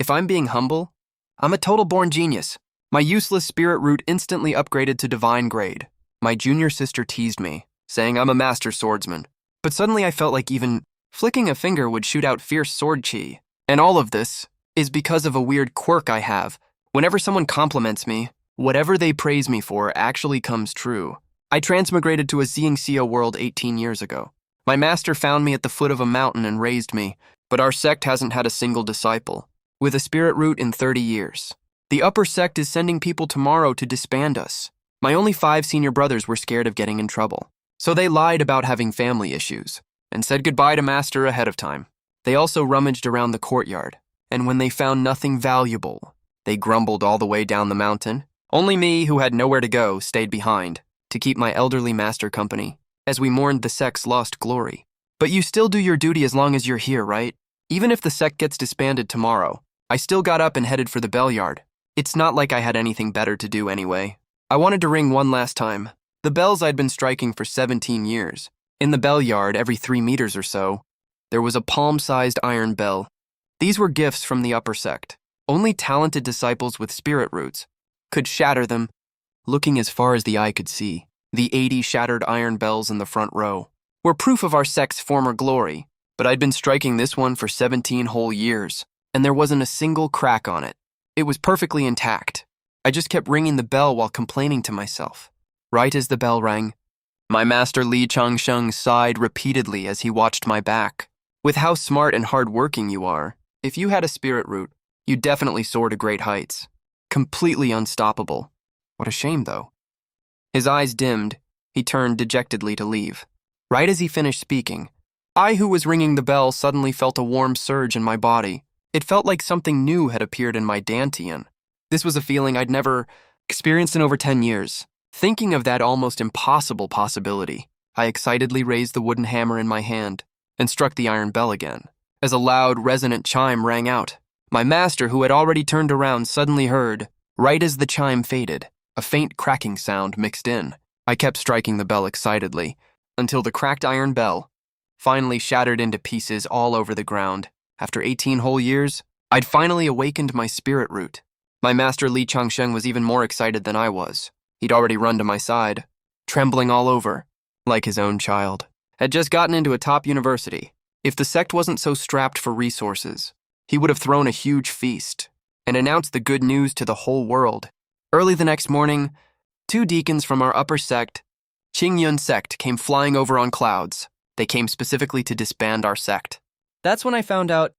If I'm being humble, I'm a total born genius. My useless spirit root instantly upgraded to divine grade. My junior sister teased me, saying I'm a master swordsman. But suddenly I felt like even flicking a finger would shoot out fierce sword chi. And all of this is because of a weird quirk I have. Whenever someone compliments me, whatever they praise me for actually comes true. I transmigrated to a Xingxia world 18 years ago. My master found me at the foot of a mountain and raised me, but our sect hasn't had a single disciple, with a spirit root in 30 years. The upper sect is sending people tomorrow to disband us. My only 5 senior brothers were scared of getting in trouble, so they lied about having family issues and said goodbye to master ahead of time. They also rummaged around the courtyard, and when they found nothing valuable, they grumbled all the way down the mountain. Only me, who had nowhere to go, stayed behind to keep my elderly master company as we mourned the sect's lost glory. But you still do your duty as long as you're here, right? Even if the sect gets disbanded tomorrow, I still got up and headed for the bell yard. It's not like I had anything better to do anyway. I wanted to ring one last time. The bells I'd been striking for 17 years. In the bell yard, every 3 meters or so, there was a palm-sized iron bell. These were gifts from the upper sect. Only talented disciples with spirit roots could shatter them. Looking as far as the eye could see, the 80 shattered iron bells in the front row were proof of our sect's former glory, but I'd been striking this one for 17 whole years, and there wasn't a single crack on it. It was perfectly intact. I just kept ringing the bell while complaining to myself. Right as the bell rang, my master Li Changsheng sighed repeatedly as he watched my back. With how smart and hard-working you are, if you had a spirit root, you'd definitely soar to great heights. Completely unstoppable. What a shame, though. His eyes dimmed. He turned dejectedly to leave. Right as he finished speaking, I, who was ringing the bell, suddenly felt a warm surge in my body. It felt like something new had appeared in my dantian. This was a feeling I'd never experienced in over 10 years. Thinking of that almost impossible possibility, I excitedly raised the wooden hammer in my hand and struck the iron bell again. As a loud, resonant chime rang out, my master, who had already turned around, suddenly heard, right as the chime faded, a faint cracking sound mixed in. I kept striking the bell excitedly, until the cracked iron bell finally shattered into pieces all over the ground. After 18 whole years, I'd finally awakened my spirit root. My master Li Changsheng was even more excited than I was. He'd already run to my side, trembling all over, like his own child. Had just gotten into a top university. If the sect wasn't so strapped for resources, he would have thrown a huge feast and announced the good news to the whole world. Early the next morning, 2 deacons from our upper sect, Qingyun sect, came flying over on clouds. They came specifically to disband our sect. That's when I found out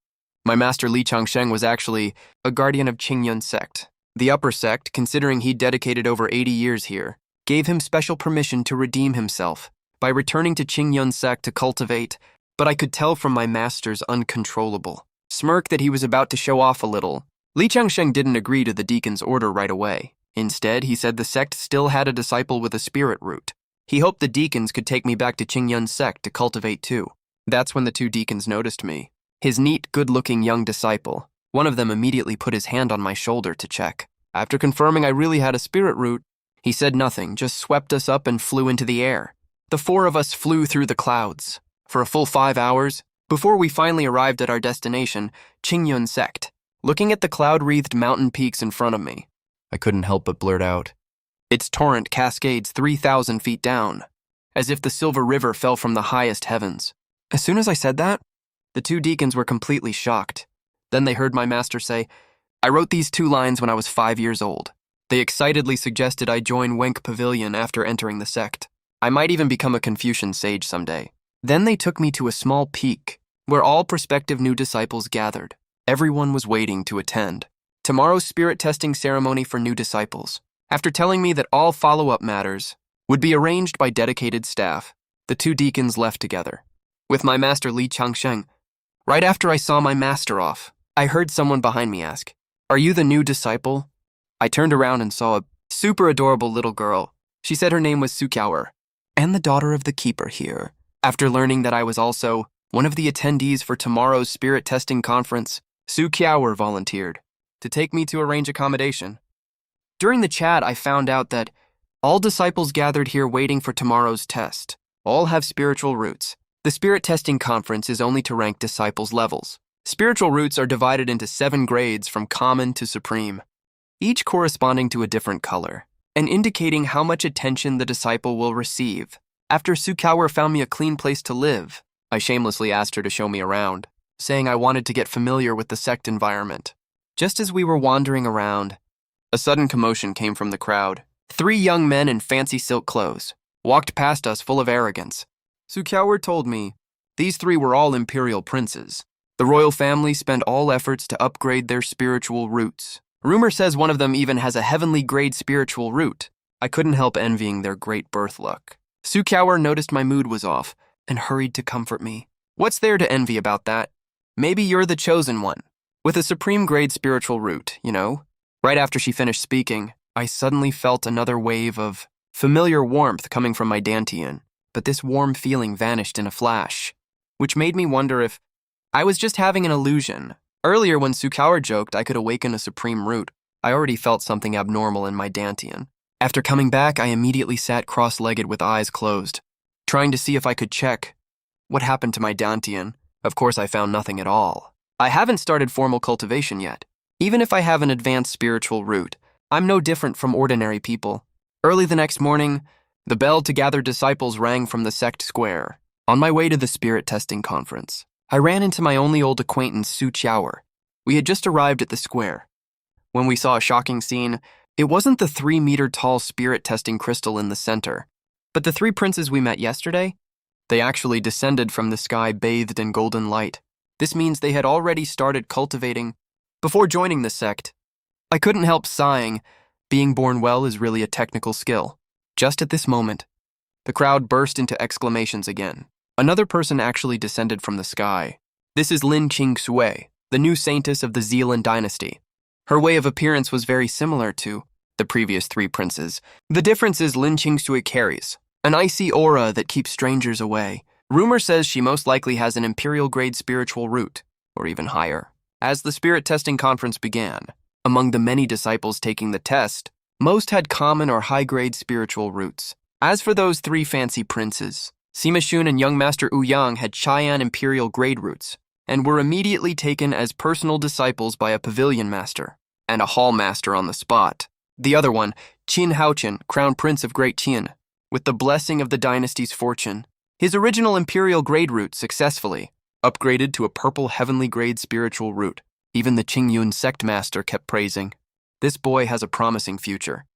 my master Li Changsheng was actually a guardian of Qingyun sect. The upper sect, considering he'd dedicated over 80 years here, gave him special permission to redeem himself by returning to Qingyun sect to cultivate, but I could tell from my master's uncontrollable smirk that he was about to show off a little. Li Changsheng didn't agree to the deacon's order right away. Instead, he said the sect still had a disciple with a spirit root. He hoped the deacons could take me back to Qingyun sect to cultivate too. That's when the 2 deacons noticed me. His neat, good-looking young disciple. One of them immediately put his hand on my shoulder to check. After confirming I really had a spirit root, he said nothing, just swept us up and flew into the air. The 4 of us flew through the clouds for a full 5 hours before we finally arrived at our destination, Qingyun sect. Looking at the cloud-wreathed mountain peaks in front of me, I couldn't help but blurt out, "Its torrent cascades 3,000 feet down, as if the silver river fell from the highest heavens." As soon as I said that, the 2 deacons were completely shocked. Then they heard my master say, "I wrote these 2 lines when I was 5 years old." They excitedly suggested I join Wenk Pavilion after entering the sect. I might even become a Confucian sage someday. Then they took me to a small peak where all prospective new disciples gathered. Everyone was waiting to attend tomorrow's spirit testing ceremony for new disciples. After telling me that all follow-up matters would be arranged by dedicated staff, the 2 deacons left together with my master Li Changsheng. Right after I saw my master off, I heard someone behind me ask, "Are you the new disciple?" I turned around and saw a super adorable little girl. She said her name was Sukiawer, and the daughter of the keeper here. After learning that I was also one of the attendees for tomorrow's spirit testing conference, Sukiawer volunteered to take me to arrange accommodation. During the chat, I found out that all disciples gathered here waiting for tomorrow's test all have spiritual roots. The spirit testing conference is only to rank disciples' levels, Spiritual roots are divided into 7 grades from common to supreme, each corresponding to a different color, and indicating how much attention the disciple will receive. After Sukawa found me a clean place to live, I shamelessly asked her to show me around, saying I wanted to get familiar with the sect environment. Just as we were wandering around, a sudden commotion came from the crowd. 3 young men in fancy silk clothes walked past us full of arrogance. Sukawa told me these 3 were all imperial princes. The royal family spend all efforts to upgrade their spiritual roots. Rumor says one of them even has a heavenly grade spiritual root. I couldn't help envying their great birth luck. Sukawa noticed my mood was off and hurried to comfort me. What's there to envy about that? Maybe you're the chosen one, with a supreme grade spiritual root, you know? Right after she finished speaking, I suddenly felt another wave of familiar warmth coming from my dantian, but this warm feeling vanished in a flash, which made me wonder if I was just having an illusion. Earlier, when Sukawa joked I could awaken a supreme root, I already felt something abnormal in my dantian. After coming back, I immediately sat cross-legged with eyes closed, trying to see if I could check what happened to my dantian. Of course, I found nothing at all. I haven't started formal cultivation yet. Even if I have an advanced spiritual root, I'm no different from ordinary people. Early the next morning, the bell to gather disciples rang from the Sect square. On my way to the spirit testing conference, I ran into my only old acquaintance, Su Chower. We had just arrived at the square. When we saw a shocking scene, it wasn't the 3-meter-tall spirit testing crystal in the center, but the 3 princes we met yesterday. They actually descended from the sky bathed in golden light. This means they had already started cultivating before joining the sect. I couldn't help sighing. Being born well is really a technical skill. Just at this moment, the crowd burst into exclamations again. Another person actually descended from the sky. This is Lin Qingxue, the new saintess of the Zealand dynasty. Her way of appearance was very similar to the previous 3 princes. The difference is Lin Qingxue carries an icy aura that keeps strangers away. Rumor says she most likely has an imperial grade spiritual root, or even higher. As the spirit testing conference began, among the many disciples taking the test, most had common or high-grade spiritual roots. As for those 3 fancy princes, Sima Shun and young master Wu Yang had Cheyenne imperial grade roots, and were immediately taken as personal disciples by a pavilion master and a hall master on the spot. The other one, Qin Haoqian, crown prince of Great Qin, with the blessing of the dynasty's fortune, his original imperial grade root successfully upgraded to a purple heavenly grade spiritual root. Even the Qingyun sect master kept praising. This boy has a promising future.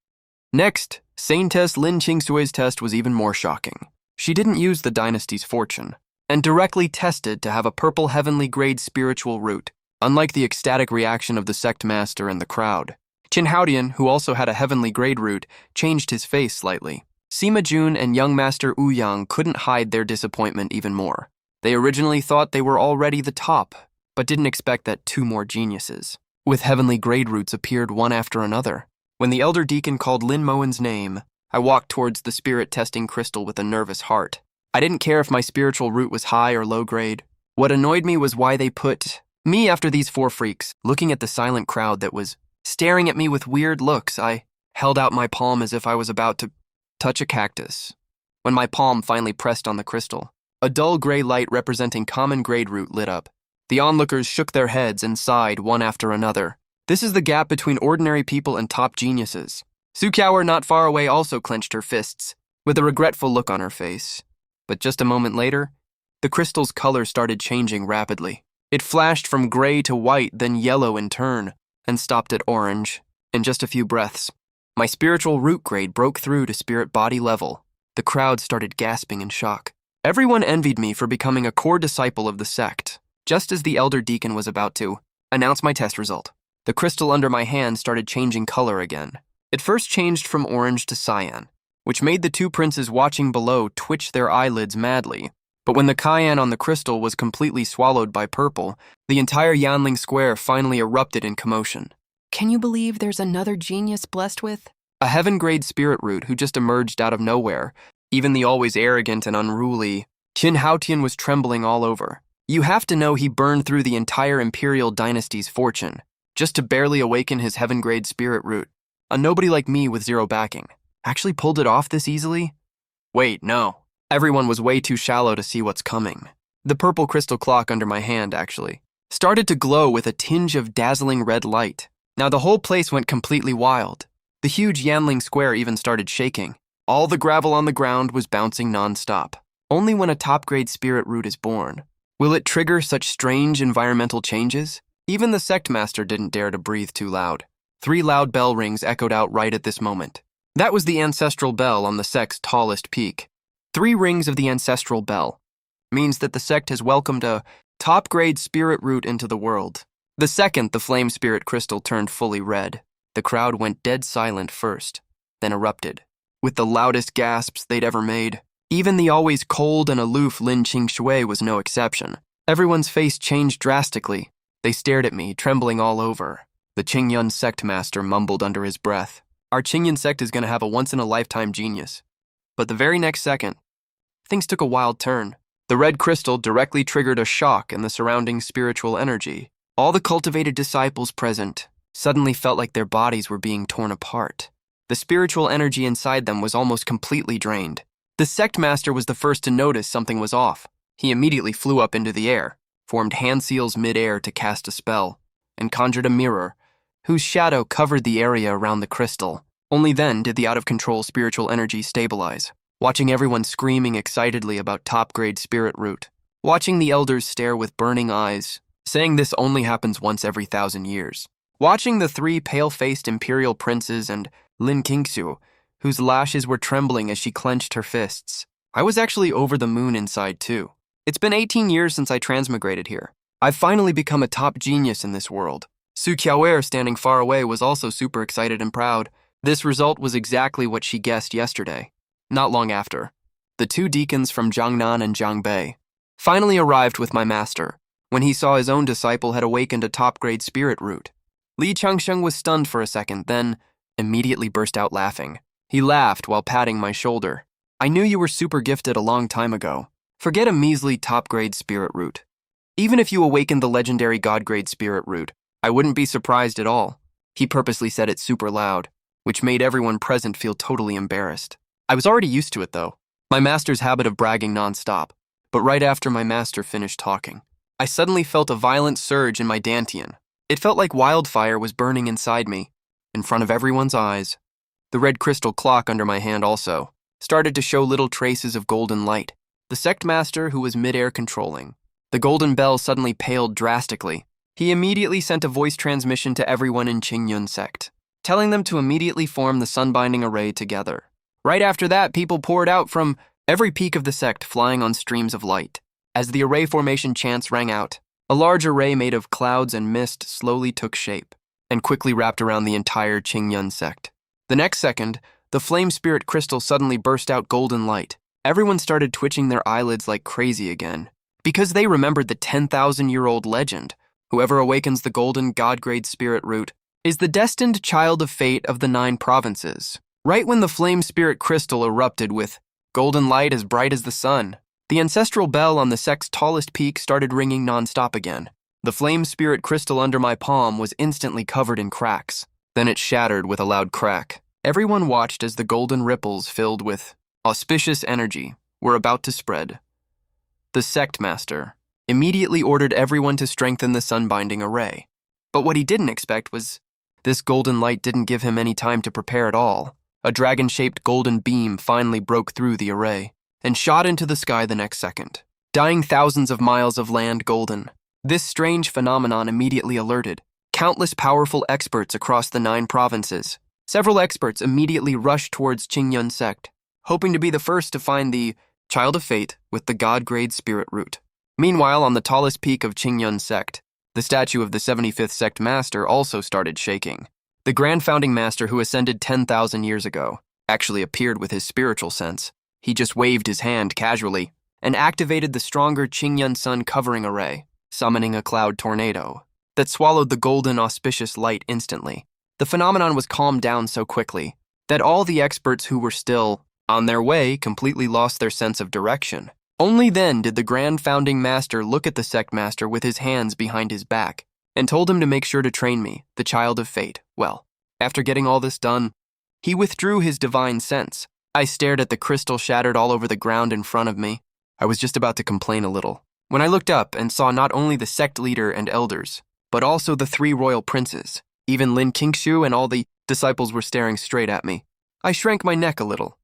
Next, Saintess Lin Qingxue's test was even more shocking. She didn't use the dynasty's fortune, and directly tested to have a purple heavenly grade spiritual root, unlike the ecstatic reaction of the sect master and the crowd. Qin Haodian, who also had a heavenly grade root, changed his face slightly. Sima Jun and young master Wu Yang couldn't hide their disappointment even more. They originally thought they were already the top, but didn't expect that 2 more geniuses with heavenly grade roots appeared one after another. When the elder deacon called Lin Moen's name, I walked towards the spirit testing crystal with a nervous heart. I didn't care if my spiritual root was high or low grade. What annoyed me was why they put me after these 4 freaks. Looking at the silent crowd that was staring at me with weird looks, I held out my palm as if I was about to touch a cactus. When my palm finally pressed on the crystal, a dull gray light representing common grade root lit up. The onlookers shook their heads and sighed one after another. This is the gap between ordinary people and top geniuses. Sukawa, not far away, also clenched her fists, with a regretful look on her face. But just a moment later, the crystal's color started changing rapidly. It flashed from gray to white, then yellow in turn, and stopped at orange in just a few breaths. My spiritual root grade broke through to spirit body level. The crowd started gasping in shock. Everyone envied me for becoming a core disciple of the sect. Just as the elder deacon was about to announce my test result, the crystal under my hand started changing color again. It first changed from orange to cyan, which made the 2 princes watching below twitch their eyelids madly. But when the cyan on the crystal was completely swallowed by purple, the entire Yanling Square finally erupted in commotion. Can you believe there's another genius blessed with a heaven-grade spirit root who just emerged out of nowhere? Even the always arrogant and unruly Qin Haotian was trembling all over. You have to know he burned through the entire imperial dynasty's fortune just to barely awaken his heaven-grade spirit root. A nobody like me with 0 backing actually pulled it off this easily? Wait, no. Everyone was way too shallow to see what's coming. The purple crystal clock under my hand, actually. started to glow with a tinge of dazzling red light. Now the whole place went completely wild. The huge Yanling Square even started shaking. All the gravel on the ground was bouncing non-stop. Only when a top-grade spirit root is born will it trigger such strange environmental changes. Even the Sect Master didn't dare to breathe too loud. 3 loud bell rings echoed out right at this moment. That was the ancestral bell on the Sect's tallest peak. 3 rings of the ancestral bell means that the Sect has welcomed a top-grade spirit root into the world. The second the flame spirit crystal turned fully red, the crowd went dead silent first, then erupted, with the loudest gasps they'd ever made. Even the always cold and aloof Lin Qingshui was no exception. Everyone's face changed drastically. They stared at me, trembling all over. The Qingyun Sect Master mumbled under his breath, "Our Qingyun Sect is going to have a once-in-a-lifetime genius." But the very next second, things took a wild turn. The red crystal directly triggered a shock in the surrounding spiritual energy. All the cultivated disciples present suddenly felt like their bodies were being torn apart. The spiritual energy inside them was almost completely drained. The Sect Master was the first to notice something was off. He immediately flew up into the air, formed hand seals mid-air to cast a spell, and conjured a mirror, whose shadow covered the area around the crystal. Only then did the out-of-control spiritual energy stabilize. Watching everyone screaming excitedly about top-grade spirit root. Watching the elders stare with burning eyes, saying this only happens once every 1,000 years. Watching the 3 pale-faced imperial princes and Lin Qingshui, whose lashes were trembling as she clenched her fists. I was actually over the moon inside too. It's been 18 years since I transmigrated here. I've finally become a top genius in this world. Su Qiaoer, standing far away, was also super excited and proud. This result was exactly what she guessed yesterday. Not long after, the 2 deacons from Jiangnan and Jiangbei finally arrived with my master when he saw his own disciple had awakened a top-grade spirit root. Li Changsheng was stunned for a second, then immediately burst out laughing. He laughed while patting my shoulder. "I knew you were super gifted a long time ago. Forget a measly top-grade spirit root. Even if you awakened the legendary god-grade spirit root, I wouldn't be surprised at all." He purposely said it super loud, which made everyone present feel totally embarrassed. I was already used to it, though, my master's habit of bragging non-stop. But right after my master finished talking, I suddenly felt a violent surge in my dantian. It felt like wildfire was burning inside me, in front of everyone's eyes. The red crystal clock under my hand also started to show little traces of golden light. The Sect Master, who was mid-air controlling, the golden bell suddenly paled drastically. He immediately sent a voice transmission to everyone in Qingyun Sect, telling them to immediately form the sun-binding array together. Right after that, people poured out from every peak of the sect, flying on streams of light. As the array formation chants rang out, a large array made of clouds and mist slowly took shape and quickly wrapped around the entire Qingyun Sect. The next second, the flame spirit crystal suddenly burst out golden light. Everyone started twitching their eyelids like crazy again, because they remembered the 10,000-year-old legend. Whoever awakens the golden god-grade spirit root is the destined child of fate of the 9 provinces. Right when the flame spirit crystal erupted with golden light as bright as the sun, the ancestral bell on the sect's tallest peak started ringing non-stop again. The flame spirit crystal under my palm was instantly covered in cracks. Then it shattered with a loud crack. Everyone watched as the golden ripples filled with auspicious energy were about to spread. The Sect Master immediately ordered everyone to strengthen the sun-binding array. But what he didn't expect was this golden light didn't give him any time to prepare at all. A dragon-shaped golden beam finally broke through the array and shot into the sky the next second, dyeing thousands of miles of land golden. This strange phenomenon immediately alerted countless powerful experts across the 9 provinces. Several experts immediately rushed towards Qingyun Sect, hoping to be the first to find the child of fate with the god-grade spirit root. Meanwhile, on the tallest peak of Qingyun Sect, the statue of the 75th Sect Master also started shaking. The Grand Founding Master, who ascended 10,000 years ago, actually appeared with his spiritual sense. He just waved his hand casually and activated the stronger Qingyun Sun covering array, summoning a cloud tornado that swallowed the golden auspicious light instantly. The phenomenon was calmed down so quickly that all the experts who were still on their way completely lost their sense of direction. Only then did the Grand Founding Master look at the Sect Master with his hands behind his back and told him to make sure to train me, the child of fate. Well, after getting all this done, he withdrew his divine sense. I stared at the crystal shattered all over the ground in front of me. I was just about to complain a little, when I looked up and saw not only the sect leader and elders, but also the 3 royal princes. Even Lin Qingshu and all the disciples were staring straight at me. I shrank my neck a little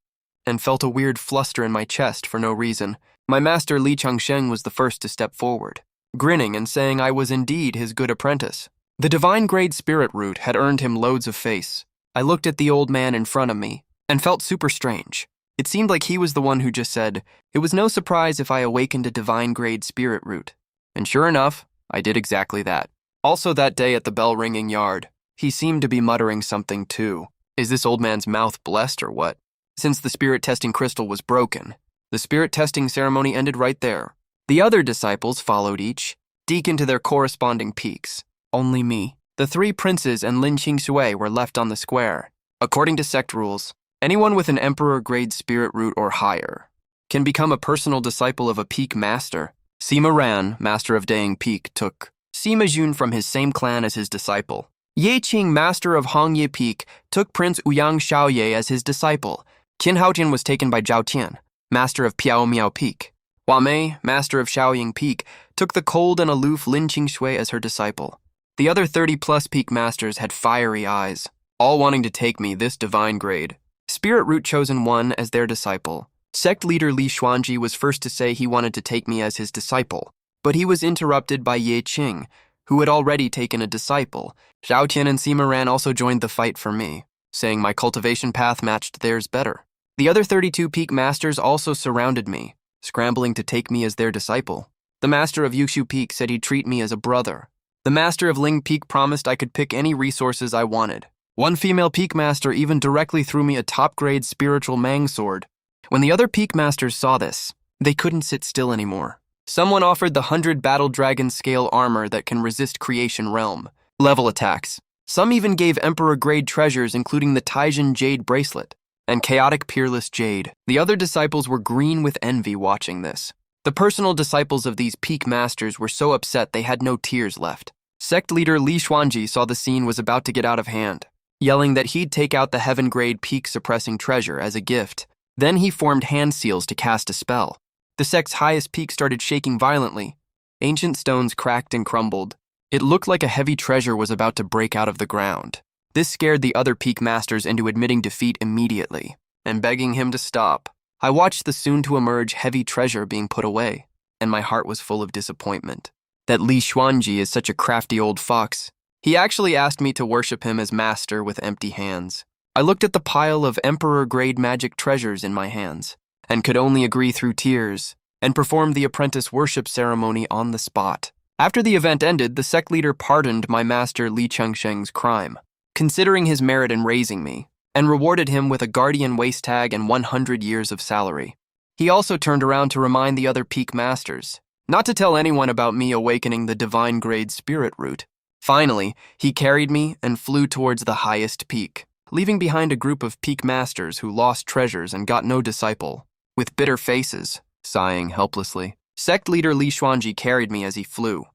and felt a weird fluster in my chest for no reason. My master Li Changsheng was the first to step forward, grinning and saying I was indeed his good apprentice. The divine grade spirit root had earned him loads of face. I looked at the old man in front of me and felt super strange. It seemed like he was the one who just said, it was no surprise if I awakened a divine grade spirit root. And sure enough, I did exactly that. Also that day at the bell-ringing yard, he seemed to be muttering something too. Is this old man's mouth blessed or what? Since the spirit testing crystal was broken, the spirit testing ceremony ended right there. The other disciples followed each, deacon to their corresponding peaks. Only me, the 3 princes and Lin Qingshui were left on the square. According to sect rules, anyone with an emperor-grade spirit root or higher can become a personal disciple of a peak master. Sima Ran, master of Daying Peak, took Sima Jun from his same clan as his disciple. Ye Qing, master of Hongye Peak, took Prince Ouyang Xiaoye as his disciple. Qin Haotian was taken by Zhao Tian, master of Piao Miao Peak. Hua Mei, master of Shaoying Peak, took the cold and aloof Lin Qingshui as her disciple. The other 30-plus peak masters had fiery eyes, all wanting to take me, this divine grade. Spirit Root chosen one as their disciple. Sect leader Li Xuanji was first to say he wanted to take me as his disciple, but he was interrupted by Ye Qing, who had already taken a disciple. Zhao Tian and Sima Ran also joined the fight for me, saying my cultivation path matched theirs better. The other 32 peak masters also surrounded me, scrambling to take me as their disciple. The master of Yushu Peak said he'd treat me as a brother. The master of Ling Peak promised I could pick any resources I wanted. One female peak master even directly threw me a top-grade spiritual Mang sword. When the other peak masters saw this, they couldn't sit still anymore. Someone offered the 100 Battle Dragon scale armor that can resist creation realm level attacks. Some even gave Emperor-grade treasures including the Taijin Jade bracelet and Chaotic Peerless Jade. The other disciples were green with envy watching this. The personal disciples of these peak masters were so upset they had no tears left. Sect leader Li Xuanji saw the scene was about to get out of hand, yelling that he'd take out the heaven-grade peak-suppressing treasure as a gift. Then he formed hand seals to cast a spell. The sect's highest peak started shaking violently. Ancient stones cracked and crumbled. It looked like a heavy treasure was about to break out of the ground. This scared the other peak masters into admitting defeat immediately and begging him to stop. I watched the soon-to-emerge heavy treasure being put away, and my heart was full of disappointment. That Li Xuanji is such a crafty old fox. He actually asked me to worship him as master with empty hands. I looked at the pile of emperor-grade magic treasures in my hands and could only agree through tears and performed the apprentice worship ceremony on the spot. After the event ended, the sect leader pardoned my master Li Changsheng's crime, considering his merit in raising me, and rewarded him with a guardian waist tag and 100 years of salary. He also turned around to remind the other peak masters not to tell anyone about me awakening the divine grade spirit root. Finally, he carried me and flew towards the highest peak, leaving behind a group of peak masters who lost treasures and got no disciple. With bitter faces, sighing helplessly, sect leader Li Xuanji carried me as he flew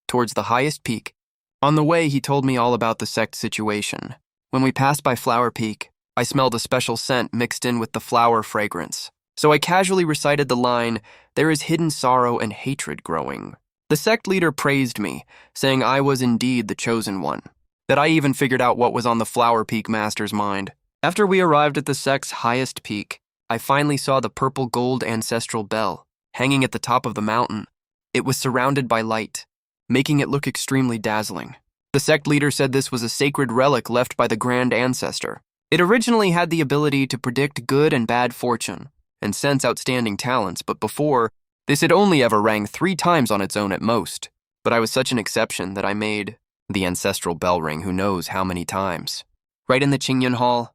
towards the highest peak. On the way, he told me all about the sect situation. When we passed by Flower Peak, I smelled a special scent mixed in with the flower fragrance. So I casually recited the line, "There is hidden sorrow and hatred growing." The sect leader praised me, saying I was indeed the chosen one, that I even figured out what was on the Flower Peak master's mind. After we arrived at the sect's highest peak, I finally saw the purple gold ancestral bell, hanging at the top of the mountain. It was surrounded by light, making it look extremely dazzling. The sect leader said this was a sacred relic left by the grand ancestor. It originally had the ability to predict good and bad fortune and sense outstanding talents, but before, this had only ever rang 3 times on its own at most. But I was such an exception that I made the ancestral bell ring who knows how many times. Right in the Qingyun hall,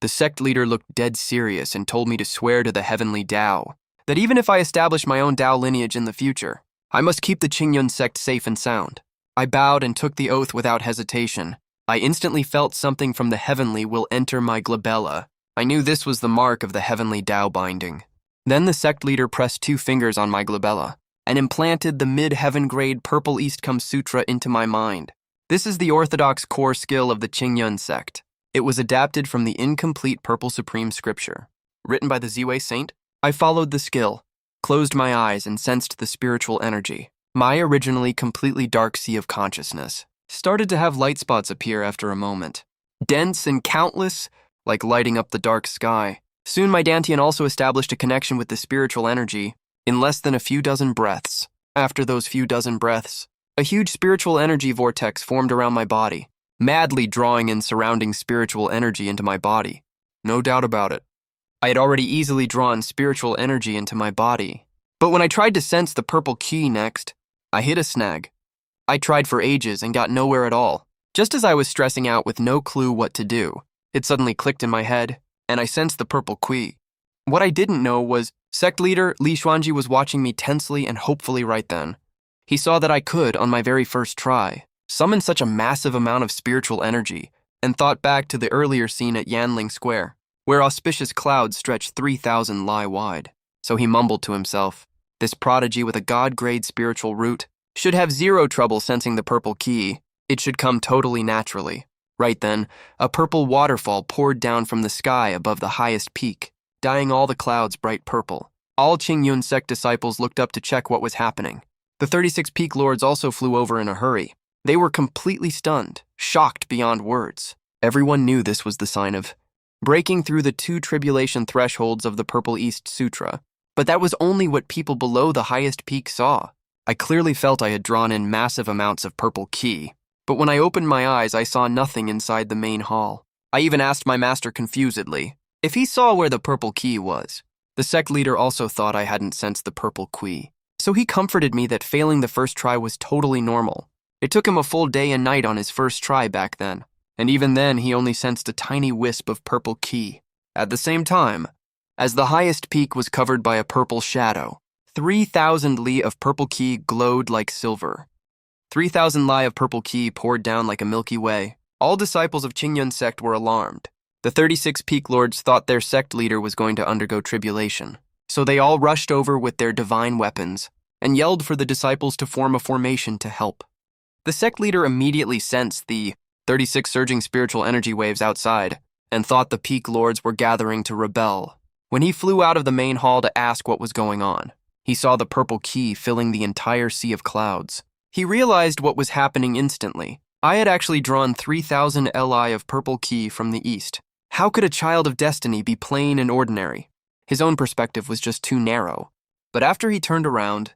the sect leader looked dead serious and told me to swear to the heavenly Tao that even if I establish my own Tao lineage in the future, I must keep the Qingyun sect safe and sound. I bowed and took the oath without hesitation. I instantly felt something from the heavenly will enter my glabella. I knew this was the mark of the heavenly Tao binding. Then the sect leader pressed 2 fingers on my glabella and implanted the mid-heaven grade Purple East Come Sutra into my mind. This is the orthodox core skill of the Qingyun sect. It was adapted from the incomplete Purple Supreme Scripture. Written by the Ziwei Saint, I followed the skill, closed my eyes, and sensed the spiritual energy. My originally completely dark sea of consciousness started to have light spots appear after a moment. Dense and countless, like lighting up the dark sky. Soon my Dantian also established a connection with the spiritual energy in less than a few dozen breaths. After those few dozen breaths, a huge spiritual energy vortex formed around my body, madly drawing in surrounding spiritual energy into my body. No doubt about it. I had already easily drawn spiritual energy into my body. But when I tried to sense the purple key next, I hit a snag. I tried for ages and got nowhere at all. Just as I was stressing out with no clue what to do, it suddenly clicked in my head, and I sensed the purple key. What I didn't know was Sect leader Li Xuanji was watching me tensely and hopefully right then. He saw that I could, on my very first try, summon such a massive amount of spiritual energy, and thought back to the earlier scene at Yanling Square, where auspicious clouds stretched 3,000 li wide. So he mumbled to himself, this prodigy with a god-grade spiritual root should have zero trouble sensing the purple key. It should come totally naturally. Right then, a purple waterfall poured down from the sky above the highest peak, dyeing all the clouds bright purple. All Qingyun Sect disciples looked up to check what was happening. The 36 peak lords also flew over in a hurry. They were completely stunned, shocked beyond words. Everyone knew this was the sign of breaking through the 2 tribulation thresholds of the Purple East Sutra, but that was only what people below the highest peak saw. I clearly felt I had drawn in massive amounts of purple ki, but when I opened my eyes, I saw nothing inside the main hall. I even asked my master confusedly if he saw where the purple key was. The sect leader also thought I hadn't sensed the purple key, so he comforted me that failing the first try was totally normal. It took him a full day and night on his first try back then, and even then he only sensed a tiny wisp of purple ki. At the same time, as the highest peak was covered by a purple shadow, 3,000 li of purple ki glowed like silver. 3,000 li of purple ki poured down like a Milky Way. All disciples of Qingyun sect were alarmed. The 36 peak lords thought their sect leader was going to undergo tribulation, so they all rushed over with their divine weapons and yelled for the disciples to form a formation to help. The sect leader immediately sensed the 36 surging spiritual energy waves outside and thought the peak lords were gathering to rebel. When he flew out of the main hall to ask what was going on, he saw the purple key filling the entire sea of clouds. He realized what was happening instantly. I had actually drawn 3,000 li of purple ki from the east. How could a child of destiny be plain and ordinary? His own perspective was just too narrow. But after he turned around,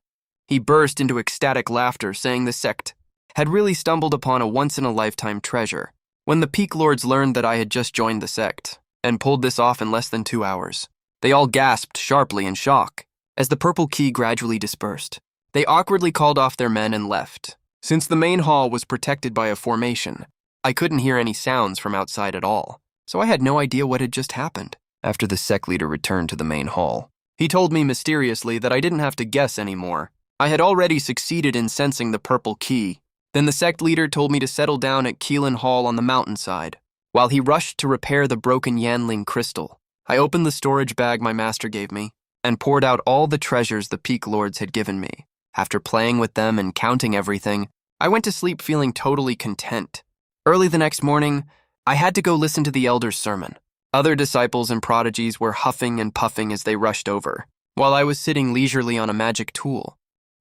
he burst into ecstatic laughter, saying the sect had really stumbled upon a once-in-a-lifetime treasure. When the peak lords learned that I had just joined the sect and pulled this off in less than 2 hours, they all gasped sharply in shock. As the purple key gradually dispersed, they awkwardly called off their men and left. Since the main hall was protected by a formation, I couldn't hear any sounds from outside at all, so I had no idea what had just happened. After the sect leader returned to the main hall, he told me mysteriously that I didn't have to guess anymore. I had already succeeded in sensing the purple key. Then the sect leader told me to settle down at Qingyun Hall on the mountainside, while he rushed to repair the broken Yanling crystal. I opened the storage bag my master gave me and poured out all the treasures the peak lords had given me. After playing with them and counting everything, I went to sleep feeling totally content. Early the next morning, I had to go listen to the elder's sermon. Other disciples and prodigies were huffing and puffing as they rushed over, while I was sitting leisurely on a magic tool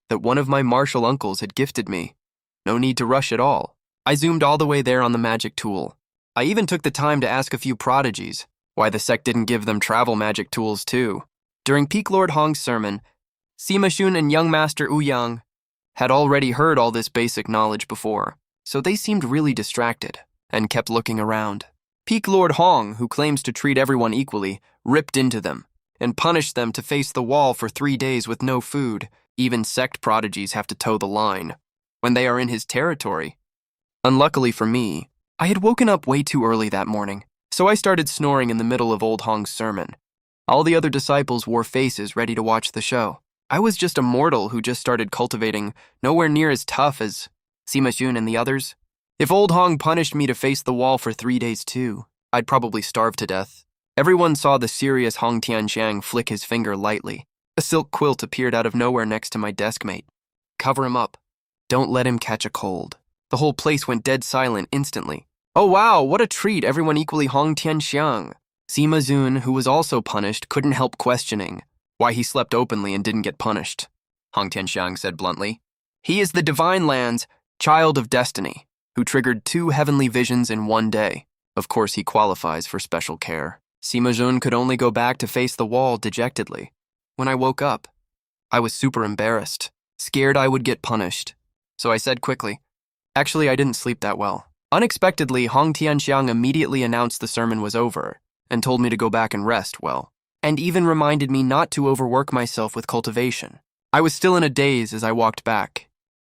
that one of my martial uncles had gifted me. No need to rush at all. I zoomed all the way there on the magic tool. I even took the time to ask a few prodigies why the sect didn't give them travel magic tools too. During Peak Lord Hong's sermon, Sima Shun and young master Ouyang had already heard all this basic knowledge before, so they seemed really distracted and kept looking around. Peak Lord Hong, who claims to treat everyone equally, ripped into them and punished them to face the wall for 3 days with no food. Even sect prodigies have to toe the line when they are in his territory. Unluckily for me, I had woken up way too early that morning, so I started snoring in the middle of old Hong's sermon. All the other disciples wore faces ready to watch the show. I was just a mortal who just started cultivating, nowhere near as tough as Sima Shun and the others. If old Hong punished me to face the wall for 3 days too, I'd probably starve to death. Everyone saw the serious Hong Tianxiang flick his finger lightly. A silk quilt appeared out of nowhere next to my desk mate. Cover him up. Don't let him catch a cold. The whole place went dead silent instantly. Oh wow, what a treat, everyone equally Hong Tianxiang. Sima Zun, who was also punished, couldn't help questioning why he slept openly and didn't get punished. Hong Tianxiang said bluntly. He is the Divine Land's child of destiny, who triggered 2 heavenly visions in one day. Of course, he qualifies for special care. Sima Jun could only go back to face the wall dejectedly. When I woke up, I was super embarrassed, scared I would get punished. So I said quickly, actually, I didn't sleep that well. Unexpectedly, Hong Tianxiang immediately announced the sermon was over and told me to go back and rest well, and even reminded me not to overwork myself with cultivation. I was still in a daze as I walked back.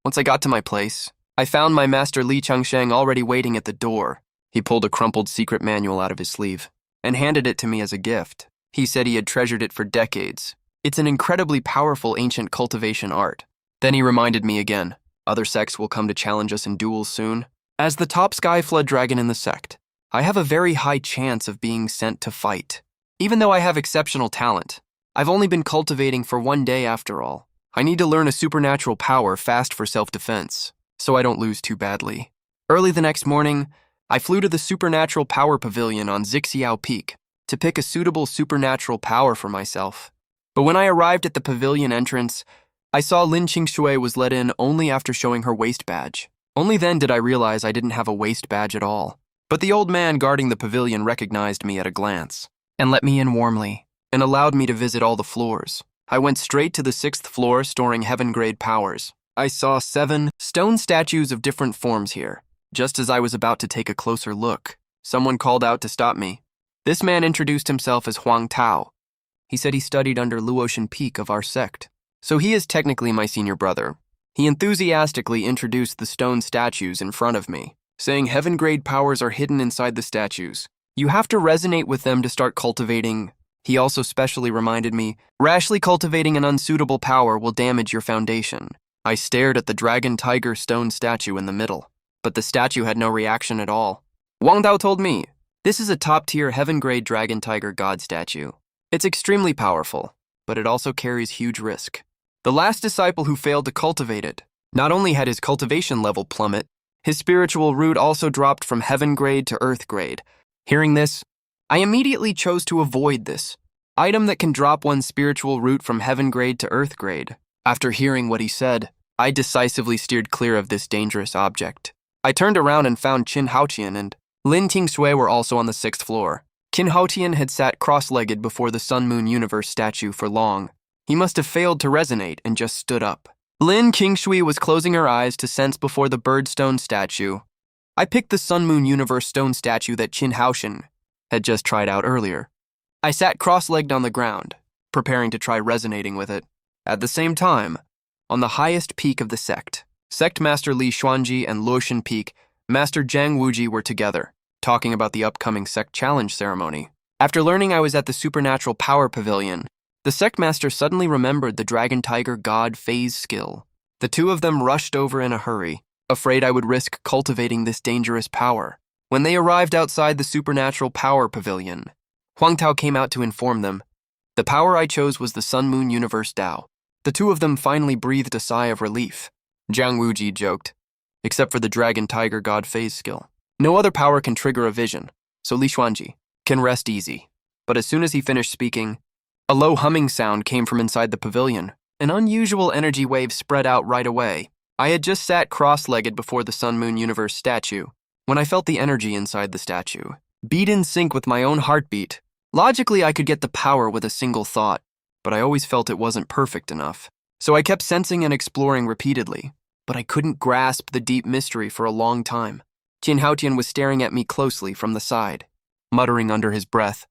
Once I got to my place, I found my master Li Changsheng already waiting at the door. He pulled a crumpled secret manual out of his sleeve and handed it to me as a gift. He said he had treasured it for decades. It's an incredibly powerful ancient cultivation art. Then he reminded me again, other sects will come to challenge us in duels soon. As the top sky flood dragon in the sect, I have a very high chance of being sent to fight. Even though I have exceptional talent, I've only been cultivating for 1 day after all. I need to learn a supernatural power fast for self-defense, so I don't lose too badly. Early the next morning, I flew to the Supernatural Power Pavilion on Zixiao Peak to pick a suitable supernatural power for myself. But when I arrived at the pavilion entrance, I saw Lin Qingshui was let in only after showing her waist badge. Only then did I realize I didn't have a waist badge at all. But the old man guarding the pavilion recognized me at a glance and let me in warmly and allowed me to visit all the floors. I went straight to the 6th floor storing heaven-grade powers. I saw 7 stone statues of different forms here. Just as I was about to take a closer look, someone called out to stop me. This man introduced himself as Huang Tao. He said he studied under Luotian Peak of our sect, so he is technically my senior brother. He enthusiastically introduced the stone statues in front of me, saying heaven-grade powers are hidden inside the statues. You have to resonate with them to start cultivating. He also specially reminded me, rashly cultivating an unsuitable power will damage your foundation. I stared at the dragon tiger stone statue in the middle, but the statue had no reaction at all. Wang Dao told me, this is a top-tier heaven-grade dragon tiger god statue. It's extremely powerful, but it also carries huge risk. The last disciple who failed to cultivate it, not only had his cultivation level plummet, his spiritual root also dropped from heaven grade to earth grade. Hearing this, I immediately chose to avoid this item that can drop one's spiritual root from heaven grade to earth grade. After hearing what he said, I decisively steered clear of this dangerous object. I turned around and found Qin Haotian and Lin Tingsui were also on the 6th floor. Qin Haotian had sat cross-legged before the Sun Moon Universe statue for long. He must have failed to resonate and just stood up. Lin Qingshui was closing her eyes to sense before the birdstone statue. I picked the Sun Moon Universe stone statue that Qin Haotian had just tried out earlier. I sat cross-legged on the ground, preparing to try resonating with it. At the same time, on the highest peak of the sect, Sect Master Li Xuanji and Luotian Peak Master Zhang Wuji were together, talking about the upcoming sect challenge ceremony. After learning I was at the Supernatural Power Pavilion, the sect master suddenly remembered the Dragon Tiger God phase skill. The two of them rushed over in a hurry, afraid I would risk cultivating this dangerous power. When they arrived outside the Supernatural Power Pavilion, Huang Tao came out to inform them. The power I chose was the Sun Moon Universe Tao. The two of them finally breathed a sigh of relief. Zhang Wuji joked, except for the Dragon Tiger God phase skill. No other power can trigger a vision, so Li Xuanji can rest easy. But as soon as he finished speaking, a low humming sound came from inside the pavilion. An unusual energy wave spread out right away. I had just sat cross-legged before the Sun Moon Universe statue when I felt the energy inside the statue beat in sync with my own heartbeat. Logically, I could get the power with a single thought, but I always felt it wasn't perfect enough. So I kept sensing and exploring repeatedly, but I couldn't grasp the deep mystery for a long time. Qin Haotian was staring at me closely from the side, muttering under his breath.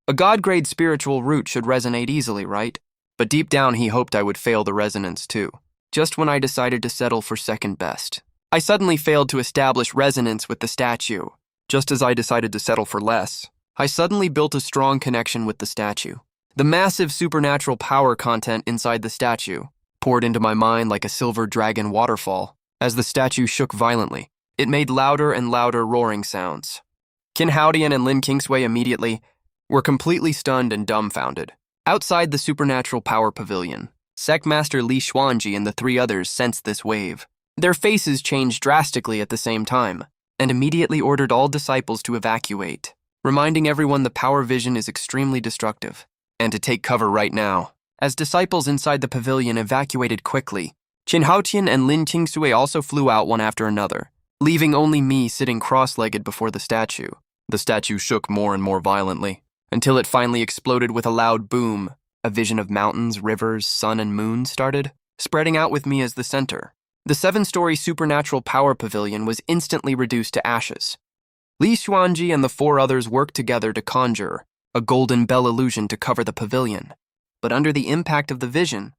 A god-grade spiritual root should resonate easily, right? But deep down he hoped I would fail the resonance too. Just when I decided to settle for second best, I suddenly failed to establish resonance with the statue. Just as I decided to settle for less, I suddenly built a strong connection with the statue. The massive supernatural power content inside the statue poured into my mind like a silver dragon waterfall. As the statue shook violently, it made louder and louder roaring sounds. Qin Haotian and Lin Qingsui immediately were completely stunned and dumbfounded. Outside the Supernatural Power Pavilion, Sect Master Li Xuanji and the 3 others sensed this wave. Their faces changed drastically at the same time, and immediately ordered all disciples to evacuate, reminding everyone the power vision is extremely destructive, and to take cover right now. As disciples inside the pavilion evacuated quickly, Qin Haotian and Lin Qingsui also flew out one after another, leaving only me sitting cross-legged before the statue. The statue shook more and more violently, until it finally exploded with a loud boom. A vision of mountains, rivers, sun, and moon started, spreading out with me as the center. The 7-story supernatural power pavilion was instantly reduced to ashes. Li Xuanji and the 4 others worked together to conjure a golden bell illusion to cover the pavilion. But under the impact of the vision,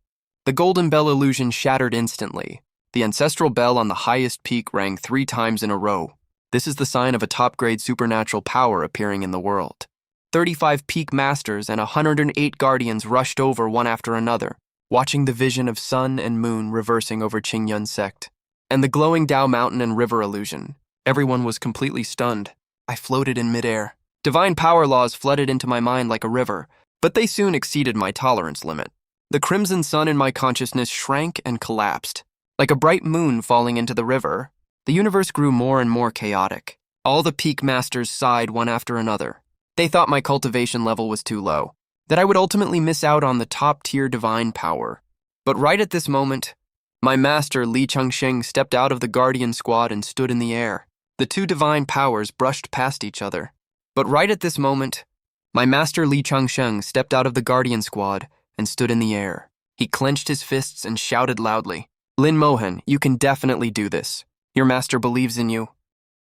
the golden bell illusion shattered instantly. The ancestral bell on the highest peak rang 3 times in a row. This is the sign of a top-grade supernatural power appearing in the world. 35 peak masters and 108 guardians rushed over one after another, watching the vision of sun and moon reversing over Qingyun Sect, and the glowing Dao Mountain and river illusion. Everyone was completely stunned. I floated in midair. Divine power laws flooded into my mind like a river, but they soon exceeded my tolerance limit. The crimson sun in my consciousness shrank and collapsed. Like a bright moon falling into the river, the universe grew more and more chaotic. All the peak masters sighed one after another. They thought my cultivation level was too low, that I would ultimately miss out on the top-tier divine power. But right at this moment, my master Li Changsheng stepped out of the guardian squad and stood in the air. The 2 divine powers brushed past each other. But right at this moment, my master Li Changsheng stepped out of the guardian squad and stood in the air. He clenched his fists and shouted loudly, "Lin Mohan, you can definitely do this. Your master believes in you.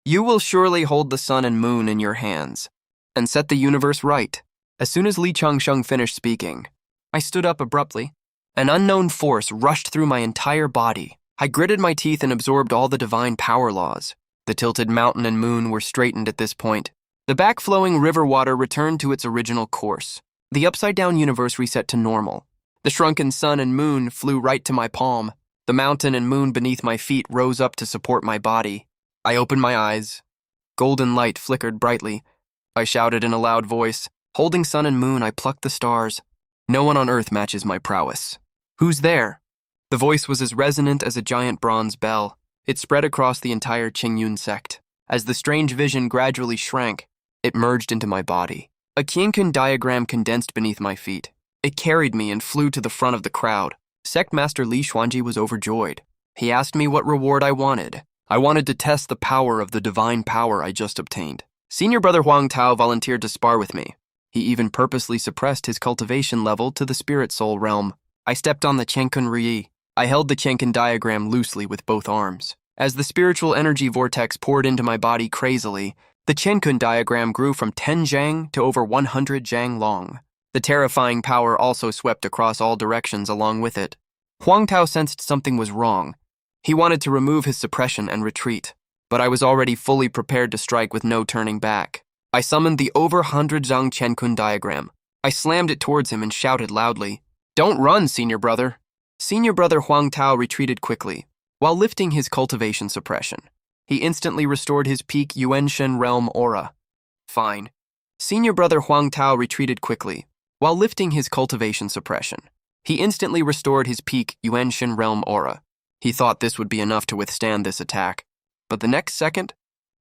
You will surely hold the sun and moon in your hands and set the universe right." As soon as Li Changsheng finished speaking, I stood up abruptly. An unknown force rushed through my entire body. I gritted my teeth and absorbed all the divine power laws. The tilted mountain and moon were straightened at this point. The back-flowing river water returned to its original course. The upside-down universe reset to normal. The shrunken sun and moon flew right to my palm. The mountain and moon beneath my feet rose up to support my body. I opened my eyes. Golden light flickered brightly. I shouted in a loud voice, "Holding sun and moon, I plucked the stars. No one on earth matches my prowess. Who's there?" The voice was as resonant as a giant bronze bell. It spread across the entire Qingyun sect. As the strange vision gradually shrank, it merged into my body. A Qingyun diagram condensed beneath my feet. It carried me and flew to the front of the crowd. Sect Master Li Xuanji was overjoyed. He asked me what reward I wanted. I wanted to test the power of the divine power I just obtained. Senior Brother Huang Tao volunteered to spar with me. He even purposely suppressed his cultivation level to the spirit soul realm. I stepped on the Qiankun Ri. I held the Qiankun diagram loosely with both arms. As the spiritual energy vortex poured into my body crazily, the Qiankun diagram grew from 10 zhang to over 100 zhang long. The terrifying power also swept across all directions along with it. Huang Tao sensed something was wrong. He wanted to remove his suppression and retreat, but I was already fully prepared to strike with no turning back. I summoned the over 100 zhang Qiankun diagram. I slammed it towards him and shouted loudly, "Don't run, Senior Brother." Senior Brother Huang Tao retreated quickly, while lifting his cultivation suppression. He instantly restored his peak Yuanshen realm aura. Fine. Senior Brother Huang Tao retreated quickly, while lifting his cultivation suppression. He instantly restored his peak Yuanshen realm aura. He thought this would be enough to withstand this attack. But the next second,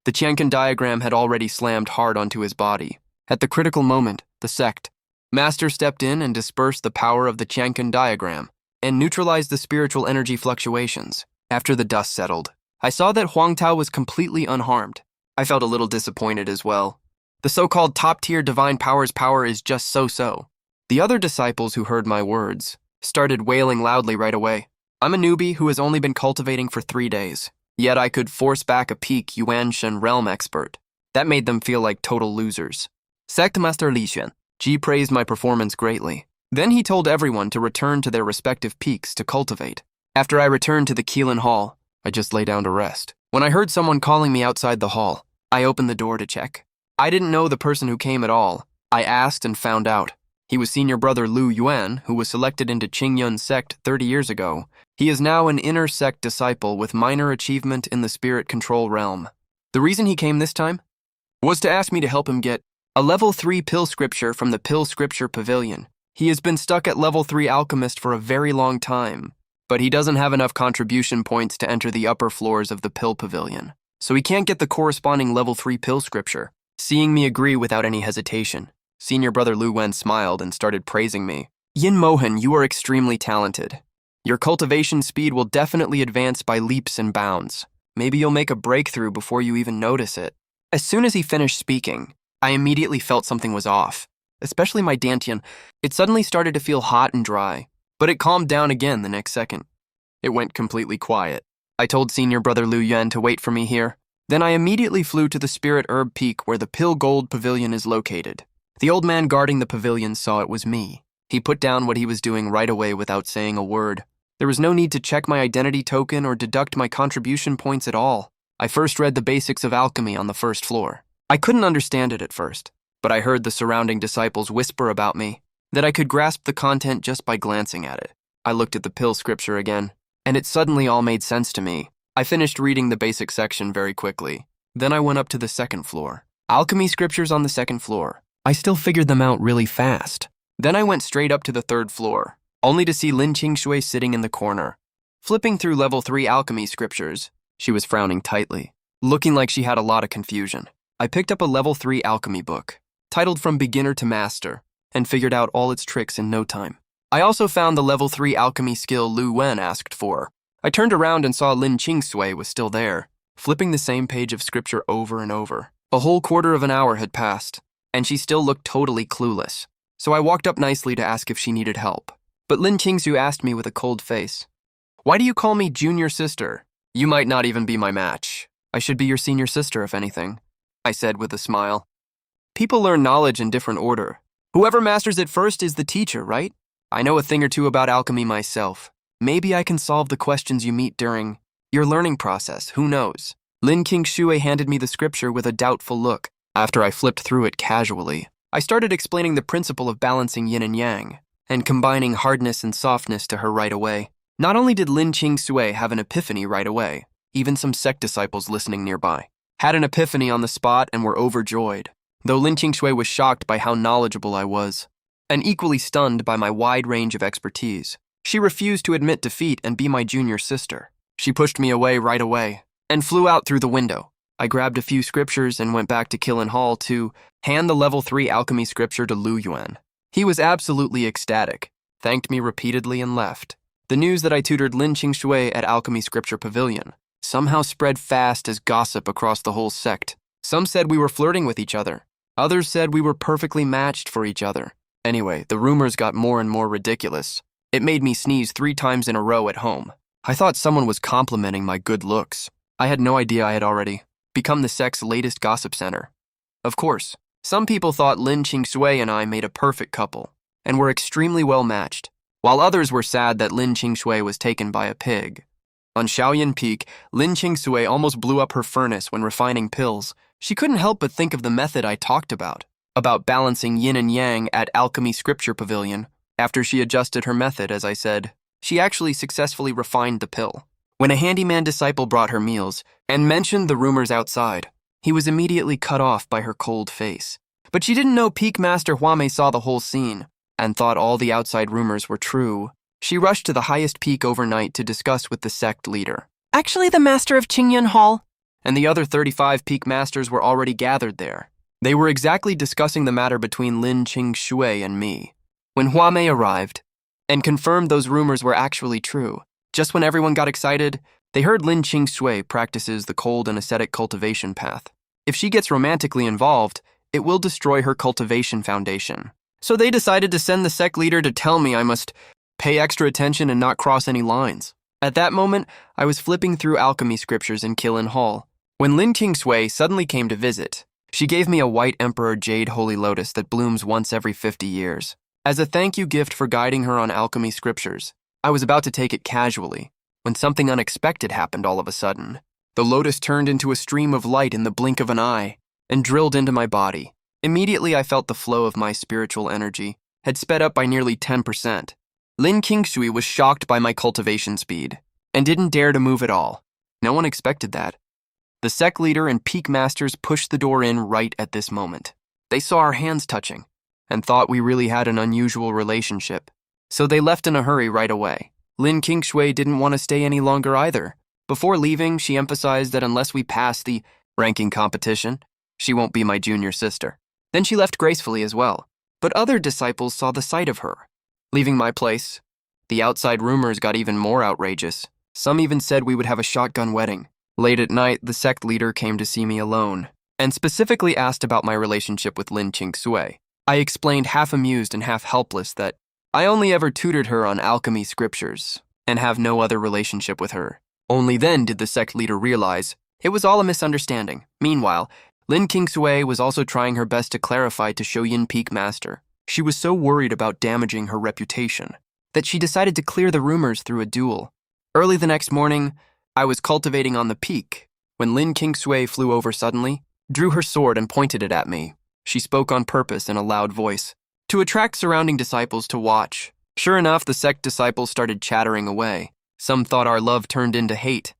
the Qiankun diagram had already slammed hard onto his body. At the critical moment, the Sect Master stepped in and dispersed the power of the Qiankun diagram and neutralized the spiritual energy fluctuations. After the dust settled, I saw that Huang Tao was completely unharmed. I felt a little disappointed as well. The so-called top-tier divine power's power is just so-so. The other disciples who heard my words started wailing loudly right away. I'm a newbie who has only been cultivating for 3 days, yet I could force back a peak Yuanshen realm expert. That made them feel like total losers. Sect Master Li Xuan Ji praised my performance greatly. Then he told everyone to return to their respective peaks to cultivate. After I returned to the Qilin Hall, I just lay down to rest. When I heard someone calling me outside the hall, I opened the door to check. I didn't know the person who came at all. I asked and found out. He was Senior Brother Lu Yuan, who was selected into Qingyun Sect 30 years ago. He is now an inner sect disciple with minor achievement in the spirit control realm. The reason he came this time was to ask me to help him get a level 3 pill scripture from the Pill Scripture Pavilion. He has been stuck at level 3 alchemist for a very long time, but he doesn't have enough contribution points to enter the upper floors of the Pill Pavilion, so he can't get the corresponding level 3 pill scripture. Seeing me agree without any hesitation, Senior Brother Lu Wen smiled and started praising me. Yin Mohan, you are extremely talented. Your cultivation speed will definitely advance by leaps and bounds. Maybe you'll make a breakthrough before you even notice it. As soon as he finished speaking, I immediately felt something was off, especially my dantian. It suddenly started to feel hot and dry, but it calmed down again the next second. It went completely quiet. I told senior brother Lu Yuan to wait for me here. Then I immediately flew to the Spirit Herb Peak where the Pill Gold Pavilion is located. The old man guarding the pavilion saw it was me. He put down what he was doing right away without saying a word. There was no need to check my identity token or deduct my contribution points at all. I first read the basics of alchemy on the first floor. I couldn't understand it at first, but I heard the surrounding disciples whisper about me, that I could grasp the content just by glancing at it. I looked at the pill scripture again, and it suddenly all made sense to me. I finished reading the basic section very quickly. Then I went up to the second floor. Alchemy scriptures on the second floor. I still figured them out really fast. Then I went straight up to the third floor, only to see Lin Qingshui sitting in the corner. Flipping through level 3 alchemy scriptures, she was frowning tightly, looking like she had a lot of confusion. I picked up a level 3 alchemy book, titled From Beginner to Master, and figured out all its tricks in no time. I also found the level 3 alchemy skill Lu Wen asked for. I turned around and saw Lin Qingshui was still there, flipping the same page of scripture over and over. A whole quarter of an hour had passed, and she still looked totally clueless. So I walked up nicely to ask if she needed help. But Lin Qingshui asked me with a cold face, "Why do you call me junior sister? You might not even be my match. I should be your senior sister, if anything," I said with a smile. People learn knowledge in different order. Whoever masters it first is the teacher, right? I know a thing or two about alchemy myself. Maybe I can solve the questions you meet during your learning process, who knows? Lin Qingshui handed me the scripture with a doubtful look. After I flipped through it casually, I started explaining the principle of balancing yin and yang, and combining hardness and softness to her right away. Not only did Lin Qingshui have an epiphany right away, even some Sect disciples listening nearby had an epiphany on the spot and were overjoyed, though Lin Qingshui was shocked by how knowledgeable I was, and equally stunned by my wide range of expertise. She refused to admit defeat and be my junior sister. She pushed me away right away and flew out through the window. I grabbed a few scriptures and went back to Qingyun Hall to hand the level 3 alchemy scripture to Lu Yuan. He was absolutely ecstatic, thanked me repeatedly and left. The news that I tutored Lin Qingshui at Alchemy Scripture Pavilion somehow spread fast as gossip across the whole sect. Some said we were flirting with each other. Others said we were perfectly matched for each other. Anyway, the rumors got more and more ridiculous. It made me sneeze 3 times in a row at home. I thought someone was complimenting my good looks. I had no idea I had already become the sect's latest gossip center. Of course, some people thought Lin Qingshui and I made a perfect couple and were extremely well matched, while others were sad that Lin Qingshui was taken by a pig. On Shaoyan Peak, Lin Qingshui almost blew up her furnace when refining pills. She couldn't help but think of the method I talked about balancing yin and yang at Alchemy Scripture Pavilion. After she adjusted her method, as I said, she actually successfully refined the pill. When a handyman disciple brought her meals and mentioned the rumors outside, he was immediately cut off by her cold face. But she didn't know Peak Master Huame saw the whole scene and thought all the outside rumors were true. She rushed to the highest peak overnight to discuss with the sect leader. Actually, the master of Qingyun Hall and the other 35 peak masters were already gathered there. They were exactly discussing the matter between Lin Qingshui and me. When Huame arrived and confirmed those rumors were actually true, just when everyone got excited, they heard Lin Qingshui practices the cold and ascetic cultivation path. If she gets romantically involved, it will destroy her cultivation foundation. So they decided to send the sect leader to tell me I must pay extra attention and not cross any lines. At that moment, I was flipping through alchemy scriptures in Qingyun Hall when Lin Qingshui suddenly came to visit. She gave me a white emperor jade holy lotus that blooms once every 50 years. As a thank you gift for guiding her on alchemy scriptures, I was about to take it casually when something unexpected happened all of a sudden. The lotus turned into a stream of light in the blink of an eye and drilled into my body. Immediately, I felt the flow of my spiritual energy had sped up by nearly 10%. Lin Qingshui was shocked by my cultivation speed and didn't dare to move at all. No one expected that. The sect leader and peak masters pushed the door in right at this moment. They saw our hands touching and thought we really had an unusual relationship, so they left in a hurry right away. Lin Qingshui didn't want to stay any longer either. Before leaving, she emphasized that unless we pass the ranking competition, she won't be my junior sister. Then she left gracefully as well. But other disciples saw the sight of her Leaving my place, the outside rumors got even more outrageous. Some even said we would have a shotgun wedding. Late at night, the sect leader came to see me alone, and specifically asked about my relationship with Lin Qingxue. I explained half amused and half helpless that I only ever tutored her on alchemy scriptures and have no other relationship with her. Only then did the sect leader realize it was all a misunderstanding. Meanwhile, Lin Qingxue was also trying her best to clarify to Shoyin Peak Master. She was so worried about damaging her reputation that she decided to clear the rumors through a duel. Early the next morning, I was cultivating on the peak when Lin Qingxue flew over suddenly, drew her sword and pointed it at me. She spoke on purpose in a loud voice to attract surrounding disciples to watch. Sure enough, the sect disciples started chattering away. Some thought our love turned into hate,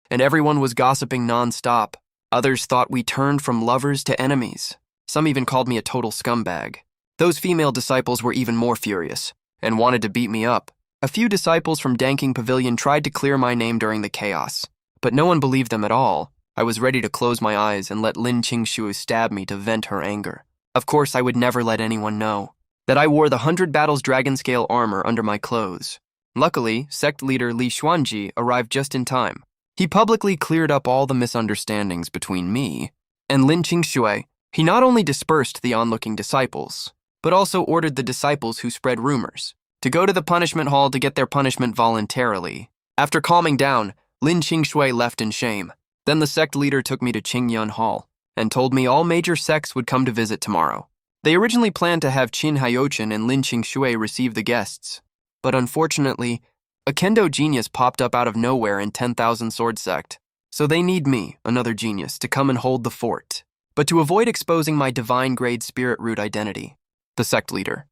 and everyone was gossiping non-stop. Others thought we turned from lovers to enemies. Some even called me a total scumbag. Those female disciples were even more furious and wanted to beat me up. A few disciples from Danking Pavilion tried to clear my name during the chaos, but no one believed them at all. I was ready to close my eyes and let Lin Qingxue stab me to vent her anger. Of course, I would never let anyone know that I wore the 100 Battles Dragon Scale armor under my clothes. Luckily, sect leader Li Xuanji arrived just in time. He publicly cleared up all the misunderstandings between me and Lin Qingxue. He not only dispersed the onlooking disciples, but also ordered the disciples who spread rumors to go to the punishment hall to get their punishment voluntarily. After calming down, Lin Qingxue left in shame. Then the sect leader took me to Qingyun Hall and told me all major sects would come to visit tomorrow. They originally planned to have Qin Haiyochin and Lin Qingxue receive the guests, but unfortunately, a kendo genius popped up out of nowhere in 10,000 Sword Sect, so they need me, another genius, to come and hold the fort. But to avoid exposing my divine-grade spirit root identity, the sect leader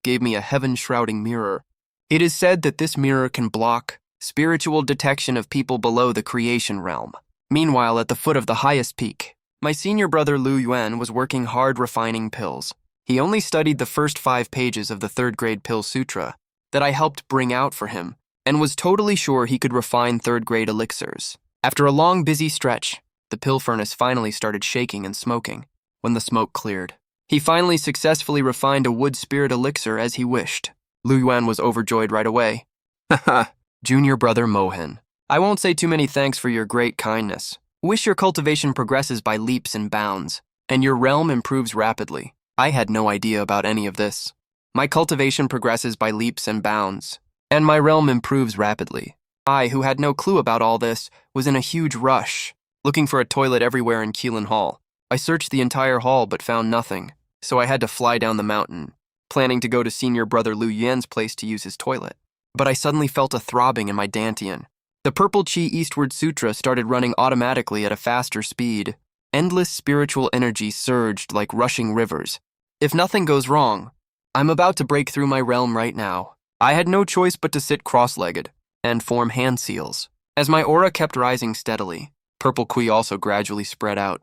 gave me a heaven-shrouding mirror. It is said that this mirror can block spiritual detection of people below the creation realm. Meanwhile, at the foot of the highest peak, my senior brother Lu Yuan was working hard refining pills. He only studied the first 5 pages of the 3rd grade pill sutra that I helped bring out for him, and was totally sure he could refine 3rd grade elixirs. After a long, busy stretch, the pill furnace finally started shaking and smoking. When the smoke cleared, he finally successfully refined a wood spirit elixir as he wished. Lu Yuan was overjoyed right away. Haha, junior brother Mohan, I won't say too many thanks for your great kindness. Wish your cultivation progresses by leaps and bounds, and your realm improves rapidly. I had no idea about any of this. My cultivation progresses by leaps and bounds, and my realm improves rapidly. I, who had no clue about all this, was in a huge rush, looking for a toilet everywhere in Qilin Hall. I searched the entire hall but found nothing, so I had to fly down the mountain, planning to go to senior brother Lu Yan's place to use his toilet. But I suddenly felt a throbbing in my dantian. The Purple Chi Eastward Sutra started running automatically at a faster speed. Endless spiritual energy surged like rushing rivers. If nothing goes wrong, I'm about to break through my realm right now. I had no choice but to sit cross-legged and form hand seals. As my aura kept rising steadily, Purple Qui also gradually spread out.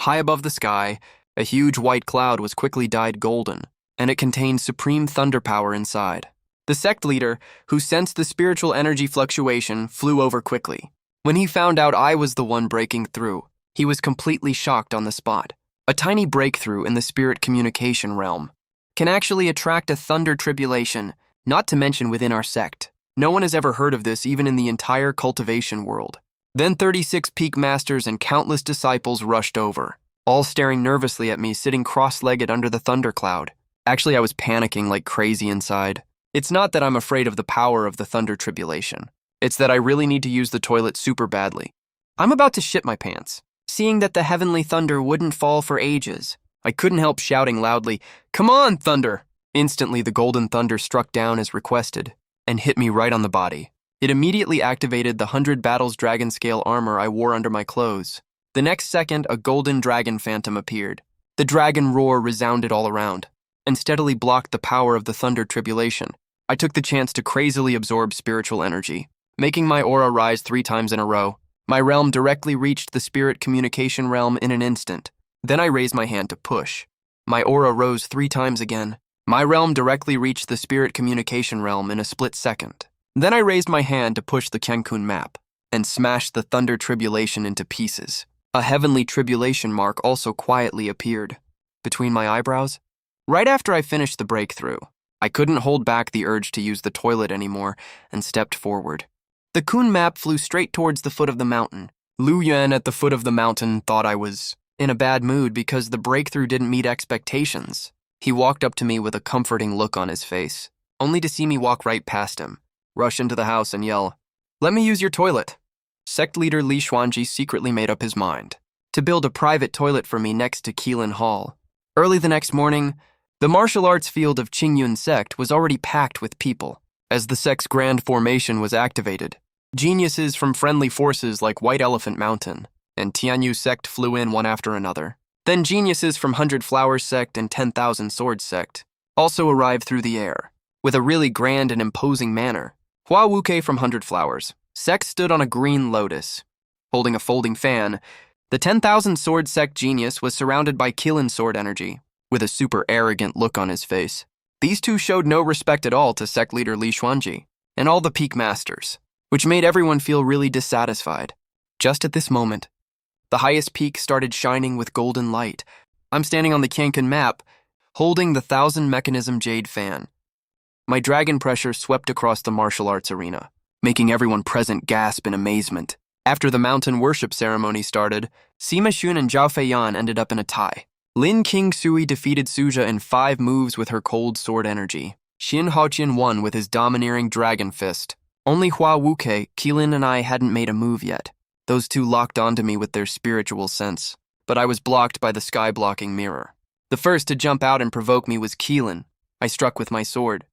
High above the sky, a huge white cloud was quickly dyed golden, and it contained supreme thunder power inside. The sect leader, who sensed the spiritual energy fluctuation, flew over quickly. When he found out I was the one breaking through, he was completely shocked on the spot. A tiny breakthrough in the spirit communication realm can actually attract a thunder tribulation, not to mention within our sect. No one has ever heard of this even in the entire cultivation world. Then 36 peak masters and countless disciples rushed over, all staring nervously at me sitting cross-legged under the thundercloud. Actually, I was panicking like crazy inside. It's not that I'm afraid of the power of the thunder tribulation. It's that I really need to use the toilet super badly. I'm about to shit my pants. Seeing that the heavenly thunder wouldn't fall for ages, I couldn't help shouting loudly, "Come on, thunder!" Instantly, the golden thunder struck down as requested and hit me right on the body. It immediately activated the 100 Battles Dragon Scale armor I wore under my clothes. The next second, a golden dragon phantom appeared. The dragon roar resounded all around and steadily blocked the power of the thunder tribulation. I took the chance to crazily absorb spiritual energy, making my aura rise 3 times in a row. My realm directly reached the spirit communication realm in an instant. Then I raised my hand to push. My aura rose 3 times again. My realm directly reached the spirit communication realm in a split second. Then I raised my hand to push the Qingyun map and smashed the thunder tribulation into pieces. A heavenly tribulation mark also quietly appeared between my eyebrows. Right after I finished the breakthrough, I couldn't hold back the urge to use the toilet anymore and stepped forward. The Kun map flew straight towards the foot of the mountain. Lu Yuan at the foot of the mountain thought I was in a bad mood because the breakthrough didn't meet expectations. He walked up to me with a comforting look on his face, only to see me walk right past him, rush into the house and yell, "Let me use your toilet." Sect leader Li Xuanji secretly made up his mind to build a private toilet for me next to Qilin Hall. Early the next morning, the martial arts field of Qingyun Sect was already packed with people. As the Sect's grand formation was activated, geniuses from friendly forces like White Elephant Mountain and Tianyu Sect flew in one after another. Then geniuses from 100 Flowers Sect and 10,000 Swords Sect also arrived through the air, with a really grand and imposing manner. Hua Wuke from 100 Flowers Sect stood on a green lotus, holding a folding fan. The 10,000 Sword Sect genius was surrounded by Qilin sword energy, with a super arrogant look on his face. These two showed no respect at all to Sect leader Li Xuanji and all the peak masters, which made everyone feel really dissatisfied. Just at this moment, the highest peak started shining with golden light. I'm standing on the Qingyun map, holding the 1,000-mechanism jade fan. My dragon pressure swept across the martial arts arena, making everyone present gasp in amazement. After the mountain worship ceremony started, Sima Xun and Zhao Feiyan ended up in a tie. Lin Qingsui defeated Suja in 5 moves with her cold sword energy. Xin Haoqian won with his domineering dragon fist. Only Hua Wuke, Qilin, and I hadn't made a move yet. Those two locked onto me with their spiritual sense, but I was blocked by the sky-blocking mirror. The first to jump out and provoke me was Qilin. I struck with my sword.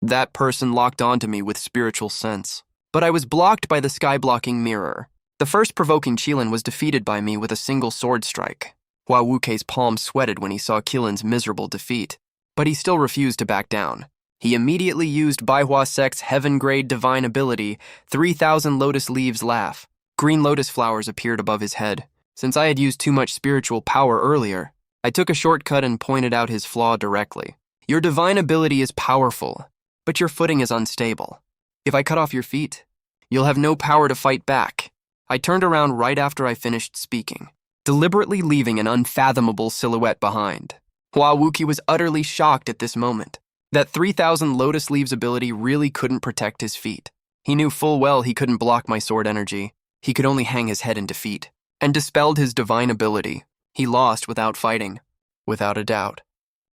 That person locked onto me with spiritual sense, but I was blocked by the sky-blocking mirror. The first provoking Qilin was defeated by me with a single sword strike. Hua Wuke's palm sweated when he saw Qilin's miserable defeat, but he still refused to back down. He immediately used Baihua Sect's heaven-grade divine ability, 3,000 Lotus Leaves Laugh. Green lotus flowers appeared above his head. Since I had used too much spiritual power earlier, I took a shortcut and pointed out his flaw directly. Your divine ability is powerful, but your footing is unstable. If I cut off your feet, you'll have no power to fight back. I turned around right after I finished speaking, deliberately leaving an unfathomable silhouette behind. Hua Wuke was utterly shocked at this moment. That 3,000 Lotus Leaves ability really couldn't protect his feet. He knew full well he couldn't block my sword energy. He could only hang his head in defeat, and dispelled his divine ability. He lost without fighting, without a doubt.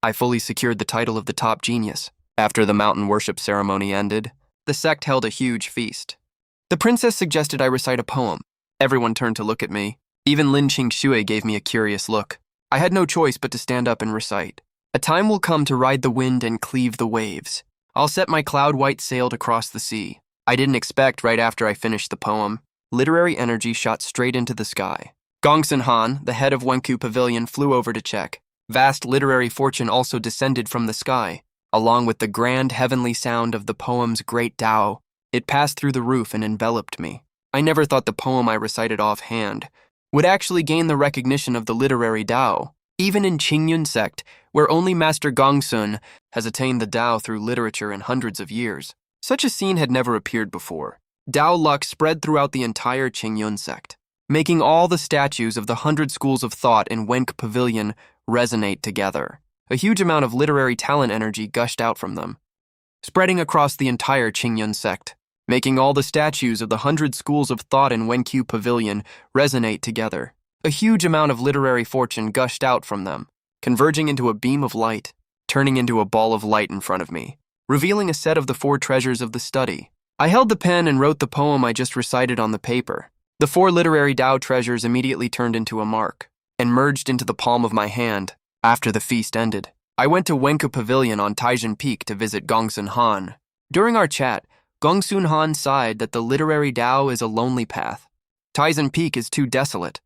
I fully secured the title of the top genius. After the mountain worship ceremony ended, the sect held a huge feast. The princess suggested I recite a poem. Everyone turned to look at me. Even Lin Qingsui gave me a curious look. I had no choice but to stand up and recite. A time will come to ride the wind and cleave the waves. I'll set my cloud-white sail to cross the sea. I didn't expect right after I finished the poem. Literary energy shot straight into the sky. Gongsun Han, the head of Wenku Pavilion, flew over to check. Vast literary fortune also descended from the sky, along with the grand heavenly sound of the poem's great Tao. It passed through the roof and enveloped me. I never thought the poem I recited offhand would actually gain the recognition of the literary Tao. Even in Qingyun Sect, where only Master Gongsun has attained the Tao through literature in hundreds of years, such a scene had never appeared before. Tao luck spread throughout the entire Qingyun Sect, making all the statues of the 100 schools of thought in Wenk Pavilion resonate together. A huge amount of literary talent energy gushed out from them, spreading across the entire Qingyun Sect, making all the statues of the 100 schools of thought in Wenku Pavilion resonate together. A huge amount of literary fortune gushed out from them, converging into a beam of light, turning into a ball of light in front of me, revealing a set of the 4 treasures of the study. I held the pen and wrote the poem I just recited on the paper. The 4 literary Tao treasures immediately turned into a mark and merged into the palm of my hand. After the feast ended, I went to Wenku Pavilion on Taijin Peak to visit Gongsun Han. During our chat, Gongsun Han sighed that the literary Tao is a lonely path. Taijin Peak is too desolate.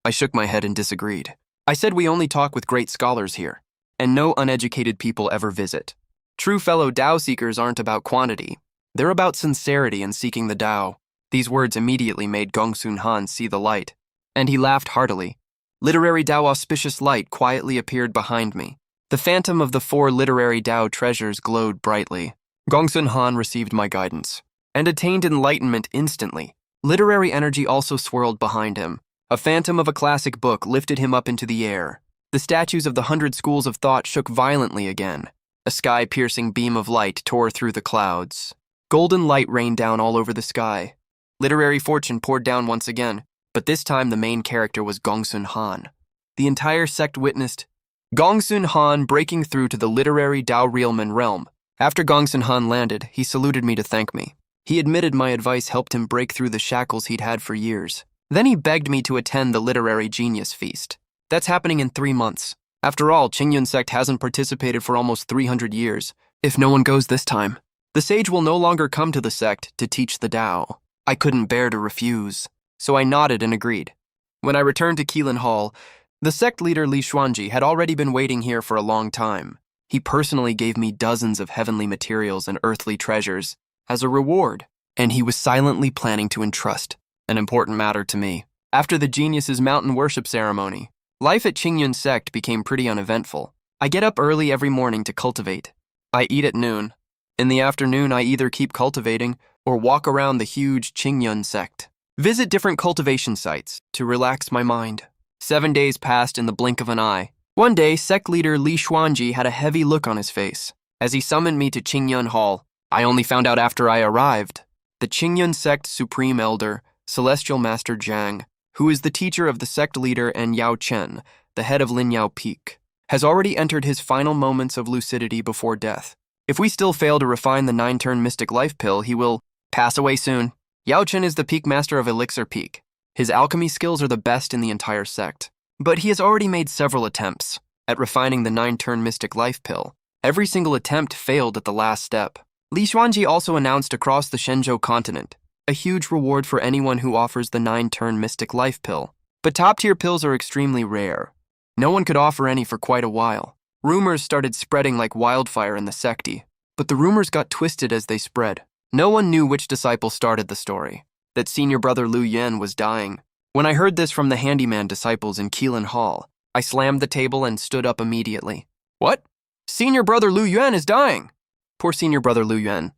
I shook my head and disagreed. I said we only talk with great scholars here, and no uneducated people ever visit. True fellow Tao seekers aren't about quantity. They're about sincerity and seeking the Tao. These words immediately made Gongsun Han see the light, and he laughed heartily. Literary Tao auspicious light quietly appeared behind me. The phantom of the 4 literary Tao treasures glowed brightly. Gongsun Han received my guidance and attained enlightenment instantly. Literary energy also swirled behind him. A phantom of a classic book lifted him up into the air. The statues of the 100 schools of thought shook violently again. A sky-piercing beam of light tore through the clouds. Golden light rained down all over the sky. Literary fortune poured down once again, but this time the main character was Gongsun Han. The entire sect witnessed Gongsun Han breaking through to the literary Dao Realman realm. After Gongsun Han landed, he saluted me to thank me. He admitted my advice helped him break through the shackles he'd had for years. Then he begged me to attend the Literary Genius Feast. That's happening in 3 months. After all, Qingyun sect hasn't participated for almost 300 years. If no one goes this time, the sage will no longer come to the sect to teach the Tao. I couldn't bear to refuse, so I nodded and agreed. When I returned to Qilin Hall, the sect leader Li Xuanji had already been waiting here for a long time. He personally gave me dozens of heavenly materials and earthly treasures as a reward, and he was silently planning to entrust an important matter to me. After the Genius's mountain worship ceremony, life at Qingyun sect became pretty uneventful. I get up early every morning to cultivate. I eat at noon. In the afternoon, I either keep cultivating or walk around the huge Qingyun sect. Visit different cultivation sites to relax my mind. 7 days passed in the blink of an eye. One day, sect leader Li Xuanji had a heavy look on his face. As he summoned me to Qingyun Hall, I only found out after I arrived. The Qingyun sect supreme elder, Celestial Master Zhang, who is the teacher of the sect leader and Yao Chen, the head of Lin Yao Peak, has already entered his final moments of lucidity before death. If we still fail to refine the 9-turn mystic life pill, he will pass away soon. Yao Chen is the peak master of Elixir Peak. His alchemy skills are the best in the entire sect. But he has already made several attempts at refining the 9-turn mystic life pill. Every single attempt failed at the last step. Li Xuanji also announced across the Shenzhou continent a huge reward for anyone who offers the 9-turn mystic life pill. But top-tier pills are extremely rare. No one could offer any for quite a while. Rumors started spreading like wildfire in the secti, but the rumors got twisted as they spread. No one knew which disciple started the story, that senior brother Lu Yuan was dying. When I heard this from the handyman disciples in Qilin Hall, I slammed the table and stood up immediately. What? Senior brother Lu Yuan is dying! Poor senior brother Lu Yuan.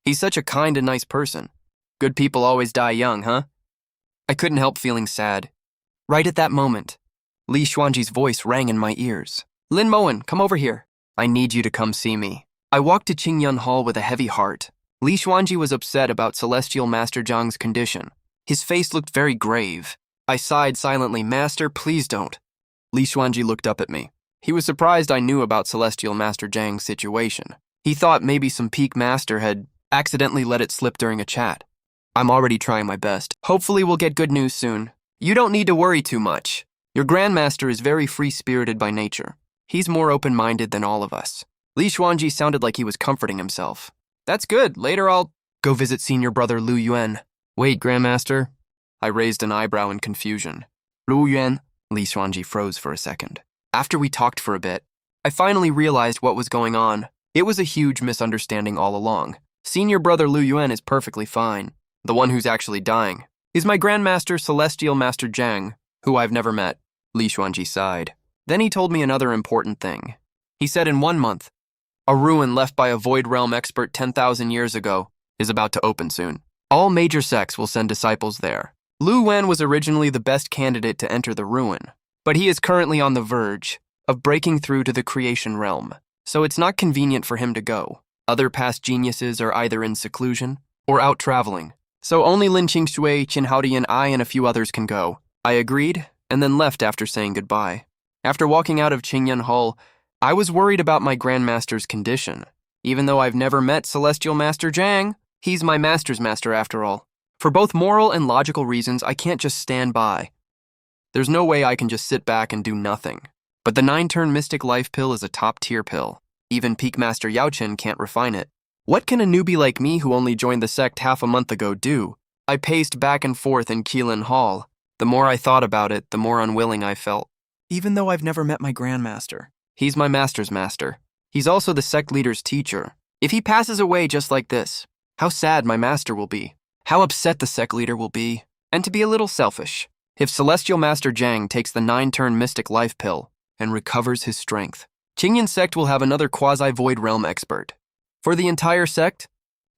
He's such a kind and nice person. Good people always die young, huh? I couldn't help feeling sad. Right at that moment, Li Xuanji's voice rang in my ears. Lin Moen, come over here. I need you to come see me. I walked to Qingyun Hall with a heavy heart. Li Xuanji was upset about Celestial Master Zhang's condition. His face looked very grave. I sighed silently, Master, please don't. Li Xuanji looked up at me. He was surprised I knew about Celestial Master Zhang's situation. He thought maybe some peak master had accidentally let it slip during a chat. I'm already trying my best. Hopefully we'll get good news soon. You don't need to worry too much. Your Grandmaster is very free-spirited by nature. He's more open-minded than all of us. Li Xuanji sounded like he was comforting himself. That's good. Later I'll go visit senior brother Lu Yuan. Wait, Grandmaster. I raised an eyebrow in confusion. Lu Yuan? Li Xuanji froze for a second. After we talked for a bit, I finally realized what was going on. It was a huge misunderstanding all along. Senior brother Lu Yuan is perfectly fine. The one who's actually dying is my Grandmaster Celestial Master Zhang, who I've never met. Li Xuanji sighed. Then he told me another important thing. He said in 1 month, a ruin left by a Void Realm expert 10,000 years ago is about to open soon. All major sects will send disciples there. Lu Wen was originally the best candidate to enter the ruin, but he is currently on the verge of breaking through to the creation realm, so it's not convenient for him to go. Other past geniuses are either in seclusion or out traveling, so only Lin Qingshui, Qin Haodian, I, and a few others can go. I agreed, and then left after saying goodbye. After walking out of Qingyun Hall, I was worried about my Grandmaster's condition. Even though I've never met Celestial Master Zhang, he's my master's master after all. For both moral and logical reasons, I can't just stand by. There's no way I can just sit back and do nothing. But the 9-turn Mystic Life Pill is a top-tier pill. Even Peak Master Yao Chen can't refine it. What can a newbie like me who only joined the sect half a month ago do? I paced back and forth in Qilin Hall. The more I thought about it, the more unwilling I felt. Even though I've never met my Grandmaster, he's my master's master. He's also the sect leader's teacher. If he passes away just like this, how sad my master will be. How upset the sect leader will be. And to be a little selfish, if Celestial Master Zhang takes the 9-turn Mystic Life Pill and recovers his strength, Qingyun sect will have another quasi-Void Realm expert. For the entire sect,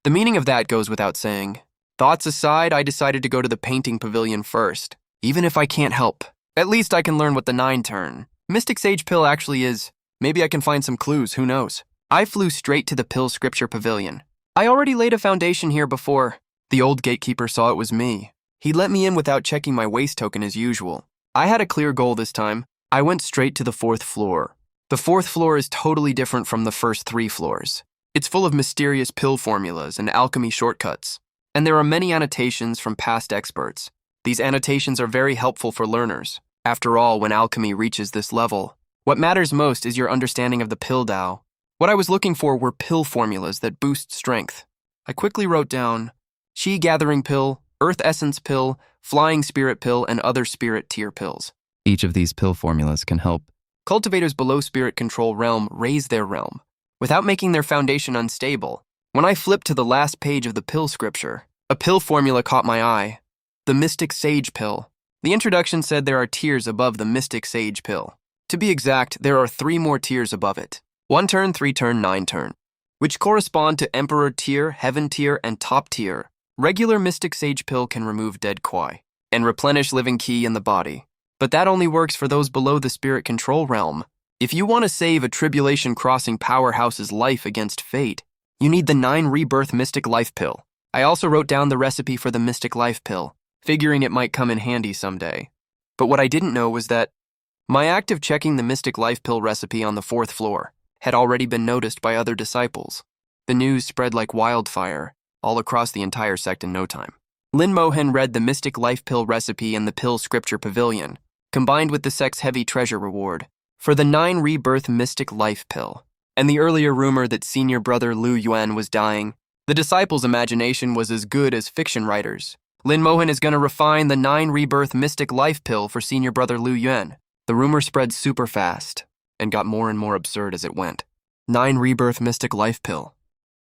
the meaning of that goes without saying. Thoughts aside, I decided to go to the painting pavilion first. Even if I can't help, at least I can learn what the 9-turn Mystic Sage Pill actually is. Maybe I can find some clues, who knows? I flew straight to the Pill Scripture Pavilion. I already laid a foundation here before. The old gatekeeper saw it was me. He let me in without checking my waist token as usual. I had a clear goal this time. I went straight to the 4th floor. The 4th floor is totally different from the first 3 floors. It's full of mysterious pill formulas and alchemy shortcuts. And there are many annotations from past experts. These annotations are very helpful for learners. After all, when alchemy reaches this level, what matters most is your understanding of the pill Tao. What I was looking for were pill formulas that boost strength. I quickly wrote down Qi Gathering Pill, Earth Essence Pill, Flying Spirit Pill, and other Spirit Tier pills. Each of these pill formulas can help cultivators below Spirit Control realm raise their realm without making their foundation unstable. When I flipped to the last page of the pill scripture, a pill formula caught my eye. The Mystic Sage Pill. The introduction said there are tiers above the Mystic Sage Pill. To be exact, there are 3 more tiers above it. 1 turn, 3 turn, 9 turn, which correspond to Emperor Tier, Heaven Tier, and Top Tier. Regular Mystic Sage Pill can remove dead Kwai and replenish living Qi in the body. But that only works for those below the Spirit Control realm. If you want to save a Tribulation Crossing powerhouse's life against fate, you need the 9 Rebirth Mystic Life Pill. I also wrote down the recipe for the Mystic Life Pill, figuring it might come in handy someday. But what I didn't know was that my act of checking the Mystic Life Pill recipe on the 4th floor had already been noticed by other disciples. The news spread like wildfire all across the entire sect in no time. Lin Mohan read the Mystic Life Pill recipe in the Pill Scripture Pavilion, combined with the sect's heavy treasure reward for the 9 Rebirth Mystic Life Pill, and the earlier rumor that senior brother Lu Yuan was dying. The disciples' imagination was as good as fiction writers. Lin Mohan is going to refine the 9 Rebirth Mystic Life Pill for senior brother Lu Yuan. The rumor spread super fast and got more and more absurd as it went. 9 Rebirth Mystic Life Pill.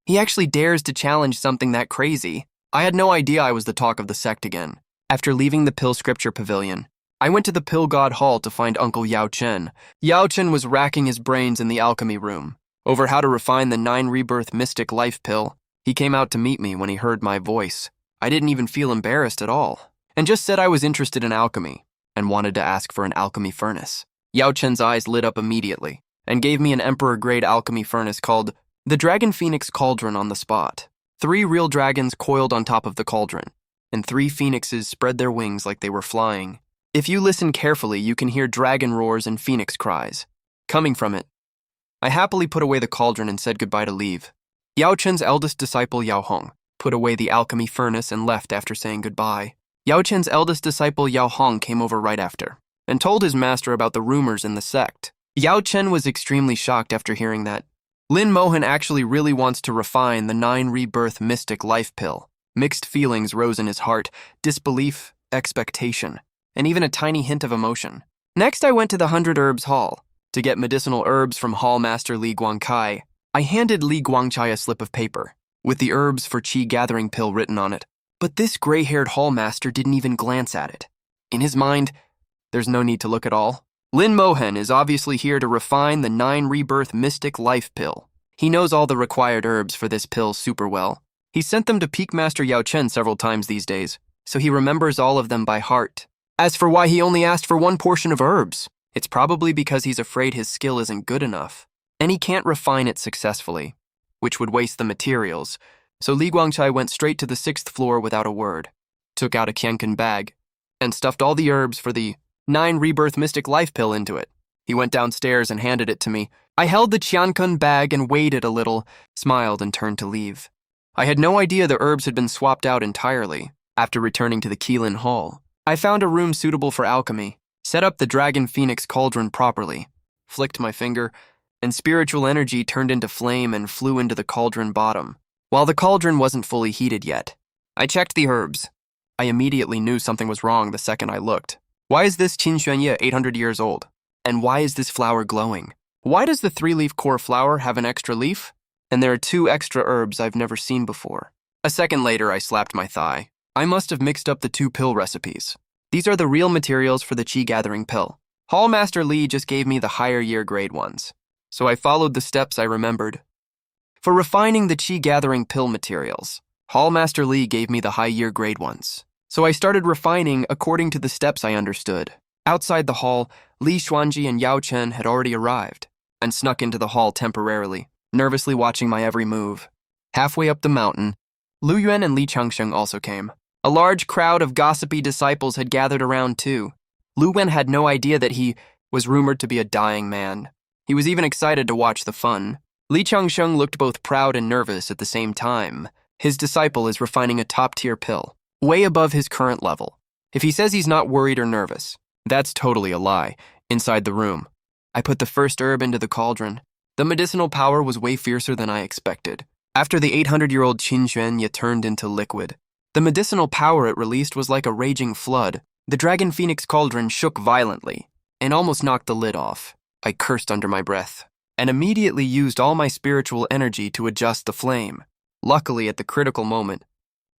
He actually dares to challenge something that crazy. I had no idea I was the talk of the sect again. After leaving the Pill Scripture Pavilion, I went to the Pill God Hall to find Uncle Yao Chen. Yao Chen was racking his brains in the alchemy room over how to refine the 9 Rebirth Mystic Life Pill. He came out to meet me when he heard my voice. I didn't even feel embarrassed at all, and just said I was interested in alchemy and wanted to ask for an alchemy furnace. Yao Chen's eyes lit up immediately and gave me an emperor-grade alchemy furnace called the Dragon Phoenix Cauldron on the spot. 3 real dragons coiled on top of the cauldron, and 3 phoenixes spread their wings like they were flying. If you listen carefully, you can hear dragon roars and phoenix cries coming from it. I happily put away the cauldron and said goodbye to leave. Yao Chen's eldest disciple, Yao Hong, put away the alchemy furnace and left after saying goodbye. Yao Chen's eldest disciple, Yao Hong, came over right after and told his master about the rumors in the sect. Yao Chen was extremely shocked after hearing that. Lin Mohan actually really wants to refine the 9 Rebirth Mystic Life Pill. Mixed feelings rose in his heart, disbelief, expectation, and even a tiny hint of emotion. Next, I went to the 100 Herbs Hall to get medicinal herbs from Hall Master Li Guangkai. I handed Li Guangchai a slip of paper with the herbs for Qi Gathering Pill written on it. But this gray-haired hall master didn't even glance at it. In his mind, there's no need to look at all. Lin Mohan is obviously here to refine the 9 Rebirth Mystic Life Pill. He knows all the required herbs for this pill super well. He sent them to Peak Master Yao Chen several times these days, so he remembers all of them by heart. As for why he only asked for 1 portion of herbs, it's probably because he's afraid his skill isn't good enough, and he can't refine it successfully, which would waste the materials. So Li Guangchai went straight to the 6th floor without a word, took out a Qingyun bag, and stuffed all the herbs for the 9 Rebirth Mystic Life Pill into it. He went downstairs and handed it to me. I held the Qingyun bag and weighed it a little, smiled and turned to leave. I had no idea the herbs had been swapped out entirely. After returning to the Qilin Hall, I found a room suitable for alchemy, set up the Dragon Phoenix Cauldron properly, flicked my finger, and spiritual energy turned into flame and flew into the cauldron bottom. While the cauldron wasn't fully heated yet, I checked the herbs. I immediately knew something was wrong the second I looked. Why is this Qingyun 800 years old? And why is this flower glowing? Why does the 3-leaf core flower have an extra leaf? And there are 2 extra herbs I've never seen before. A second later, I slapped my thigh. I must have mixed up the 2 pill recipes. These are the real materials for the Qi Gathering Pill. Hall Master Li just gave me the higher year grade ones, so I followed the steps I remembered. For refining the Qi Gathering Pill materials, Hall Master Li gave me the high year grade ones, so I started refining according to the steps I understood. Outside the hall, Li Xuanji and Yao Chen had already arrived and snuck into the hall temporarily. nervously watching my every move. Halfway up the mountain, Lu Yuan and Li Changsheng also came. A large crowd of gossipy disciples had gathered around too. Lu Yuan had no idea that he was rumored to be a dying man. He was even excited to watch the fun. Li Changsheng looked both proud and nervous at the same time. His disciple is refining a top-tier pill, way above his current level. If he says he's not worried or nervous, that's totally a lie. Inside the room, I put the first herb into the cauldron. The medicinal power was way fiercer than I expected. After the 800-year-old Qingyun turned into liquid, the medicinal power it released was like a raging flood. The dragon phoenix cauldron shook violently and almost knocked the lid off. I cursed under my breath and immediately used all my spiritual energy to adjust the flame. Luckily, at the critical moment,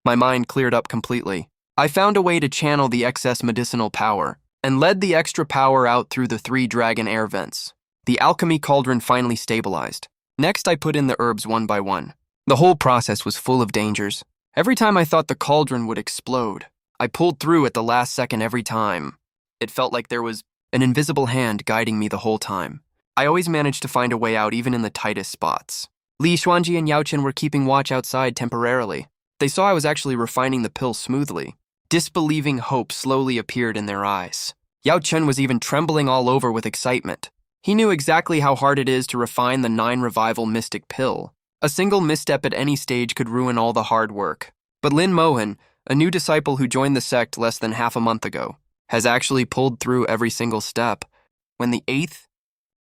my mind cleared up completely. I found a way to channel the excess medicinal power and led the extra power out through the 3 dragon air vents. The alchemy cauldron finally stabilized. Next, I put in the herbs one by one. The whole process was full of dangers. Every time I thought the cauldron would explode, I pulled through at the last second every time. It felt like there was an invisible hand guiding me the whole time. I always managed to find a way out even in the tightest spots. Li Xuanji and Yao Chen were keeping watch outside temporarily. They saw I was actually refining the pill smoothly. Disbelieving hope slowly appeared in their eyes. Yao Chen was even trembling all over with excitement. He knew exactly how hard it is to refine the 9 revival mystic pill. A single misstep at any stage could ruin all the hard work. But Lin Mohan, a new disciple who joined the sect less than half a month ago, has actually pulled through every single step. When the 8th,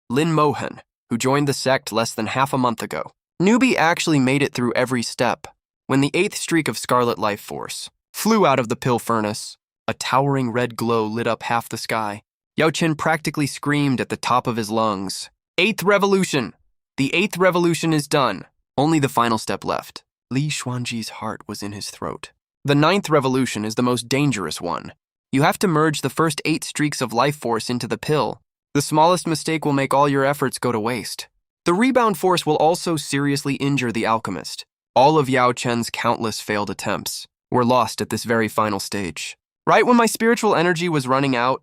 Lin Mohan, who joined the sect less than half a month ago, newbie actually made it through every step. When the 8th streak of scarlet life force flew out of the pill furnace, a towering red glow lit up half the sky. Yao Chen practically screamed at the top of his lungs. 8th revolution! The 8th revolution is done. Only the final step left. Li Xuanji's heart was in his throat. The 9th revolution is the most dangerous one. You have to merge the first 8 streaks of life force into the pill. The smallest mistake will make all your efforts go to waste. The rebound force will also seriously injure the alchemist. All of Yao Chen's countless failed attempts were lost at this very final stage. Right when my spiritual energy was running out,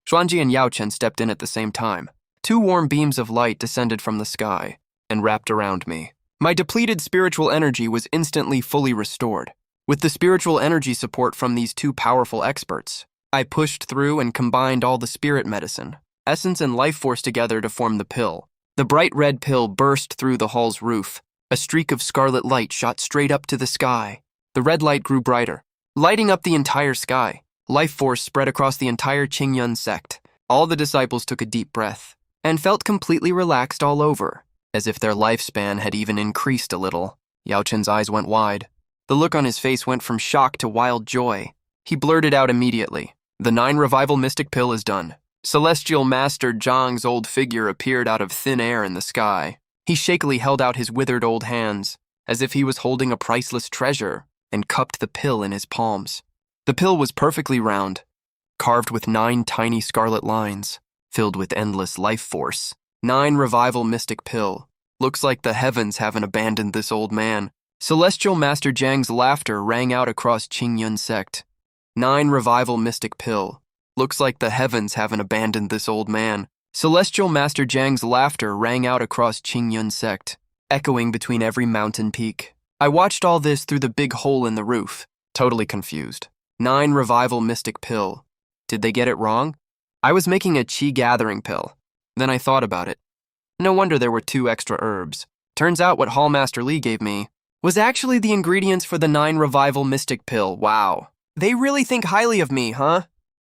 Xuanji and Yao Chen stepped in at the same time. 2 warm beams of light descended from the sky and wrapped around me. My depleted spiritual energy was instantly fully restored. With the spiritual energy support from these 2 powerful experts, I pushed through and combined all the spirit medicine, essence and life force together to form the pill. The bright red pill burst through the hall's roof. A streak of scarlet light shot straight up to the sky. The red light grew brighter, lighting up the entire sky. Life force spread across the entire Qingyun sect. All the disciples took a deep breath and felt completely relaxed all over, as if their lifespan had even increased a little. Yao Chen's eyes went wide. The look on his face went from shock to wild joy. He blurted out immediately, "The 9 revival mystic pill is done." Celestial Master Zhang's old figure appeared out of thin air in the sky. He shakily held out his withered old hands, as if he was holding a priceless treasure, and cupped the pill in his palms. The pill was perfectly round, carved with 9 tiny scarlet lines, filled with endless life force. 9 revival mystic pill. Looks like the heavens haven't abandoned this old man. Celestial Master Zhang's laughter rang out across Qingyun sect. 9 revival mystic pill. Looks like the heavens haven't abandoned this old man. Celestial Master Zhang's laughter rang out across Qingyun sect, echoing between every mountain peak. I watched all this through the big hole in the roof, totally confused. 9 revival mystic pill. Did they get it wrong? I was making a chi gathering pill. Then I thought about it. No wonder there were 2 extra herbs. Turns out what Hallmaster Li gave me was actually the ingredients for the 9 revival mystic pill. Wow. They really think highly of me, huh?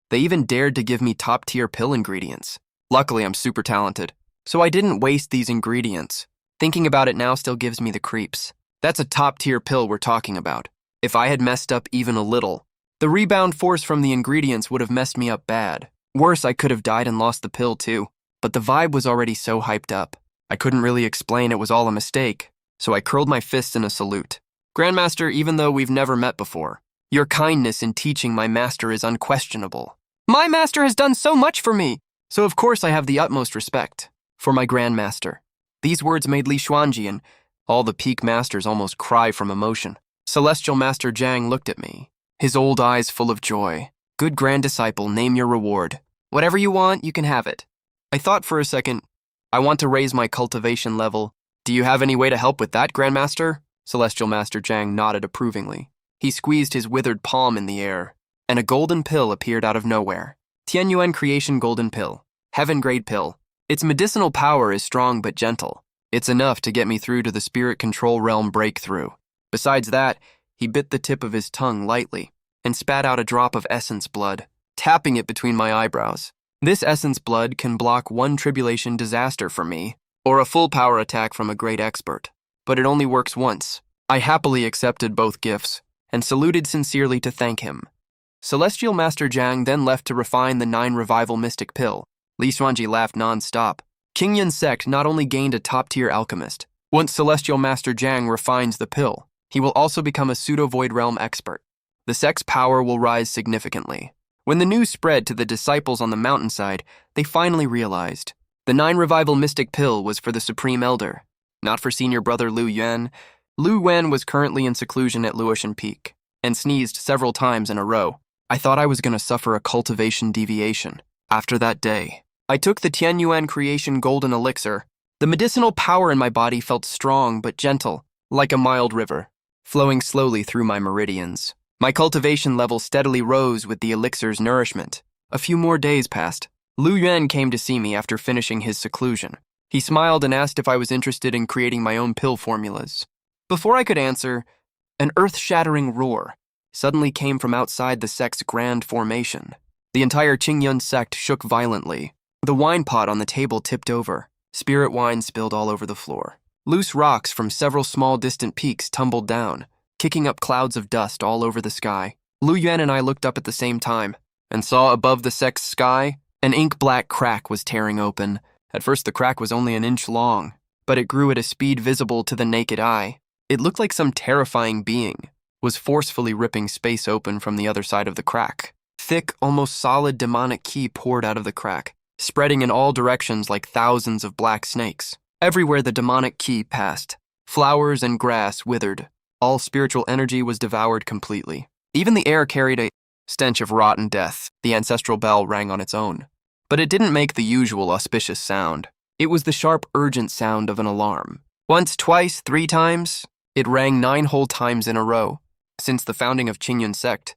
They even dared to give me top-tier pill ingredients. Luckily, I'm super talented, so I didn't waste these ingredients. Thinking about it now still gives me the creeps. That's a top-tier pill we're talking about. If I had messed up even a little, the rebound force from the ingredients would have messed me up bad. Worse, I could have died and lost the pill too. But the vibe was already so hyped up. I couldn't really explain it was all a mistake, so I curled my fists in a salute. Grandmaster, even though we've never met before, your kindness in teaching my master is unquestionable. My master has done so much for me, so of course I have the utmost respect for my grandmaster. These words made Li Xuanji and all the peak masters almost cry from emotion. Celestial Master Zhang looked at me, his old eyes full of joy. Good grand disciple, name your reward. Whatever you want, you can have it. I thought for a second, I want to raise my cultivation level Do you have any way to help with that, Grandmaster? Celestial Master Zhang nodded approvingly. He squeezed his withered palm in the air, and a golden pill appeared out of nowhere. Qingyun Creation Golden Pill. Heaven-grade pill. Its medicinal power is strong but gentle. It's enough to get me through to the spirit control realm breakthrough. Besides that, he bit the tip of his tongue lightly and spat out a drop of essence blood, tapping it between my eyebrows. This essence blood can block one tribulation disaster for me, or a full power attack from a great expert. But it only works once. I happily accepted both gifts and saluted sincerely to thank him. Celestial Master Zhang then left to refine the 9 revival mystic pill. Li Xuanji laughed non-stop. Qingyun Sect not only gained a top-tier alchemist. Once Celestial Master Zhang refines the pill, he will also become a pseudo-void realm expert. The sect's power will rise significantly. When the news spread to the disciples on the mountainside, they finally realized the 9 revival mystic pill was for the Supreme Elder, not for senior brother Lu Yuan. Lu Yuan was currently in seclusion at Luotian Peak and sneezed several times in a row. I thought I was going to suffer a cultivation deviation. After that day, I took the Tianyuan Creation Golden Elixir. The medicinal power in my body felt strong but gentle, like a mild river, flowing slowly through my meridians. My cultivation level steadily rose with the elixir's nourishment. A few more days passed. Lu Yuan came to see me after finishing his seclusion. He smiled and asked if I was interested in creating my own pill formulas. Before I could answer, an earth-shattering roar suddenly came from outside the sect's grand formation. The entire Qingyun sect shook violently. The wine pot on the table tipped over. Spirit wine spilled all over the floor. Loose rocks from several small distant peaks tumbled down, kicking up clouds of dust all over the sky. Lu Yuan and I looked up at the same time and saw above the sect's sky an ink-black crack was tearing open. At first the crack was only an inch long, but it grew at a speed visible to the naked eye. It looked like some terrifying being was forcefully ripping space open from the other side of the crack. Thick, almost solid demonic ki poured out of the crack, spreading in all directions like thousands of black snakes. Everywhere the demonic ki passed, flowers and grass withered. All spiritual energy was devoured completely. Even the air carried a stench of rotten death. The ancestral bell rang on its own. But it didn't make the usual auspicious sound. It was the sharp, urgent sound of an alarm. Once, twice, 3 times, it rang 9 whole times in a row. Since the founding of Qingyun Sect,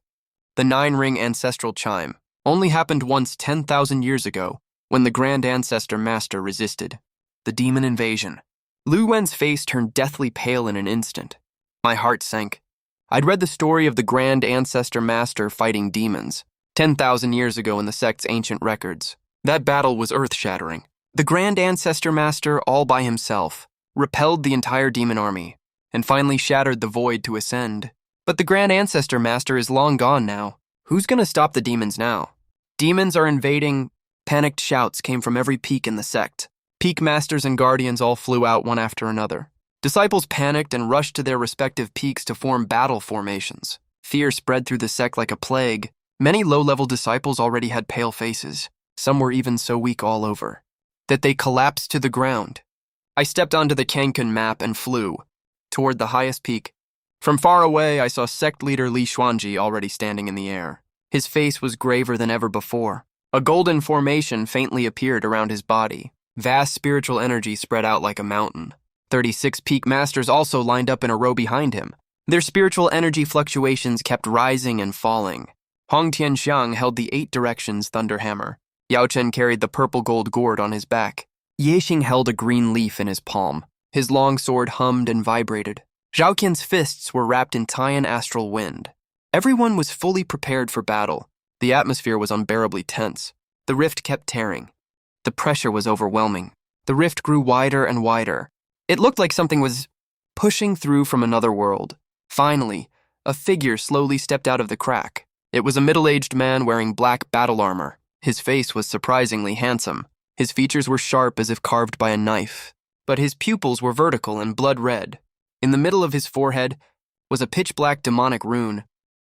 the 9-ring ancestral chime only happened once 10,000 years ago, when the Grand Ancestor Master resisted the demon invasion. Lu Wen's face turned deathly pale in an instant. My heart sank. I'd read the story of the Grand Ancestor Master fighting demons 10,000 years ago in the sect's ancient records. That battle was earth-shattering. The Grand Ancestor Master, all by himself, repelled the entire demon army and finally shattered the void to ascend. But the Grand Ancestor Master is long gone now. Who's going to stop the demons now? Demons are invading. Panicked shouts came from every peak in the sect. Peak masters and guardians all flew out one after another. Disciples panicked and rushed to their respective peaks to form battle formations. Fear spread through the sect like a plague. Many low-level disciples already had pale faces. Some were even so weak all over that they collapsed to the ground. I stepped onto the Qingyun map and flew toward the highest peak. From far away, I saw sect leader Li Xuanji already standing in the air. His face was graver than ever before. A golden formation faintly appeared around his body. Vast spiritual energy spread out like a mountain. 36 peak masters also lined up in a row behind him. Their spiritual energy fluctuations kept rising and falling. Hong Tianxiang held the 8 directions thunderhammer. Yao Chen carried the purple gold gourd on his back. Yexing held a green leaf in his palm. His long sword hummed and vibrated. Zhao Qian's fists were wrapped in Taiyan astral wind. Everyone was fully prepared for battle. The atmosphere was unbearably tense. The rift kept tearing. The pressure was overwhelming. The rift grew wider and wider. It looked like something was pushing through from another world. Finally, a figure slowly stepped out of the crack. It was a middle-aged man wearing black battle armor. His face was surprisingly handsome. His features were sharp as if carved by a knife, but his pupils were vertical and blood red. In the middle of his forehead was a pitch-black demonic rune.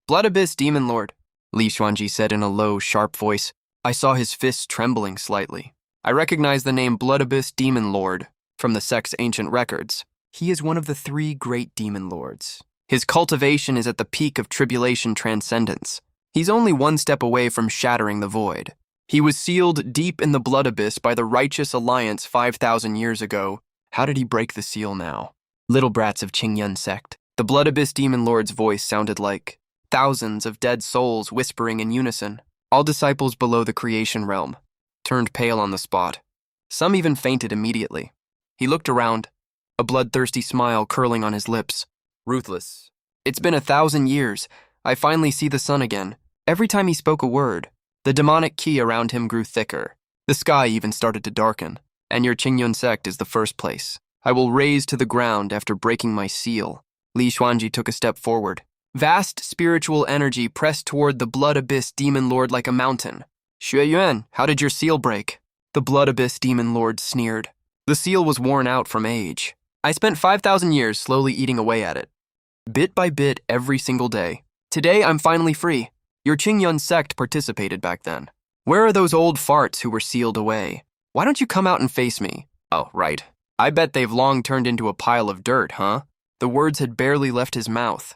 "Blood Abyss Demon Lord," Li Xuanji said in a low, sharp voice. I saw his fists trembling slightly. I recognized the name Blood Abyss Demon Lord from the sect's ancient records. He is one of the 3 great demon lords. His cultivation is at the peak of tribulation transcendence. He's only 1 step away from shattering the void. He was sealed deep in the blood abyss by the righteous alliance 5,000 years ago How did he break the seal now? Little brats of Qingyun Sect. The Blood Abyss Demon Lord's voice sounded like thousands of dead souls whispering in unison. All disciples below the creation realm turned pale on the spot. Some even fainted immediately. He looked around, a bloodthirsty smile curling on his lips. Ruthless. It's been 1,000 years. I finally see the sun again. Every time he spoke a word, the demonic ki around him grew thicker. The sky even started to darken. And your Qingyun sect is the first place I will raise to the ground after breaking my seal. Li Xuanji took a step forward. Vast spiritual energy pressed toward the Blood Abyss Demon Lord like a mountain. Xueyuan, how did your seal break? The Blood Abyss Demon Lord sneered. The seal was worn out from age. I spent 5,000 years slowly eating away at it. Bit by bit every single day. Today I'm finally free. Your Qingyun sect participated back then. Where are those old farts who were sealed away? Why don't you come out and face me? Oh, right. I bet they've long turned into a pile of dirt, huh? The words had barely left his mouth.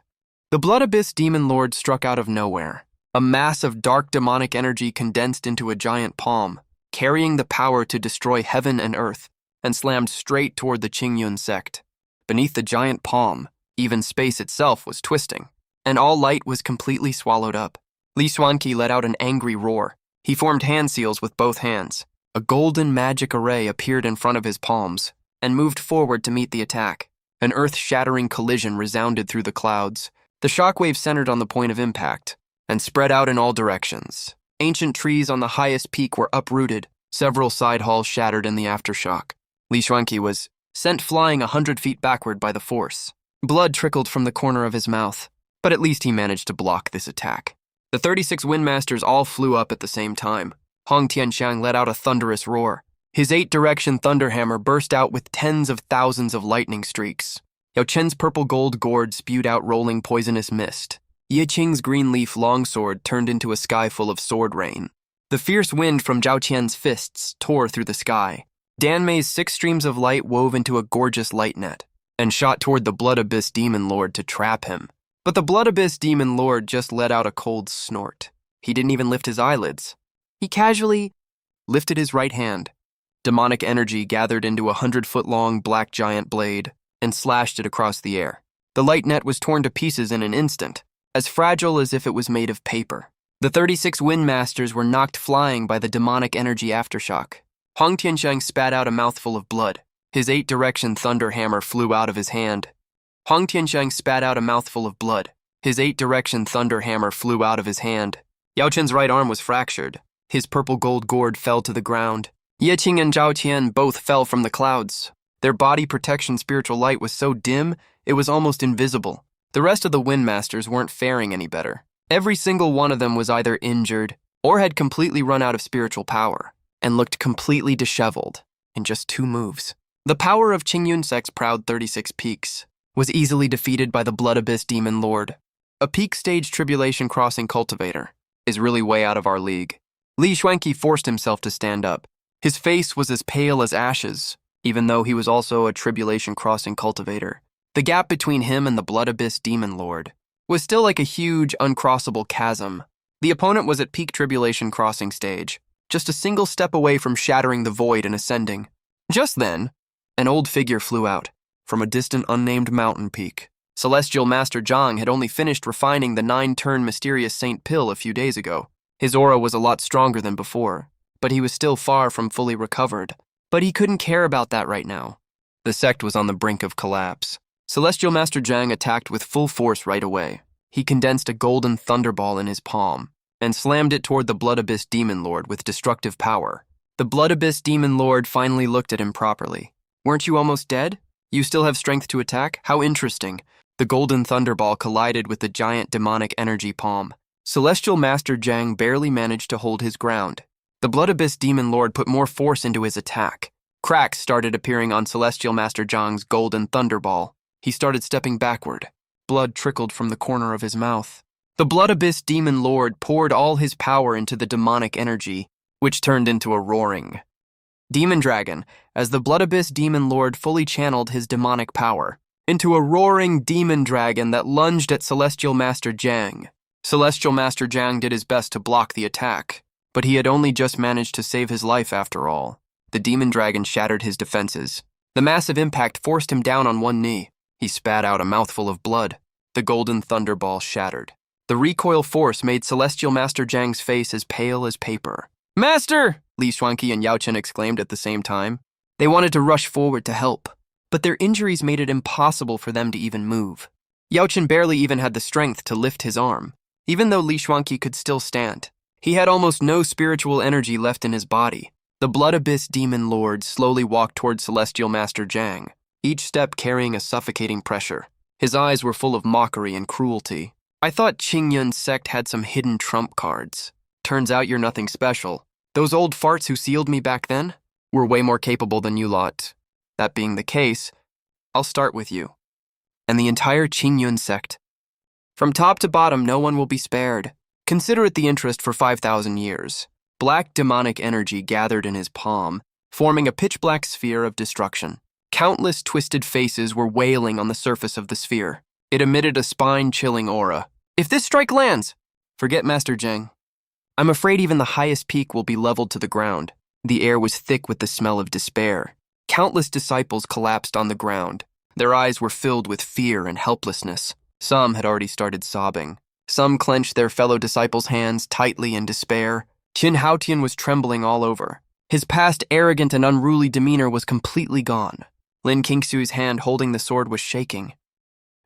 The Blood Abyss Demon Lord struck out of nowhere. A mass of dark demonic energy condensed into a giant palm, carrying the power to destroy heaven and earth, and slammed straight toward the Qingyun sect. Beneath the giant palm, even space itself was twisting, and all light was completely swallowed up. Li Xuanqi let out an angry roar. He formed hand seals with both hands. A golden magic array appeared in front of his palms and moved forward to meet the attack. An earth-shattering collision resounded through the clouds. The shockwave centered on the point of impact and spread out in all directions. Ancient trees on the highest peak were uprooted. Several side halls shattered in the aftershock. Li Xuanqi was sent flying 100 feet backward by the force. Blood trickled from the corner of his mouth, but at least he managed to block this attack. The 36 Windmasters all flew up at the same time. Hong Tianxiang let out a thunderous roar. His 8-direction thunderhammer burst out with tens of thousands of lightning streaks. Yao Chen's purple gold gourd spewed out rolling poisonous mist. Ye Qing's green leaf longsword turned into a sky full of sword rain. The fierce wind from Zhao Qian's fists tore through the sky. Dan Mei's 6 streams of light wove into a gorgeous light net and shot toward the Blood Abyss Demon Lord to trap him. But the Blood Abyss Demon Lord just let out a cold snort. He didn't even lift his eyelids. He casually lifted his right hand. Demonic energy gathered into a 100-foot-long black giant blade and slashed it across the air. The light net was torn to pieces in an instant, as fragile as if it was made of paper. The 36 Windmasters were knocked flying by the demonic energy aftershock. Hong Tianxiang spat out a mouthful of blood. His 8-direction thunder hammer flew out of his hand. Hong Tianxiang spat out a mouthful of blood. His 8-direction thunder hammer flew out of his hand. Yao Chen's right arm was fractured. His purple gold gourd fell to the ground. Ye Qing and Zhao Qian both fell from the clouds. Their body protection spiritual light was so dim, it was almost invisible. The rest of the Windmasters weren't faring any better. Every single one of them was either injured or had completely run out of spiritual power and looked completely disheveled in just 2 moves. The power of Qingyun Sect's proud 36 peaks was easily defeated by the Blood Abyss Demon Lord. A peak stage tribulation crossing cultivator is really way out of our league. Li Xuanqi forced himself to stand up. His face was as pale as ashes, even though he was also a tribulation crossing cultivator. The gap between him and the Blood Abyss Demon Lord was still like a huge, uncrossable chasm. The opponent was at peak tribulation crossing stage, just a single step away from shattering the void and ascending. Just then, an old figure flew out from a distant unnamed mountain peak. Celestial Master Zhang had only finished refining the 9-turn mysterious Saint Pill a few days ago. His aura was a lot stronger than before, but he was still far from fully recovered. But he couldn't care about that right now. The sect was on the brink of collapse. Celestial Master Zhang attacked with full force right away. He condensed a golden thunderball in his palm and slammed it toward the Blood Abyss Demon Lord with destructive power. The Blood Abyss Demon Lord finally looked at him properly. Weren't you almost dead? You still have strength to attack? How interesting. The golden thunderball collided with the giant demonic energy palm. Celestial Master Zhang barely managed to hold his ground. The Blood Abyss Demon Lord put more force into his attack. Cracks started appearing on Celestial Master Zhang's golden thunderball. He started stepping backward. Blood trickled from the corner of his mouth. The Blood Abyss Demon Lord poured all his power into the demonic energy, which turned into a roaring demon dragon, as the Blood Abyss Demon Lord fully channeled his demonic power into a roaring demon dragon that lunged at Celestial Master Zhang. Celestial Master Zhang did his best to block the attack, but he had only just managed to save his life after all. The demon dragon shattered his defenses. The massive impact forced him down on one knee. He spat out a mouthful of blood. The golden thunderball shattered. The recoil force made Celestial Master Zhang's face as pale as paper. "Master!" Li Xuanqi and Yao Chen exclaimed at the same time. They wanted to rush forward to help, but their injuries made it impossible for them to even move. Yao Chen barely even had the strength to lift his arm, even though Li Xuanqi could still stand. He had almost no spiritual energy left in his body. The Blood Abyss Demon Lord slowly walked toward Celestial Master Zhang, each step carrying a suffocating pressure. His eyes were full of mockery and cruelty. "I thought Qingyun's sect had some hidden trump cards. Turns out you're nothing special. Those old farts who sealed me back then were way more capable than you lot. That being the case, I'll start with you and the entire Qingyun sect. From top to bottom, no one will be spared. Consider it the interest for 5,000 years. Black demonic energy gathered in his palm, forming a pitch-black sphere of destruction. Countless twisted faces were wailing on the surface of the sphere. It emitted a spine-chilling aura. If this strike lands, forget Master Zhang. I'm afraid even the highest peak will be leveled to the ground." The air was thick with the smell of despair. Countless disciples collapsed on the ground. Their eyes were filled with fear and helplessness. Some had already started sobbing. Some clenched their fellow disciples' hands tightly in despair. Qin Haotian was trembling all over. His past arrogant and unruly demeanor was completely gone. Lin Qingxu's hand holding the sword was shaking.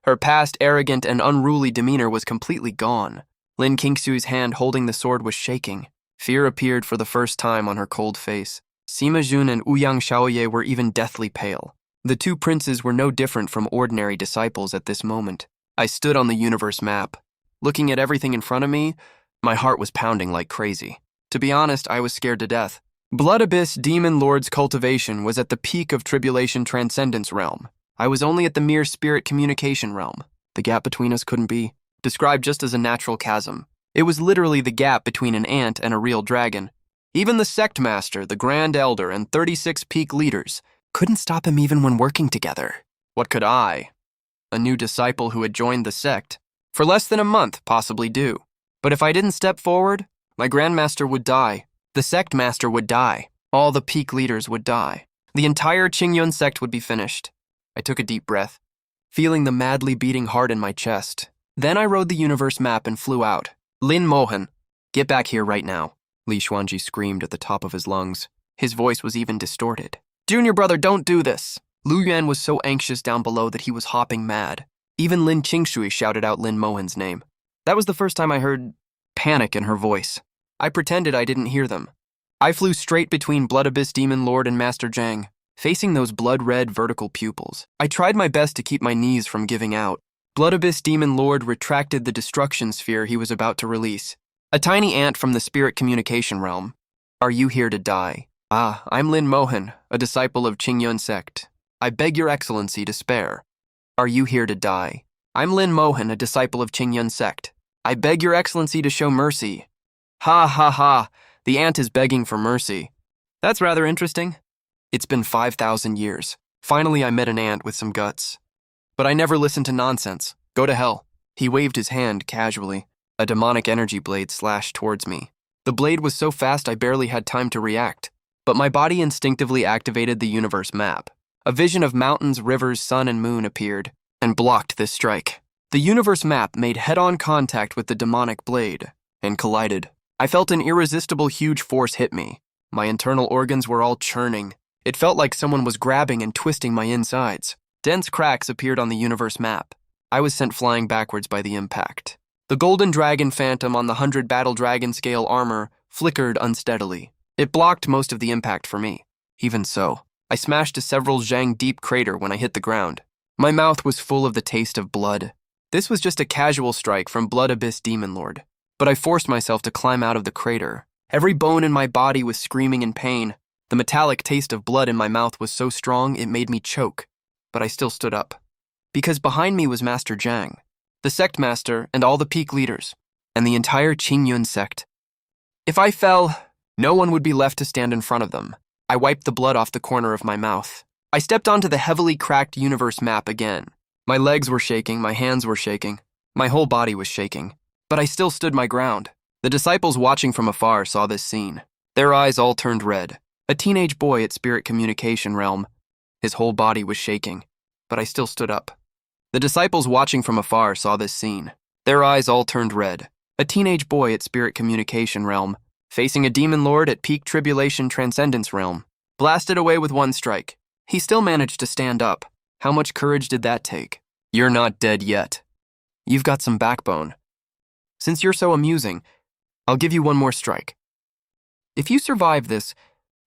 Her past arrogant and unruly demeanor was completely gone. Lin Qingxu's hand holding the sword was shaking. Fear appeared for the first time on her cold face. Sima Jun and Ouyang Shaoye were even deathly pale. The two princes were no different from ordinary disciples at this moment. I stood on the universe map. Looking at everything in front of me, my heart was pounding like crazy. To be honest, I was scared to death. Blood Abyss Demon Lord's cultivation was at the peak of Tribulation Transcendence realm. I was only at the mere spirit communication realm. The gap between us couldn't be described just as a natural chasm. It was literally the gap between an ant and a real dragon. Even the Sect Master, the Grand Elder, and 36 peak leaders couldn't stop him even when working together. What could I, a new disciple who had joined the sect, for less than a month, possibly do? But if I didn't step forward, my Grandmaster would die. The Sect Master would die. All the peak leaders would die. The entire Qingyun sect would be finished. I took a deep breath, feeling the madly beating heart in my chest. Then I rode the universe map and flew out. "Lin Mohan, get back here right now," Li Xuanji screamed at the top of his lungs. His voice was even distorted. "Junior brother, don't do this." Lu Yuan was so anxious down below that he was hopping mad. Even Lin Qingshui shouted out Lin Mohan's name. That was the first time I heard panic in her voice. I pretended I didn't hear them. I flew straight between Blood Abyss Demon Lord and Master Zhang, facing those blood-red vertical pupils. I tried my best to keep my knees from giving out. Blood Abyss Demon Lord retracted the destruction sphere he was about to release. A tiny ant from the spirit communication realm. "Are you here to die?" "Ah, I'm Lin Mohan, a disciple of Qingyun sect. I beg your excellency to spare." "Are you here to die?" "I'm Lin Mohan, a disciple of Qingyun sect. I beg your excellency to show mercy." Ha ha ha, the ant is begging for mercy. That's rather interesting. It's been 5,000 years. Finally, I met an ant with some guts. But I never listened to nonsense. Go to hell. He waved his hand casually. A demonic energy blade slashed towards me. The blade was so fast I barely had time to react, but my body instinctively activated the universe map. A vision of mountains, rivers, sun, and moon appeared and blocked this strike. The universe map made head-on contact with the demonic blade and collided. I felt an irresistible huge force hit me. My internal organs were all churning. It felt like someone was grabbing and twisting my insides. Dense cracks appeared on the universe map. I was sent flying backwards by the impact. The golden dragon phantom on the 100 battle dragon scale armor flickered unsteadily. It blocked most of the impact for me. Even so, I smashed a several zhang deep crater when I hit the ground. My mouth was full of the taste of blood. This was just a casual strike from Blood Abyss Demon Lord, but I forced myself to climb out of the crater. Every bone in my body was screaming in pain. The metallic taste of blood in my mouth was so strong it made me choke, but I still stood up. Because behind me was Master Zhang, the sect master and all the peak leaders, and the entire Qingyun sect. If I fell, no one would be left to stand in front of them. I wiped the blood off the corner of my mouth. I stepped onto the heavily cracked universe map again. My legs were shaking, my hands were shaking, my whole body was shaking, but I still stood my ground. The disciples watching from afar saw this scene. Their eyes all turned red. A teenage boy at Spirit Communication Realm His whole body was shaking, but I still stood up. The disciples watching from afar saw this scene. Their eyes all turned red. A teenage boy at spirit communication realm, facing a demon lord at peak tribulation transcendence realm, blasted away with one strike. He still managed to stand up. How much courage did that take? You're not dead yet. You've got some backbone. Since you're so amusing, I'll give you one more strike. If you survive this,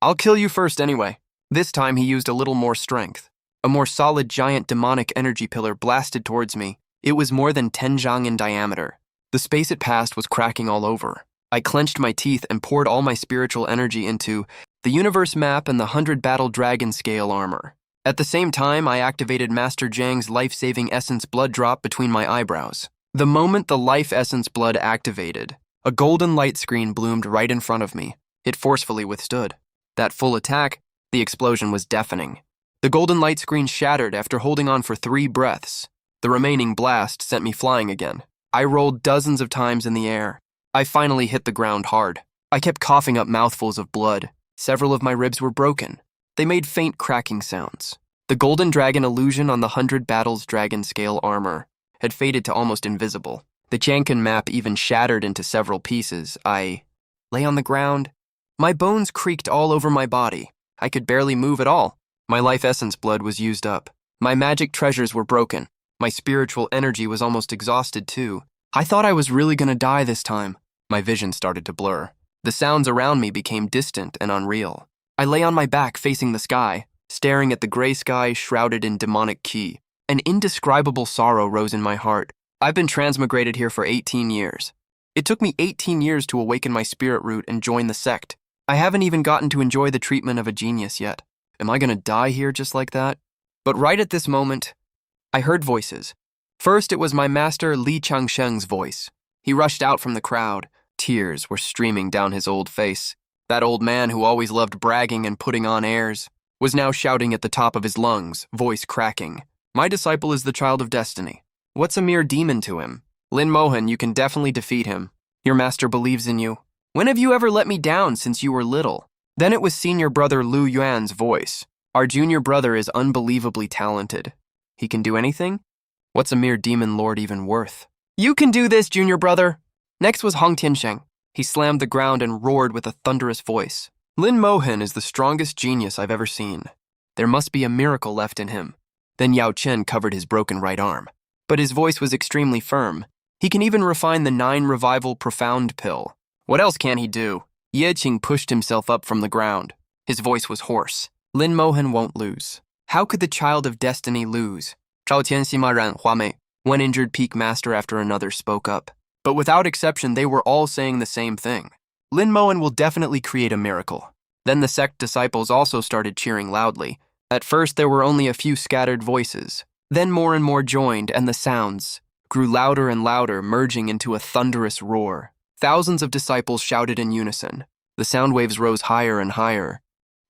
I'll kill you first anyway. This time he used a little more strength. A more solid giant demonic energy pillar blasted towards me. It was more than 10 zhang in diameter. The space it passed was cracking all over. I clenched my teeth and poured all my spiritual energy into the universe map and the 100 battle dragon scale armor. At the same time, I activated Master Zhang's life-saving essence blood drop between my eyebrows. The moment the life essence blood activated, a golden light screen bloomed right in front of me. It forcefully withstood. That full attack, the explosion was deafening. The golden light screen shattered after holding on for 3 breaths. The remaining blast sent me flying again. I rolled dozens of times in the air. I finally hit the ground hard. I kept coughing up mouthfuls of blood. Several of my ribs were broken. They made faint cracking sounds. The golden dragon illusion on the 100 battles dragon scale armor had faded to almost invisible. The Qingyun map even shattered into several pieces. I lay on the ground. My bones creaked all over my body. I could barely move at all. My life essence blood was used up. My magic treasures were broken. My spiritual energy was almost exhausted too. I thought I was really gonna die this time. My vision started to blur. The sounds around me became distant and unreal. I lay on my back facing the sky, staring at the gray sky shrouded in demonic qi. An indescribable sorrow rose in my heart. I've been transmigrated here for 18 years. It took me 18 years to awaken my spirit root and join the sect. I haven't even gotten to enjoy the treatment of a genius yet. Am I gonna die here just like that? But right at this moment, I heard voices. First, it was my master Li Changsheng's voice. He rushed out from the crowd. Tears were streaming down his old face. That old man who always loved bragging and putting on airs was now shouting at the top of his lungs, voice cracking. My disciple is the child of destiny. What's a mere demon to him? Lin Mohan, you can definitely defeat him. Your master believes in you. When have you ever let me down since you were little? Then it was senior brother Lu Yuan's voice. Our junior brother is unbelievably talented. He can do anything? What's a mere demon lord even worth? You can do this, junior brother. Next was Hong Tiansheng. He slammed the ground and roared with a thunderous voice. Lin Mohan is the strongest genius I've ever seen. There must be a miracle left in him. Then Yao Chen covered his broken right arm. But his voice was extremely firm. He can even refine the 9 revival profound pill. What else can he do? Ye Qing pushed himself up from the ground. His voice was hoarse. Lin Mohan won't lose. How could the child of destiny lose? Zhao Tian Xima Ran Hua Mei, one injured peak master after another spoke up. But without exception, they were all saying the same thing. Lin Mohan will definitely create a miracle. Then the sect disciples also started cheering loudly. At first, there were only a few scattered voices. Then more and more joined, and the sounds grew louder and louder, merging into a thunderous roar. Thousands of disciples shouted in unison. The sound waves rose higher and higher.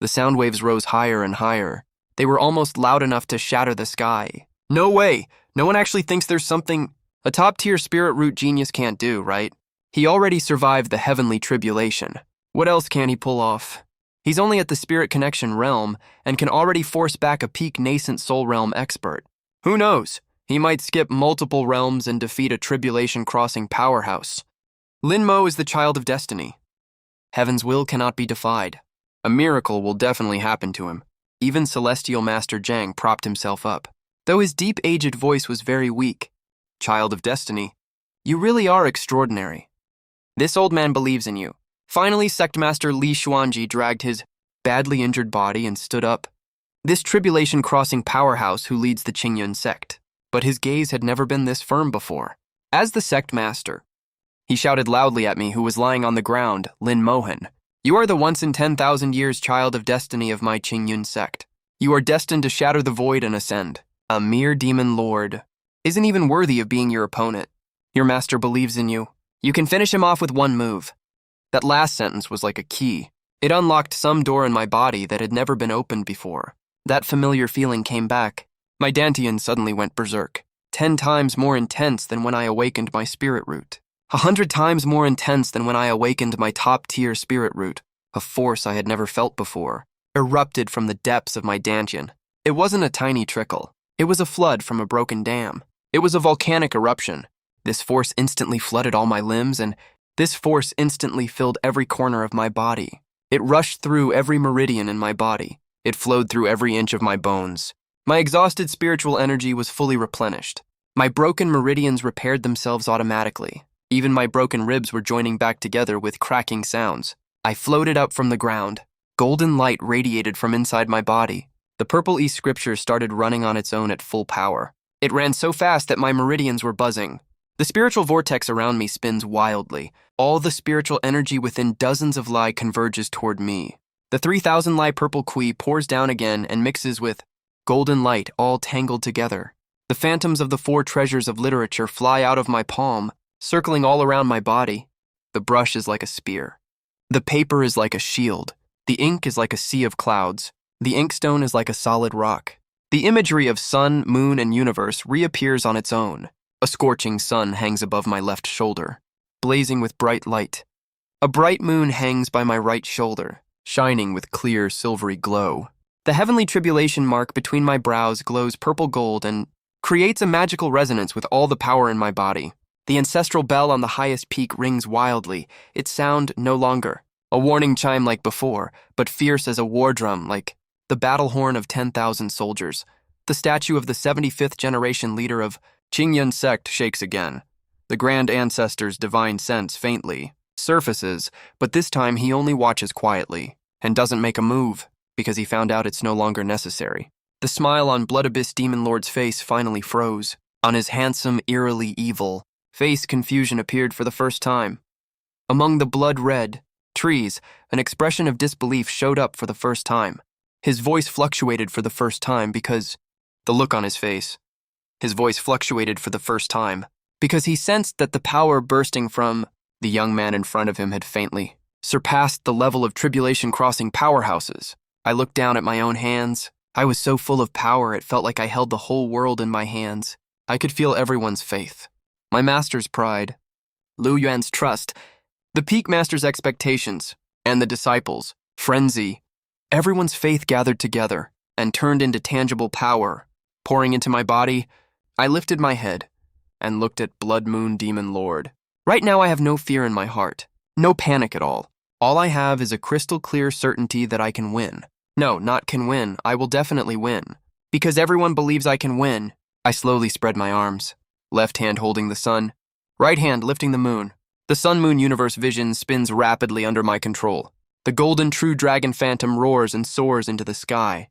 The sound waves rose higher and higher. They were almost loud enough to shatter the sky. No way! No one actually thinks there's something a top-tier spirit root genius can't do, right? He already survived the heavenly tribulation. What else can he pull off? He's only at the spirit connection realm and can already force back a peak nascent soul realm expert. Who knows? He might skip multiple realms and defeat a tribulation crossing powerhouse. Lin Mo is the child of destiny. Heaven's will cannot be defied. A miracle will definitely happen to him. Even Celestial Master Zhang propped himself up, though his deep, aged voice was very weak. Child of destiny, you really are extraordinary. This old man believes in you. Finally, Sect Master Li Xuanji dragged his badly injured body and stood up. This tribulation-crossing powerhouse who leads the Qingyun sect. But his gaze had never been this firm before. As the sect master, he shouted loudly at me who was lying on the ground, Lin Mohan. You are the once in 10,000 years child of destiny of my Qingyun sect. You are destined to shatter the void and ascend. A mere demon lord isn't even worthy of being your opponent. Your master believes in you. You can finish him off with one move. That last sentence was like a key. It unlocked some door in my body that had never been opened before. That familiar feeling came back. My dantian suddenly went berserk. 10 times more intense than when I awakened my spirit root. 100 times more intense than when I awakened my top-tier spirit root. A force I had never felt before erupted from the depths of my dantian. It wasn't a tiny trickle. It was a flood from a broken dam. It was a volcanic eruption. This force instantly flooded all my limbs, and this force instantly filled every corner of my body. It rushed through every meridian in my body. It flowed through every inch of my bones. My exhausted spiritual energy was fully replenished. My broken meridians repaired themselves automatically. Even my broken ribs were joining back together with cracking sounds. I floated up from the ground. Golden light radiated from inside my body. The Purple East scripture started running on its own at full power. It ran so fast that my meridians were buzzing. The spiritual vortex around me spins wildly. All the spiritual energy within dozens of Lai converges toward me. The 3,000 Lai purple Kui pours down again and mixes with golden light, all tangled together. The phantoms of the 4 treasures of literature fly out of my palm, circling all around my body. The brush is like a spear. The paper is like a shield. The ink is like a sea of clouds. The inkstone is like a solid rock. The imagery of sun, moon, and universe reappears on its own. A scorching sun hangs above my left shoulder, blazing with bright light. A bright moon hangs by my right shoulder, shining with clear, silvery glow. The heavenly tribulation mark between my brows glows purple gold and creates a magical resonance with all the power in my body. The ancestral bell on the highest peak rings wildly, its sound no longer a warning chime like before, but fierce as a war drum like the battle horn of 10,000 soldiers. The statue of the 75th generation leader of Qingyun Sect shakes again. The grand ancestor's divine sense faintly surfaces, but this time he only watches quietly and doesn't make a move because he found out it's no longer necessary. The smile on Blood Abyss Demon Lord's face finally froze. On his handsome, eerily evil face, confusion appeared for the first time. Among the blood-red trees, an expression of disbelief showed up for the first time. His voice fluctuated for the first time because the look on his face. His voice fluctuated for the first time because he sensed that the power bursting from the young man in front of him had faintly surpassed the level of tribulation-crossing powerhouses. I looked down at my own hands. I was so full of power it felt like I held the whole world in my hands. I could feel everyone's faith. My master's pride, Lu Yuan's trust, the peak master's expectations, and the disciples' frenzy. Everyone's faith gathered together and turned into tangible power. Pouring into my body, I lifted my head and looked at Blood Moon Demon Lord. Right now I have no fear in my heart, no panic at all. All I have is a crystal clear certainty that I can win. No, not can win, I will definitely win. Because everyone believes I can win, I slowly spread my arms. Left hand holding the sun, right hand lifting the moon. The sun-moon universe vision spins rapidly under my control. The golden true dragon phantom roars and soars into the sky,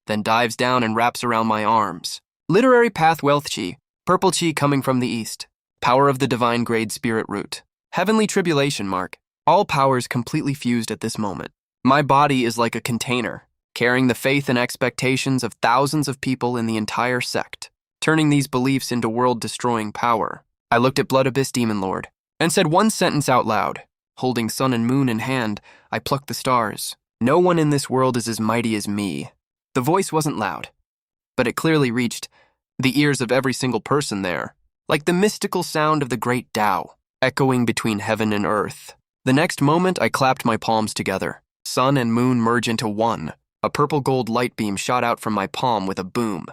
then dives down and wraps around my arms. Literary path wealth chi, purple chi coming from the east. Power of the divine grade spirit root. Heavenly tribulation mark. All powers completely fused at this moment. My body is like a container, carrying the faith and expectations of thousands of people in the entire sect, turning these beliefs into world-destroying power. I looked at Blood Abyss Demon Lord and said one sentence out loud. Holding sun and moon in hand, I plucked the stars. No one in this world is as mighty as me. The voice wasn't loud, but it clearly reached the ears of every single person there, like the mystical sound of the great Tao, echoing between heaven and earth. The next moment, I clapped my palms together. Sun and moon merge into one. A purple gold light beam shot out from my palm with a boom.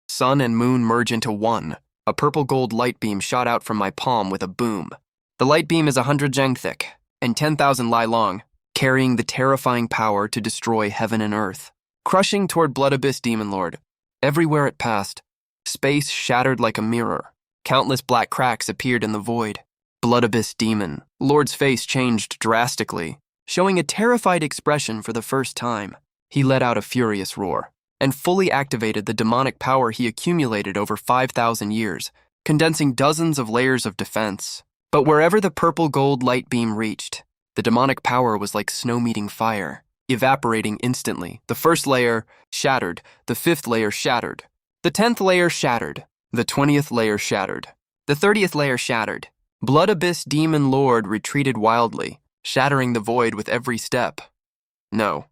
Sun and moon merge into one. A purple gold light beam shot out from my palm with a boom. The light beam is 100 zheng thick and 10,000 li long, carrying the terrifying power to destroy heaven and earth. Crushing toward Blood Abyss Demon Lord. Everywhere it passed, space shattered like a mirror. Countless black cracks appeared in the void. Blood Abyss Demon Lord's face changed drastically, showing a terrified expression for the first time. He let out a furious roar and fully activated the demonic power he accumulated over 5,000 years, condensing dozens of layers of defense. But wherever the purple gold light beam reached, the demonic power was like snow meeting fire, evaporating instantly. The first layer shattered, the 5th layer shattered, the 10th layer shattered, the 20th layer shattered, the 30th layer shattered. Blood Abyss Demon Lord retreated wildly, shattering the void with every step. No,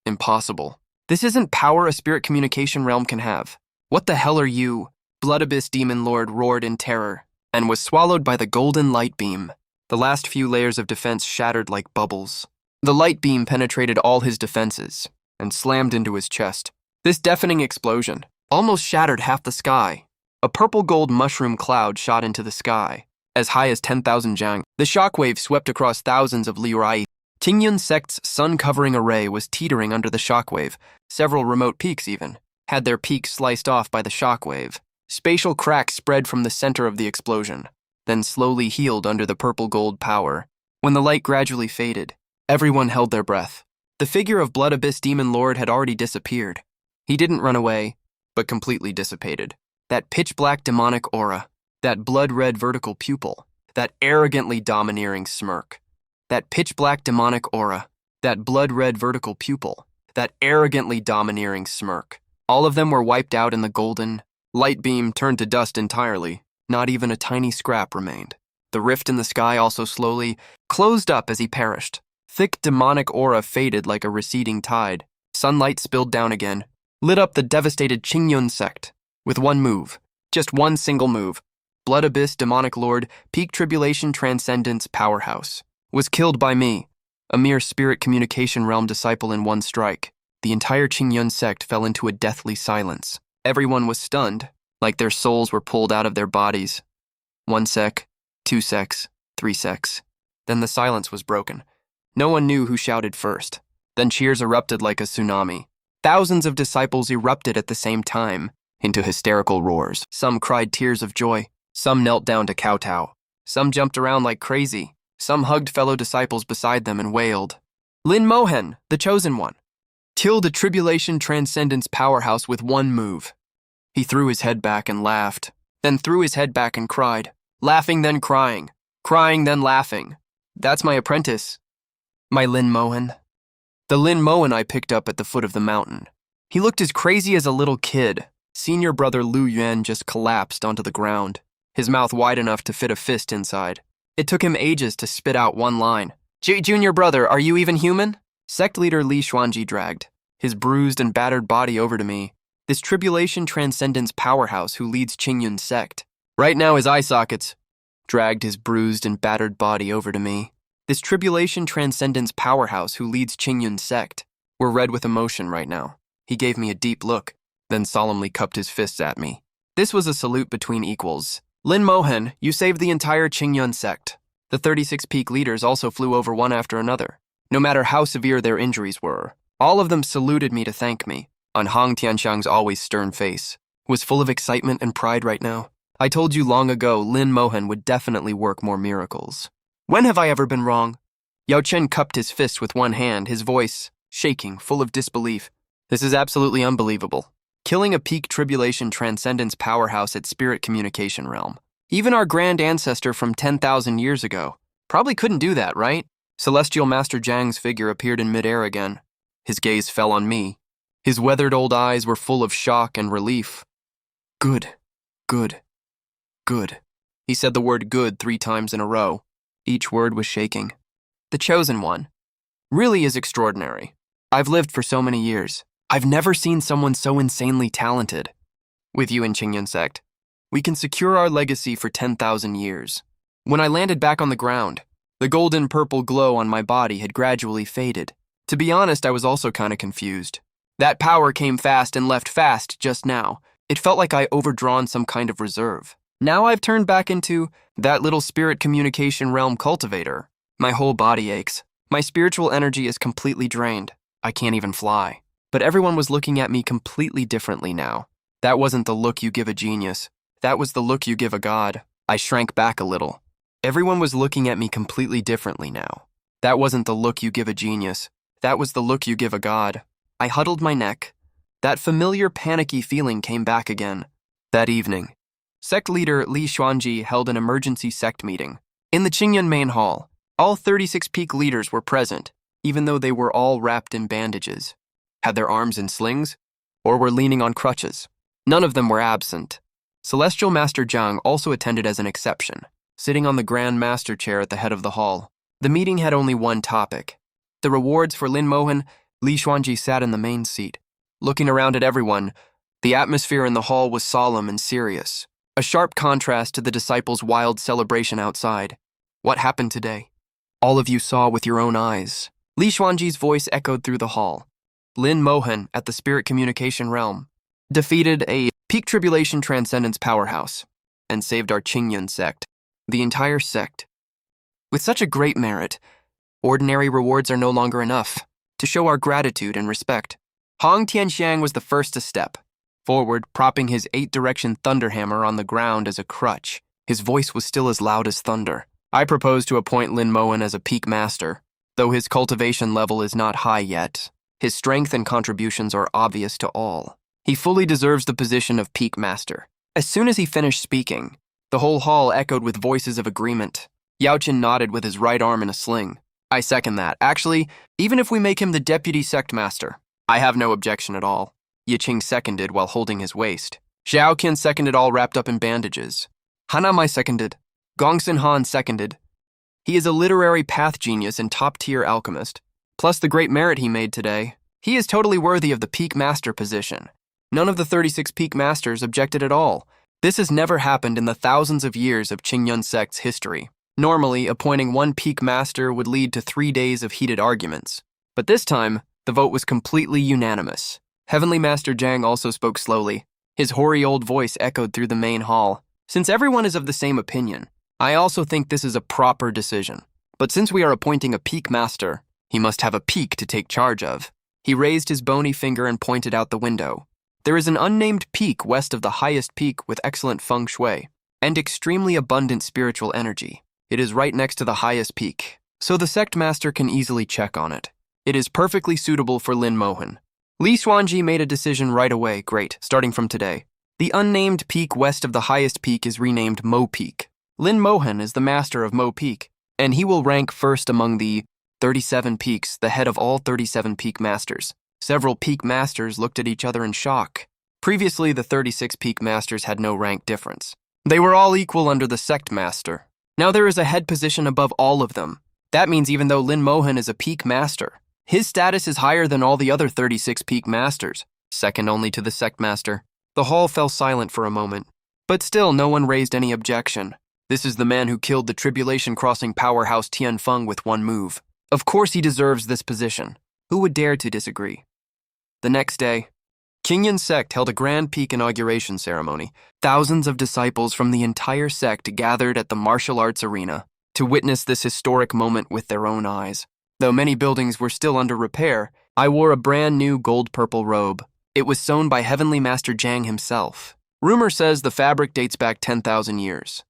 impossible. This isn't power a spirit communication realm can have. What the hell are you? Blood Abyss Demon Lord roared in terror and was swallowed by the golden light beam. The last few layers of defense shattered like bubbles. The light beam penetrated all his defenses and slammed into his chest. This deafening explosion almost shattered half the sky. A purple-gold mushroom cloud shot into the sky, as high as 10,000 jang. The shockwave swept across thousands of liurai. Qingyun Sect's sun-covering array was teetering under the shockwave. Several remote peaks even had their peaks sliced off by the shockwave. Spatial cracks spread from the center of the explosion, then slowly healed under the purple-gold power. When the light gradually faded, everyone held their breath. The figure of Blood Abyss Demon Lord had already disappeared. He didn't run away, but completely dissipated. That pitch-black demonic aura, that blood-red vertical pupil, that arrogantly domineering smirk. That pitch-black demonic aura, that blood-red vertical pupil, that arrogantly domineering smirk. All of them were wiped out in the golden light beam, turned to dust entirely. Not even a tiny scrap remained. The rift in the sky also slowly closed up as he perished. Thick demonic aura faded like a receding tide. Sunlight spilled down again, lit up the devastated Qingyun Sect. With one move, just one single move, Blood Abyss Demonic Lord, Peak Tribulation Transcendence Powerhouse, was killed by me, a mere spirit communication realm disciple in one strike. The entire Qingyun Sect fell into a deathly silence. Everyone was stunned, like their souls were pulled out of their bodies. 1 sec, 2 secs, 3 secs. Then the silence was broken. No one knew who shouted first. Then cheers erupted like a tsunami. Thousands of disciples erupted at the same time into hysterical roars. Some cried tears of joy. Some knelt down to kowtow. Some jumped around like crazy. Some hugged fellow disciples beside them and wailed. Lin Mohen, the chosen one, killed a tribulation transcendence powerhouse with one move. He threw his head back and laughed, then threw his head back and cried, laughing then crying, crying then laughing. That's my apprentice, my Lin Mohen. The Lin Mohen I picked up at the foot of the mountain. He looked as crazy as a little kid. Senior brother Lu Yuan just collapsed onto the ground, his mouth wide enough to fit a fist inside. It took him ages to spit out one line. Junior brother, are you even human? Sect leader Li Xuanji dragged his bruised and battered body over to me. This tribulation transcendence powerhouse who leads Qingyun Sect. Right now his eye sockets dragged his bruised and battered body over to me. This tribulation transcendence powerhouse who leads Qingyun Sect were red with emotion right now. He gave me a deep look, then solemnly cupped his fists at me. This was a salute between equals. Lin Mohen, you saved the entire Qingyun Sect. The 36 peak leaders also flew over one after another. No matter how severe their injuries were, all of them saluted me to thank me. On Hong Tianxiang's always stern face was full of excitement and pride right now. I told you long ago Lin Mohen would definitely work more miracles. When have I ever been wrong? Yao Chen cupped his fist with one hand, his voice shaking, full of disbelief. This is absolutely unbelievable. Killing a peak tribulation transcendence powerhouse at spirit communication realm. Even our grand ancestor from 10,000 years ago probably couldn't do that, right? Celestial Master Zhang's figure appeared in midair again. His gaze fell on me. His weathered old eyes were full of shock and relief. Good, good, good. He said the word good 3 times in a row. Each word was shaking. The chosen one really is extraordinary. I've lived for so many years. I've never seen someone so insanely talented. With you in Qingyun Sect, we can secure our legacy for 10,000 years. When I landed back on the ground, the golden purple glow on my body had gradually faded. To be honest, I was also kind of confused. That power came fast and left fast just now. It felt like I overdrawn some kind of reserve. Now I've turned back into that little spirit communication realm cultivator. My whole body aches. My spiritual energy is completely drained. I can't even fly. But everyone was looking at me completely differently now. That wasn't the look you give a genius. That was the look you give a god. I shrank back a little. Everyone was looking at me completely differently now. That wasn't the look you give a genius. That was the look you give a god. I huddled my neck. That familiar panicky feeling came back again. That evening, Sect leader Li Xuanji held an emergency sect meeting. In the Qingyun main hall, all 36 peak leaders were present, even though they were all wrapped in bandages, had their arms in slings, or were leaning on crutches. None of them were absent. Celestial Master Zhang also attended as an exception, sitting on the Grand Master chair at the head of the hall. The meeting had only one topic. The rewards for Lin Mohen. Li Xuanji sat in the main seat. Looking around at everyone, the atmosphere in the hall was solemn and serious, a sharp contrast to the disciples' wild celebration outside. What happened today? All of you saw with your own eyes. Li Xuanji's voice echoed through the hall. Lin Mohan at the Spirit Communication Realm, defeated a peak tribulation transcendence powerhouse, and saved our Qingyun sect, the entire sect. With such a great merit, ordinary rewards are no longer enough to show our gratitude and respect. Hong Tianxiang was the first to step forward, propping his 8-direction thunderhammer on the ground as a crutch. His voice was still as loud as thunder. I propose to appoint Lin Mohan as a peak master. Though his cultivation level is not high yet, his strength and contributions are obvious to all. He fully deserves the position of peak master. As soon as he finished speaking, the whole hall echoed with voices of agreement. Yao Qin nodded with his right arm in a sling. I second that. Actually, even if we make him the deputy sect master, I have no objection at all. Yi Qing seconded while holding his waist. Xiao Qin seconded, all wrapped up in bandages. Hanamai seconded. Gongsun Han seconded. He is a literary path genius and top-tier alchemist. Plus the great merit he made today, he is totally worthy of the peak master position. None of the 36 peak masters objected at all. This has never happened in the thousands of years of Qingyun sect's history. Normally, appointing one peak master would lead to 3 days of heated arguments. But this time, the vote was completely unanimous. Heavenly Master Zhang also spoke slowly. His hoary old voice echoed through the main hall. Since everyone is of the same opinion, I also think this is a proper decision. But since we are appointing a peak master, he must have a peak to take charge of. He raised his bony finger and pointed out the window. There is an unnamed peak west of the highest peak with excellent feng shui and extremely abundant spiritual energy. It is right next to the highest peak, so the sect master can easily check on it. It is perfectly suitable for Lin Mohan. Li Xuanji made a decision right away. Great, starting from today. The unnamed peak west of the highest peak is renamed Mo Peak. Lin Mohan is the master of Mo Peak, and he will rank first among the 37 peaks, the head of all 37 peak masters. Several peak masters looked at each other in shock. Previously, the 36 peak masters had no rank difference. They were all equal under the sect master. Now there is a head position above all of them. That means even though Lin Mohan is a peak master, his status is higher than all the other 36 peak masters, second only to the sect master. The hall fell silent for a moment, but still no one raised any objection. This is the man who killed the tribulation-crossing powerhouse Tianfeng with one move. Of course he deserves this position. Who would dare to disagree? The next day, Qingyun sect held a grand peak inauguration ceremony. Thousands of disciples from the entire sect gathered at the martial arts arena to witness this historic moment with their own eyes. Though many buildings were still under repair, I wore a brand new gold-purple robe. It was sewn by Heavenly Master Zhang himself. Rumor says the fabric dates back 10,000 years,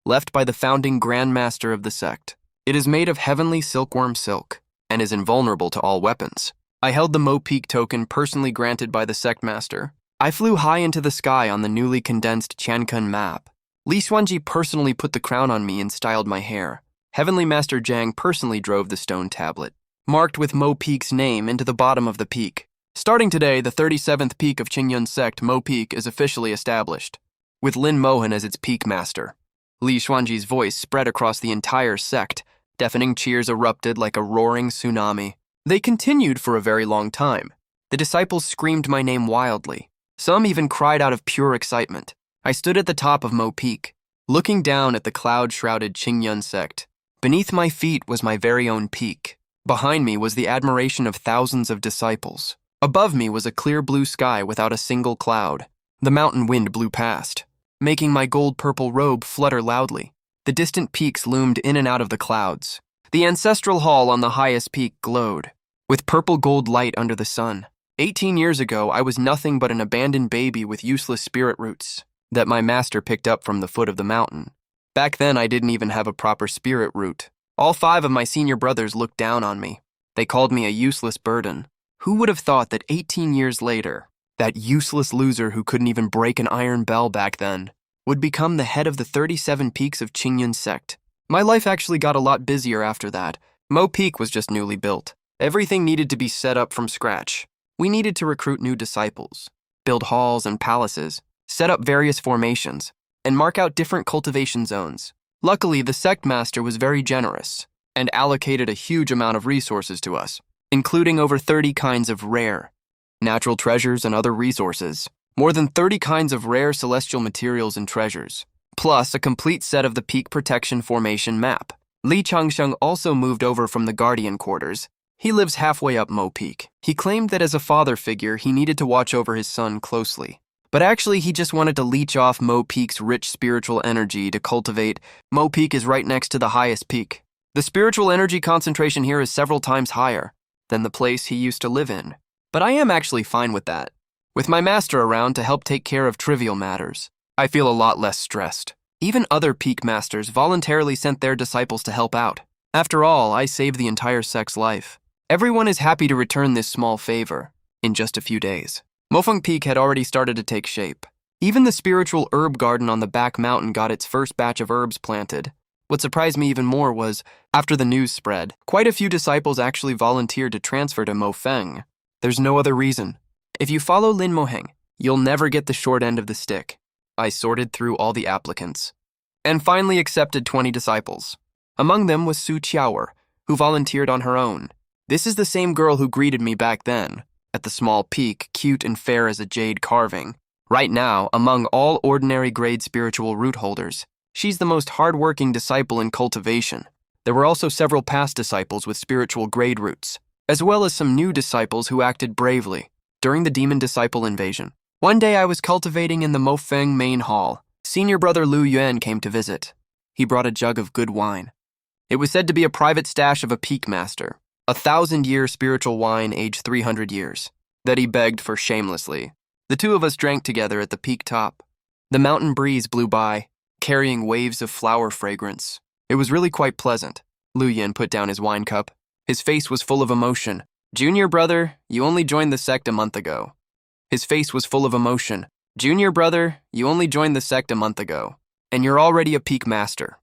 left by the founding Grand Master of the sect. It is made of heavenly silkworm silk and is invulnerable to all weapons. I held the Mo Peak token personally granted by the sect master. I flew high into the sky on the newly condensed Qiangyun map. Li Xuanji personally put the crown on me and styled my hair. Heavenly Master Zhang personally drove the stone tablet, marked with Mo Peak's name, into the bottom of the peak. Starting today, the 37th peak of Qingyun sect, Mo Peak, is officially established, with Lin Mohan as its peak master. Li Xuanji's voice spread across the entire sect. Deafening cheers erupted like a roaring tsunami. They continued for a very long time. The disciples screamed my name wildly. Some even cried out of pure excitement. I stood at the top of Mo Peak, looking down at the cloud-shrouded Qingyun sect. Beneath my feet was my very own peak. Behind me was the admiration of thousands of disciples. Above me was a clear blue sky without a single cloud. The mountain wind blew past, making my gold-purple robe flutter loudly. The distant peaks loomed in and out of the clouds. The ancestral hall on the highest peak glowed, with purple-gold light under the sun. 18 years ago, I was nothing but an abandoned baby with useless spirit roots that my master picked up from the foot of the mountain. Back then, I didn't even have a proper spirit root. All 5 of my senior brothers looked down on me. They called me a useless burden. Who would have thought that 18 years later, that useless loser who couldn't even break an iron bell back then, would become the head of the 37 peaks of Qingyun sect? My life actually got a lot busier after that. Mo Peak was just newly built. Everything needed to be set up from scratch. We needed to recruit new disciples, build halls and palaces, set up various formations, and mark out different cultivation zones. Luckily, the sect master was very generous and allocated a huge amount of resources to us, including over 30 kinds of rare, natural treasures and other resources, more than 30 kinds of rare celestial materials and treasures, plus a complete set of the peak protection formation map. Li Changsheng also moved over from the guardian quarters He lives halfway up Mo Peak. He claimed that as a father figure, he needed to watch over his son closely. But actually, he just wanted to leech off Mo Peak's rich spiritual energy to cultivate. Mo Peak is right next to the highest peak. The spiritual energy concentration here is several times higher than the place he used to live in. But I am actually fine with that. With my master around to help take care of trivial matters, I feel a lot less stressed. Even other peak masters voluntarily sent their disciples to help out. After all, I saved the entire sect's life. Everyone is happy to return this small favor in just a few days. Mofeng Peak had already started to take shape. Even the spiritual herb garden on the back mountain got its first batch of herbs planted. What surprised me even more was, after the news spread, quite a few disciples actually volunteered to transfer to Mofeng. There's no other reason. If you follow Lin Moheng, you'll never get the short end of the stick. I sorted through all the applicants and finally accepted 20 disciples. Among them was Su Qiaoer, who volunteered on her own. This is the same girl who greeted me back then, at the small peak, cute and fair as a jade carving. Right now, among all ordinary grade spiritual root holders, she's the most hardworking disciple in cultivation. There were also several past disciples with spiritual grade roots, as well as some new disciples who acted bravely during the demon disciple invasion. One day I was cultivating in the Mofeng main hall. Senior brother Lu Yuan came to visit. He brought a jug of good wine. It was said to be a private stash of a peak master. 1,000-year spiritual wine aged 300 years, that he begged for shamelessly. The two of us drank together at the peak top. The mountain breeze blew by, carrying waves of flower fragrance. It was really quite pleasant. Lu Yin put down his wine cup. His face was full of emotion. Junior brother, you only joined the sect a month ago. His face was full of emotion. Junior brother, you only joined the sect a month ago, and you're already a peak master.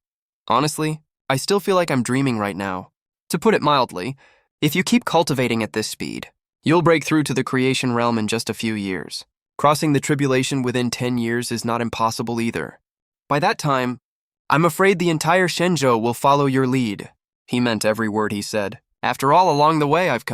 Honestly, I still feel like I'm dreaming right now. To put it mildly, if you keep cultivating at this speed, you'll break through to the creation realm in just a few years. Crossing the tribulation within 10 years is not impossible either. By that time, I'm afraid the entire Shenzhou will follow your lead. He meant every word he said. After all, along the way I've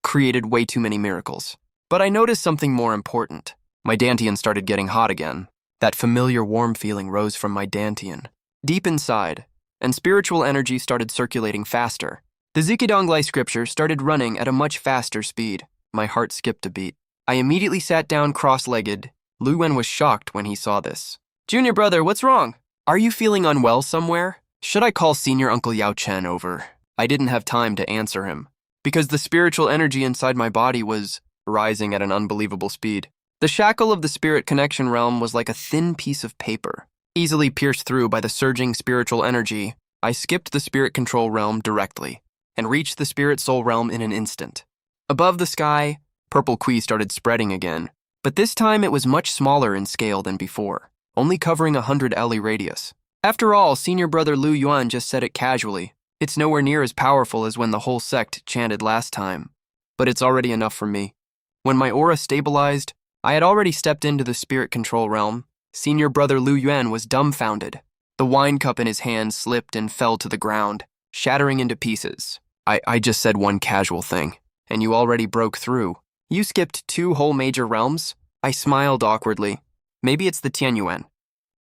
created way too many miracles. But I noticed something more important. My dantian started getting hot again. That familiar warm feeling rose from my dantian, deep inside, and spiritual energy started circulating faster. The Zikidonglai scripture started running at a much faster speed. My heart skipped a beat. I immediately sat down cross-legged. Lu Wen was shocked when he saw this. Junior brother, what's wrong? Are you feeling unwell somewhere? Should I call Senior Uncle Yao Chen over? I didn't have time to answer him, because the spiritual energy inside my body was rising at an unbelievable speed. The shackle of the spirit connection realm was like a thin piece of paper. Easily pierced through by the surging spiritual energy, I skipped the spirit control realm directly and reached the spirit soul realm in an instant. Above the sky, purple Kui started spreading again, but this time it was much smaller in scale than before, only covering 100 li radius. After all, senior brother Lu Yuan just said it casually. It's nowhere near as powerful as when the whole sect chanted last time, but it's already enough for me. When my aura stabilized, I had already stepped into the spirit control realm. Senior brother Lu Yuan was dumbfounded. The wine cup in his hand slipped and fell to the ground, shattering into pieces. I just said one casual thing, and you already broke through. You skipped 2 whole major realms? I smiled awkwardly. Maybe it's the Tianyuan.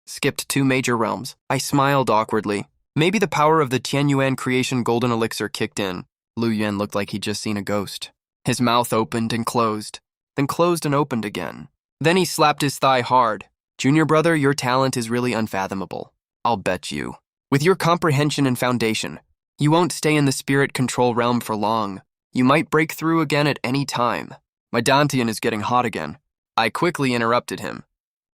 Skipped 2 major realms. I smiled awkwardly. Maybe the power of the Tianyuan creation golden elixir kicked in. Lu Yuan looked like he'd just seen a ghost. His mouth opened and closed, then closed and opened again. Then he slapped his thigh hard. Junior brother, your talent is really unfathomable. I'll bet you. With your comprehension and foundation, you won't stay in the spirit control realm for long. You might break through again at any time. My dantian is getting hot again. I quickly interrupted him.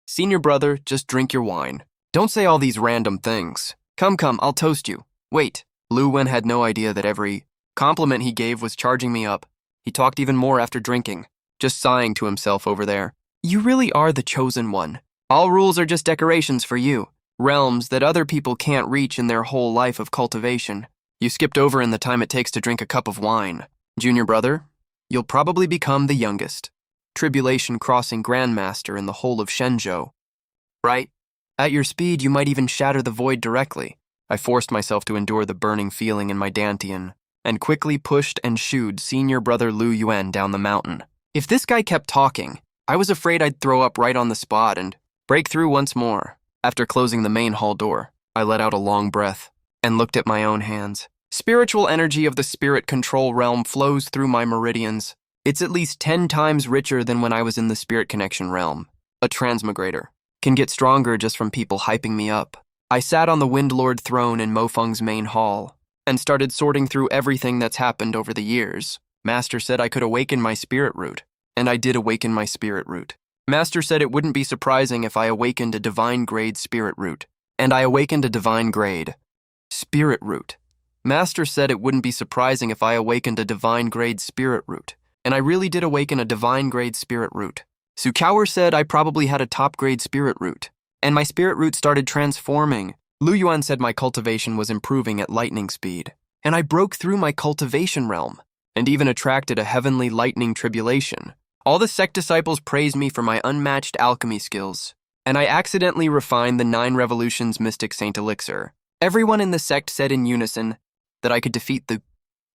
Senior brother, just drink your wine. Don't say all these random things. Come, I'll toast you. Wait. Lu Wen had no idea that every compliment he gave was charging me up. He talked even more after drinking, just sighing to himself over there. You really are the chosen one. All rules are just decorations for you, realms that other people can't reach in their whole life of cultivation. You skipped over in the time it takes to drink a cup of wine. Junior brother, you'll probably become the youngest tribulation crossing grandmaster in the whole of Shenzhou. Right? At your speed, you might even shatter the void directly. I forced myself to endure the burning feeling in my dantian, and quickly pushed and shooed senior brother Lu Yuan down the mountain. If this guy kept talking, I was afraid I'd throw up right on the spot and break through once more. After closing the main hall door, I let out a long breath and looked at my own hands. Spiritual energy of the spirit control realm flows through my meridians. It's at least 10 times richer than when I was in the spirit connection realm. A transmigrator can get stronger just from people hyping me up. I sat on the Windlord throne in Mofeng's main hall and started sorting through everything that's happened over the years. Master said I could awaken my spirit root, and I did awaken my spirit root. Master said it wouldn't be surprising if I awakened a divine grade spirit root, and I awakened a divine grade spirit root. Master said it wouldn't be surprising if I awakened a divine grade spirit root, and I really did awaken a divine grade spirit root. Sukawer said I probably had a top grade spirit root, and my spirit root started transforming. Lu Yuan said my cultivation was improving at lightning speed, and I broke through my cultivation realm, and even attracted a heavenly lightning tribulation. All the sect disciples praised me for my unmatched alchemy skills, and I accidentally refined the 9 Revolutions Mystic Saint Elixir. Everyone in the sect said in unison that I could defeat the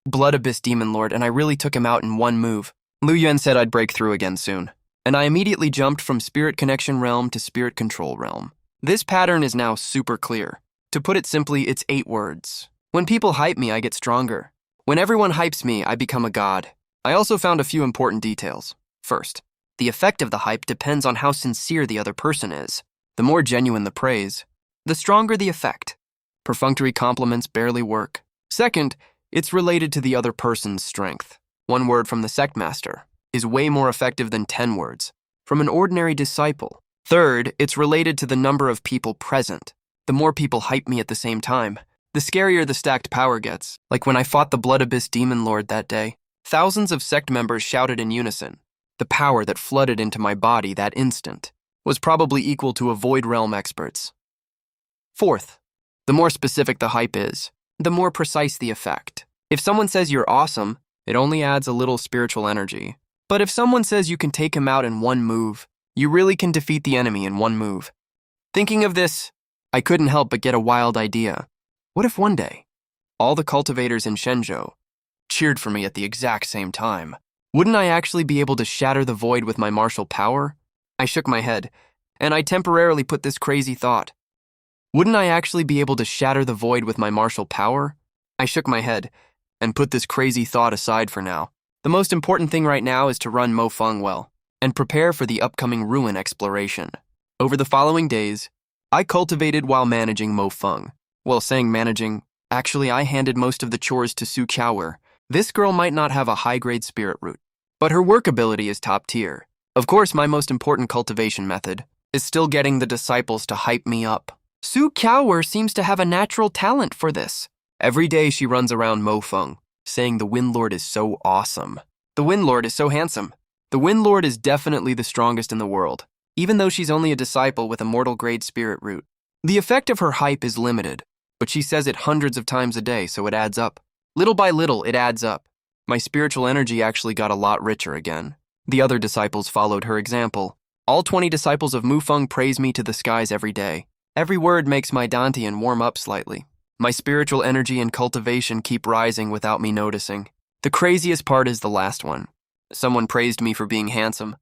Blood Abyss Demon Lord, and I really took him out in one move. Lu Yuan said I'd break through again soon, and I immediately jumped from Spirit Connection Realm to Spirit Control Realm. This pattern is now super clear. To put it simply, it's 8 words. When people hype me, I get stronger. When everyone hypes me, I become a god. I also found a few important details. First, the effect of the hype depends on how sincere the other person is. The more genuine the praise, the stronger the effect. Perfunctory compliments barely work. Second, it's related to the other person's strength. 1 word from the sect master is way more effective than 10 words from an ordinary disciple. Third, it's related to the number of people present. The more people hype me at the same time, the scarier the stacked power gets. Like when I fought the Blood Abyss Demon Lord that day, thousands of sect members shouted in unison. The power that flooded into my body that instant was probably equal to a Void Realm experts. Fourth, the more specific the hype is, the more precise the effect. If someone says you're awesome, it only adds a little spiritual energy. But if someone says you can take him out in one move, you really can defeat the enemy in one move. Thinking of this, I couldn't help but get a wild idea. What if one day, all the cultivators in Shenzhou cheered for me at the exact same time? Wouldn't I actually be able to shatter the void with my martial power? I shook my head, and I temporarily put this crazy thought. Wouldn't I actually be able to shatter the void with my martial power? I shook my head, and put this crazy thought aside for now. The most important thing right now is to run Mofeng well, and prepare for the upcoming ruin exploration. Over the following days, I cultivated while managing Mofeng. Well, saying managing, actually I handed most of the chores to Su Qiaower. This girl might not have a high-grade spirit root, but her work ability is top tier. Of course, my most important cultivation method is still getting the disciples to hype me up. Su Qiaower seems to have a natural talent for this. Every day she runs around Mofeng, saying the Windlord is so awesome. The Windlord is so handsome. The Windlord is definitely the strongest in the world, even though she's only a disciple with a mortal-grade spirit root. The effect of her hype is limited, but she says it hundreds of times a day, so it adds up. Little by little, it adds up. My spiritual energy actually got a lot richer again. The other disciples followed her example. All 20 disciples of Mufeng praise me to the skies every day. Every word makes my Dantian warm up slightly. My spiritual energy and cultivation keep rising without me noticing. The craziest part is the last one. Someone praised me for being handsome,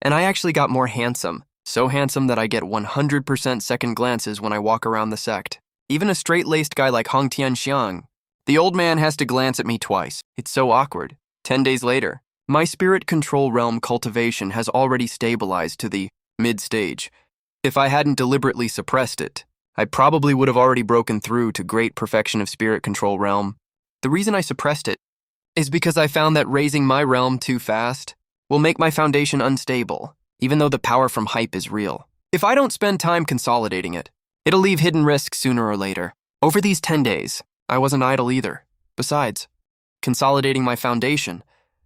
and I actually got more handsome. So handsome that I get 100% second glances when I walk around the sect. Even a straight-laced guy like Hong Tianxiang, the old man has to glance at me twice. It's so awkward. 10 days later, my spirit control realm cultivation has already stabilized to the mid-stage. If I hadn't deliberately suppressed it, I probably would have already broken through to great perfection of spirit control realm. The reason I suppressed it is because I found that raising my realm too fast will make my foundation unstable, even though the power from hype is real. If I don't spend time consolidating it, it'll leave hidden risks sooner or later. Over these 10 days, I wasn't idle either. Besides, consolidating my foundation,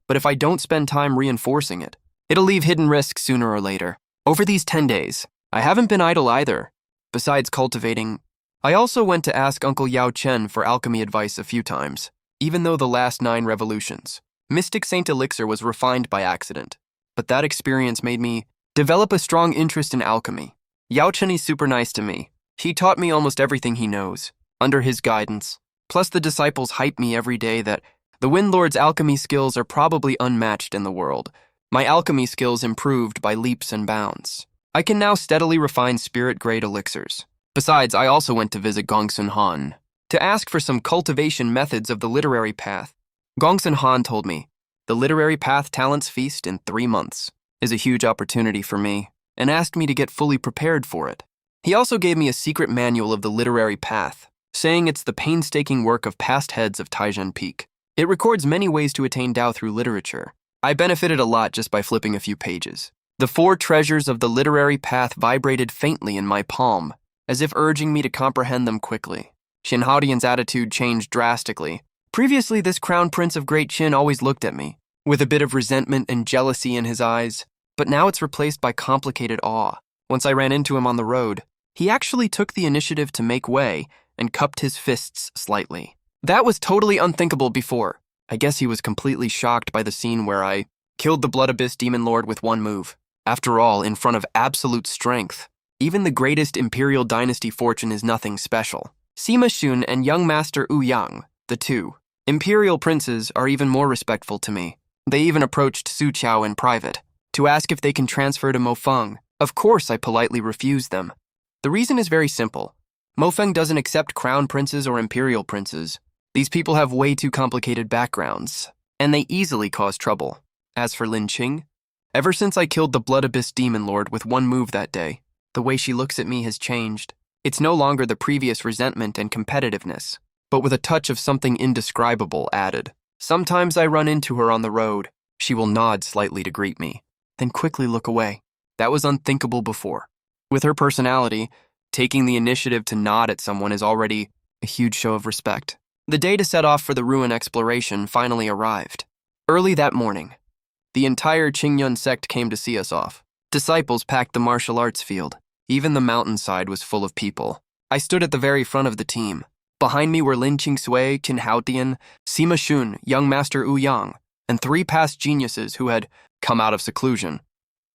but if I don't spend time reinforcing it, it'll leave hidden risks sooner or later. Over these 10 days, I haven't been idle either. Besides cultivating, I also went to ask Uncle Yao Chen for alchemy advice a few times, even though the last 9 revolutions. Mystic Saint Elixir was refined by accident, but that experience made me develop a strong interest in alchemy. Yao Chen is super nice to me. He taught me almost everything he knows, under his guidance. Plus the disciples hype me every day that the Windlord's alchemy skills are probably unmatched in the world. My alchemy skills improved by leaps and bounds. I can now steadily refine spirit-grade elixirs. Besides, I also went to visit Gongsun Han. to ask for some cultivation methods of the literary path. Gongsun Han told me, the literary path talents feast in 3 months is a huge opportunity for me, and asked me to get fully prepared for it. He also gave me a secret manual of the literary path, saying it's the painstaking work of past heads of Taizhen Peak. It records many ways to attain Tao through literature. I benefited a lot just by flipping a few pages. The 4 treasures of the literary path vibrated faintly in my palm, as if urging me to comprehend them quickly. Qin Haodian's attitude changed drastically. Previously, this crown prince of Great Qin always looked at me, with a bit of resentment and jealousy in his eyes, but now it's replaced by complicated awe. Once I ran into him on the road, he actually took the initiative to make way and cupped his fists slightly. That was totally unthinkable before. I guess he was completely shocked by the scene where I killed the Blood Abyss Demon Lord with one move. After all, in front of absolute strength, even the greatest Imperial Dynasty fortune is nothing special. Sima Xun and young Master Wu Yang, the 2 Imperial princes, are even more respectful to me. They even approached Su Qiao in private to ask if they can transfer to Mo Feng. Of course, I politely refused them. The reason is very simple. Mo Feng doesn't accept crown princes or imperial princes. These people have way too complicated backgrounds, and they easily cause trouble. As for Lin Qing, ever since I killed the Blood Abyss Demon Lord with one move that day, the way she looks at me has changed. It's no longer the previous resentment and competitiveness, but with a touch of something indescribable added. Sometimes I run into her on the road. She will nod slightly to greet me, then quickly look away. That was unthinkable before. With her personality, taking the initiative to nod at someone is already a huge show of respect. The day to set off for the ruin exploration finally arrived. Early that morning, the entire Qingyun sect came to see us off. Disciples packed the martial arts field. Even the mountainside was full of people. I stood at the very front of the team. Behind me were Lin Qingsui, Qin Haodian, Sima Xun, young Master Wu Yang, and 3 past geniuses who had come out of seclusion.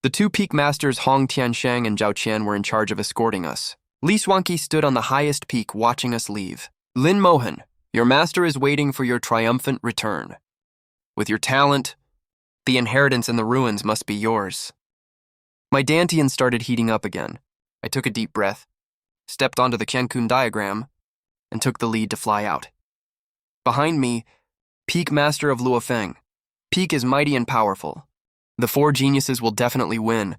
The 2 peak masters Hong Tiansheng and Zhao Qian were in charge of escorting us. Li Xuanqi stood on the highest peak watching us leave. Lin Mohan, your master is waiting for your triumphant return. With your talent, the inheritance in the ruins must be yours. My dantian started heating up again. I took a deep breath, stepped onto the Qingyun diagram, and took the lead to fly out. Behind me, Peak Master of Luofeng. Peak is mighty and powerful. The 4 geniuses will definitely win.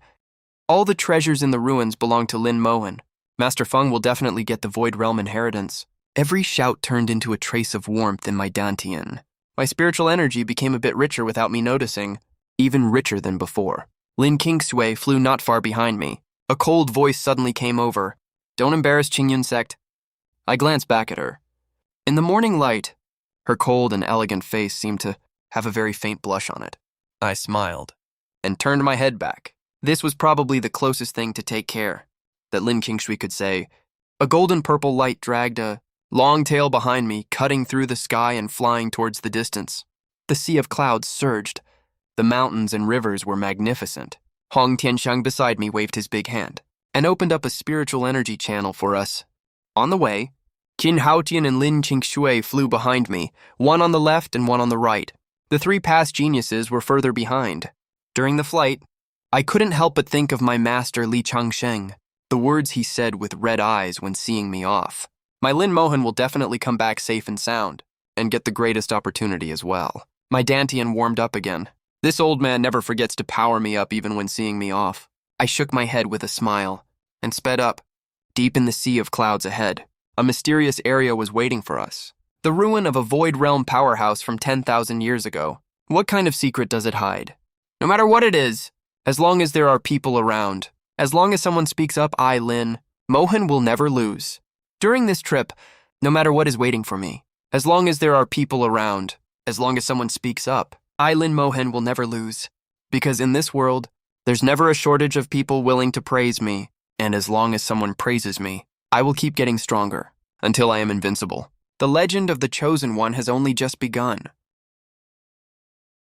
All the treasures in the ruins belong to Lin Mohan. Master Feng will definitely get the Void Realm inheritance. Every shout turned into a trace of warmth in my dantian. My spiritual energy became a bit richer without me noticing, even richer than before. Lin Qingsui flew not far behind me. A cold voice suddenly came over. Don't embarrass Qingyun sect. I glanced back at her. In the morning light, her cold and elegant face seemed to have a very faint blush on it. I smiled and turned my head back. This was probably the closest thing to take care that Lin Qingsui could say. A golden-purple light dragged a long tail behind me, cutting through the sky and flying towards the distance. The sea of clouds surged. The mountains and rivers were magnificent. Hong Tiansheng beside me waved his big hand and opened up a spiritual energy channel for us. On the way, Qin Haotian and Lin Qingsui flew behind me, one on the left and one on the right. The 3 past geniuses were further behind. During the flight, I couldn't help but think of my master Li Changsheng, the words he said with red eyes when seeing me off. My Lin Mohan will definitely come back safe and sound, and get the greatest opportunity as well. My dantian warmed up again. This old man never forgets to power me up even when seeing me off. I shook my head with a smile and sped up. Deep in the sea of clouds ahead, a mysterious area was waiting for us. The ruin of a Void Realm powerhouse from 10,000 years ago. What kind of secret does it hide? No matter what it is, as long as there are people around, as long as someone speaks up, I, Lin Mohan, will never lose. During this trip, no matter what is waiting for me, as long as there are people around, as long as someone speaks up, I, Lin Mohan, will never lose. Because in this world, there's never a shortage of people willing to praise me, and as long as someone praises me, I will keep getting stronger, until I am invincible. The legend of the Chosen One has only just begun.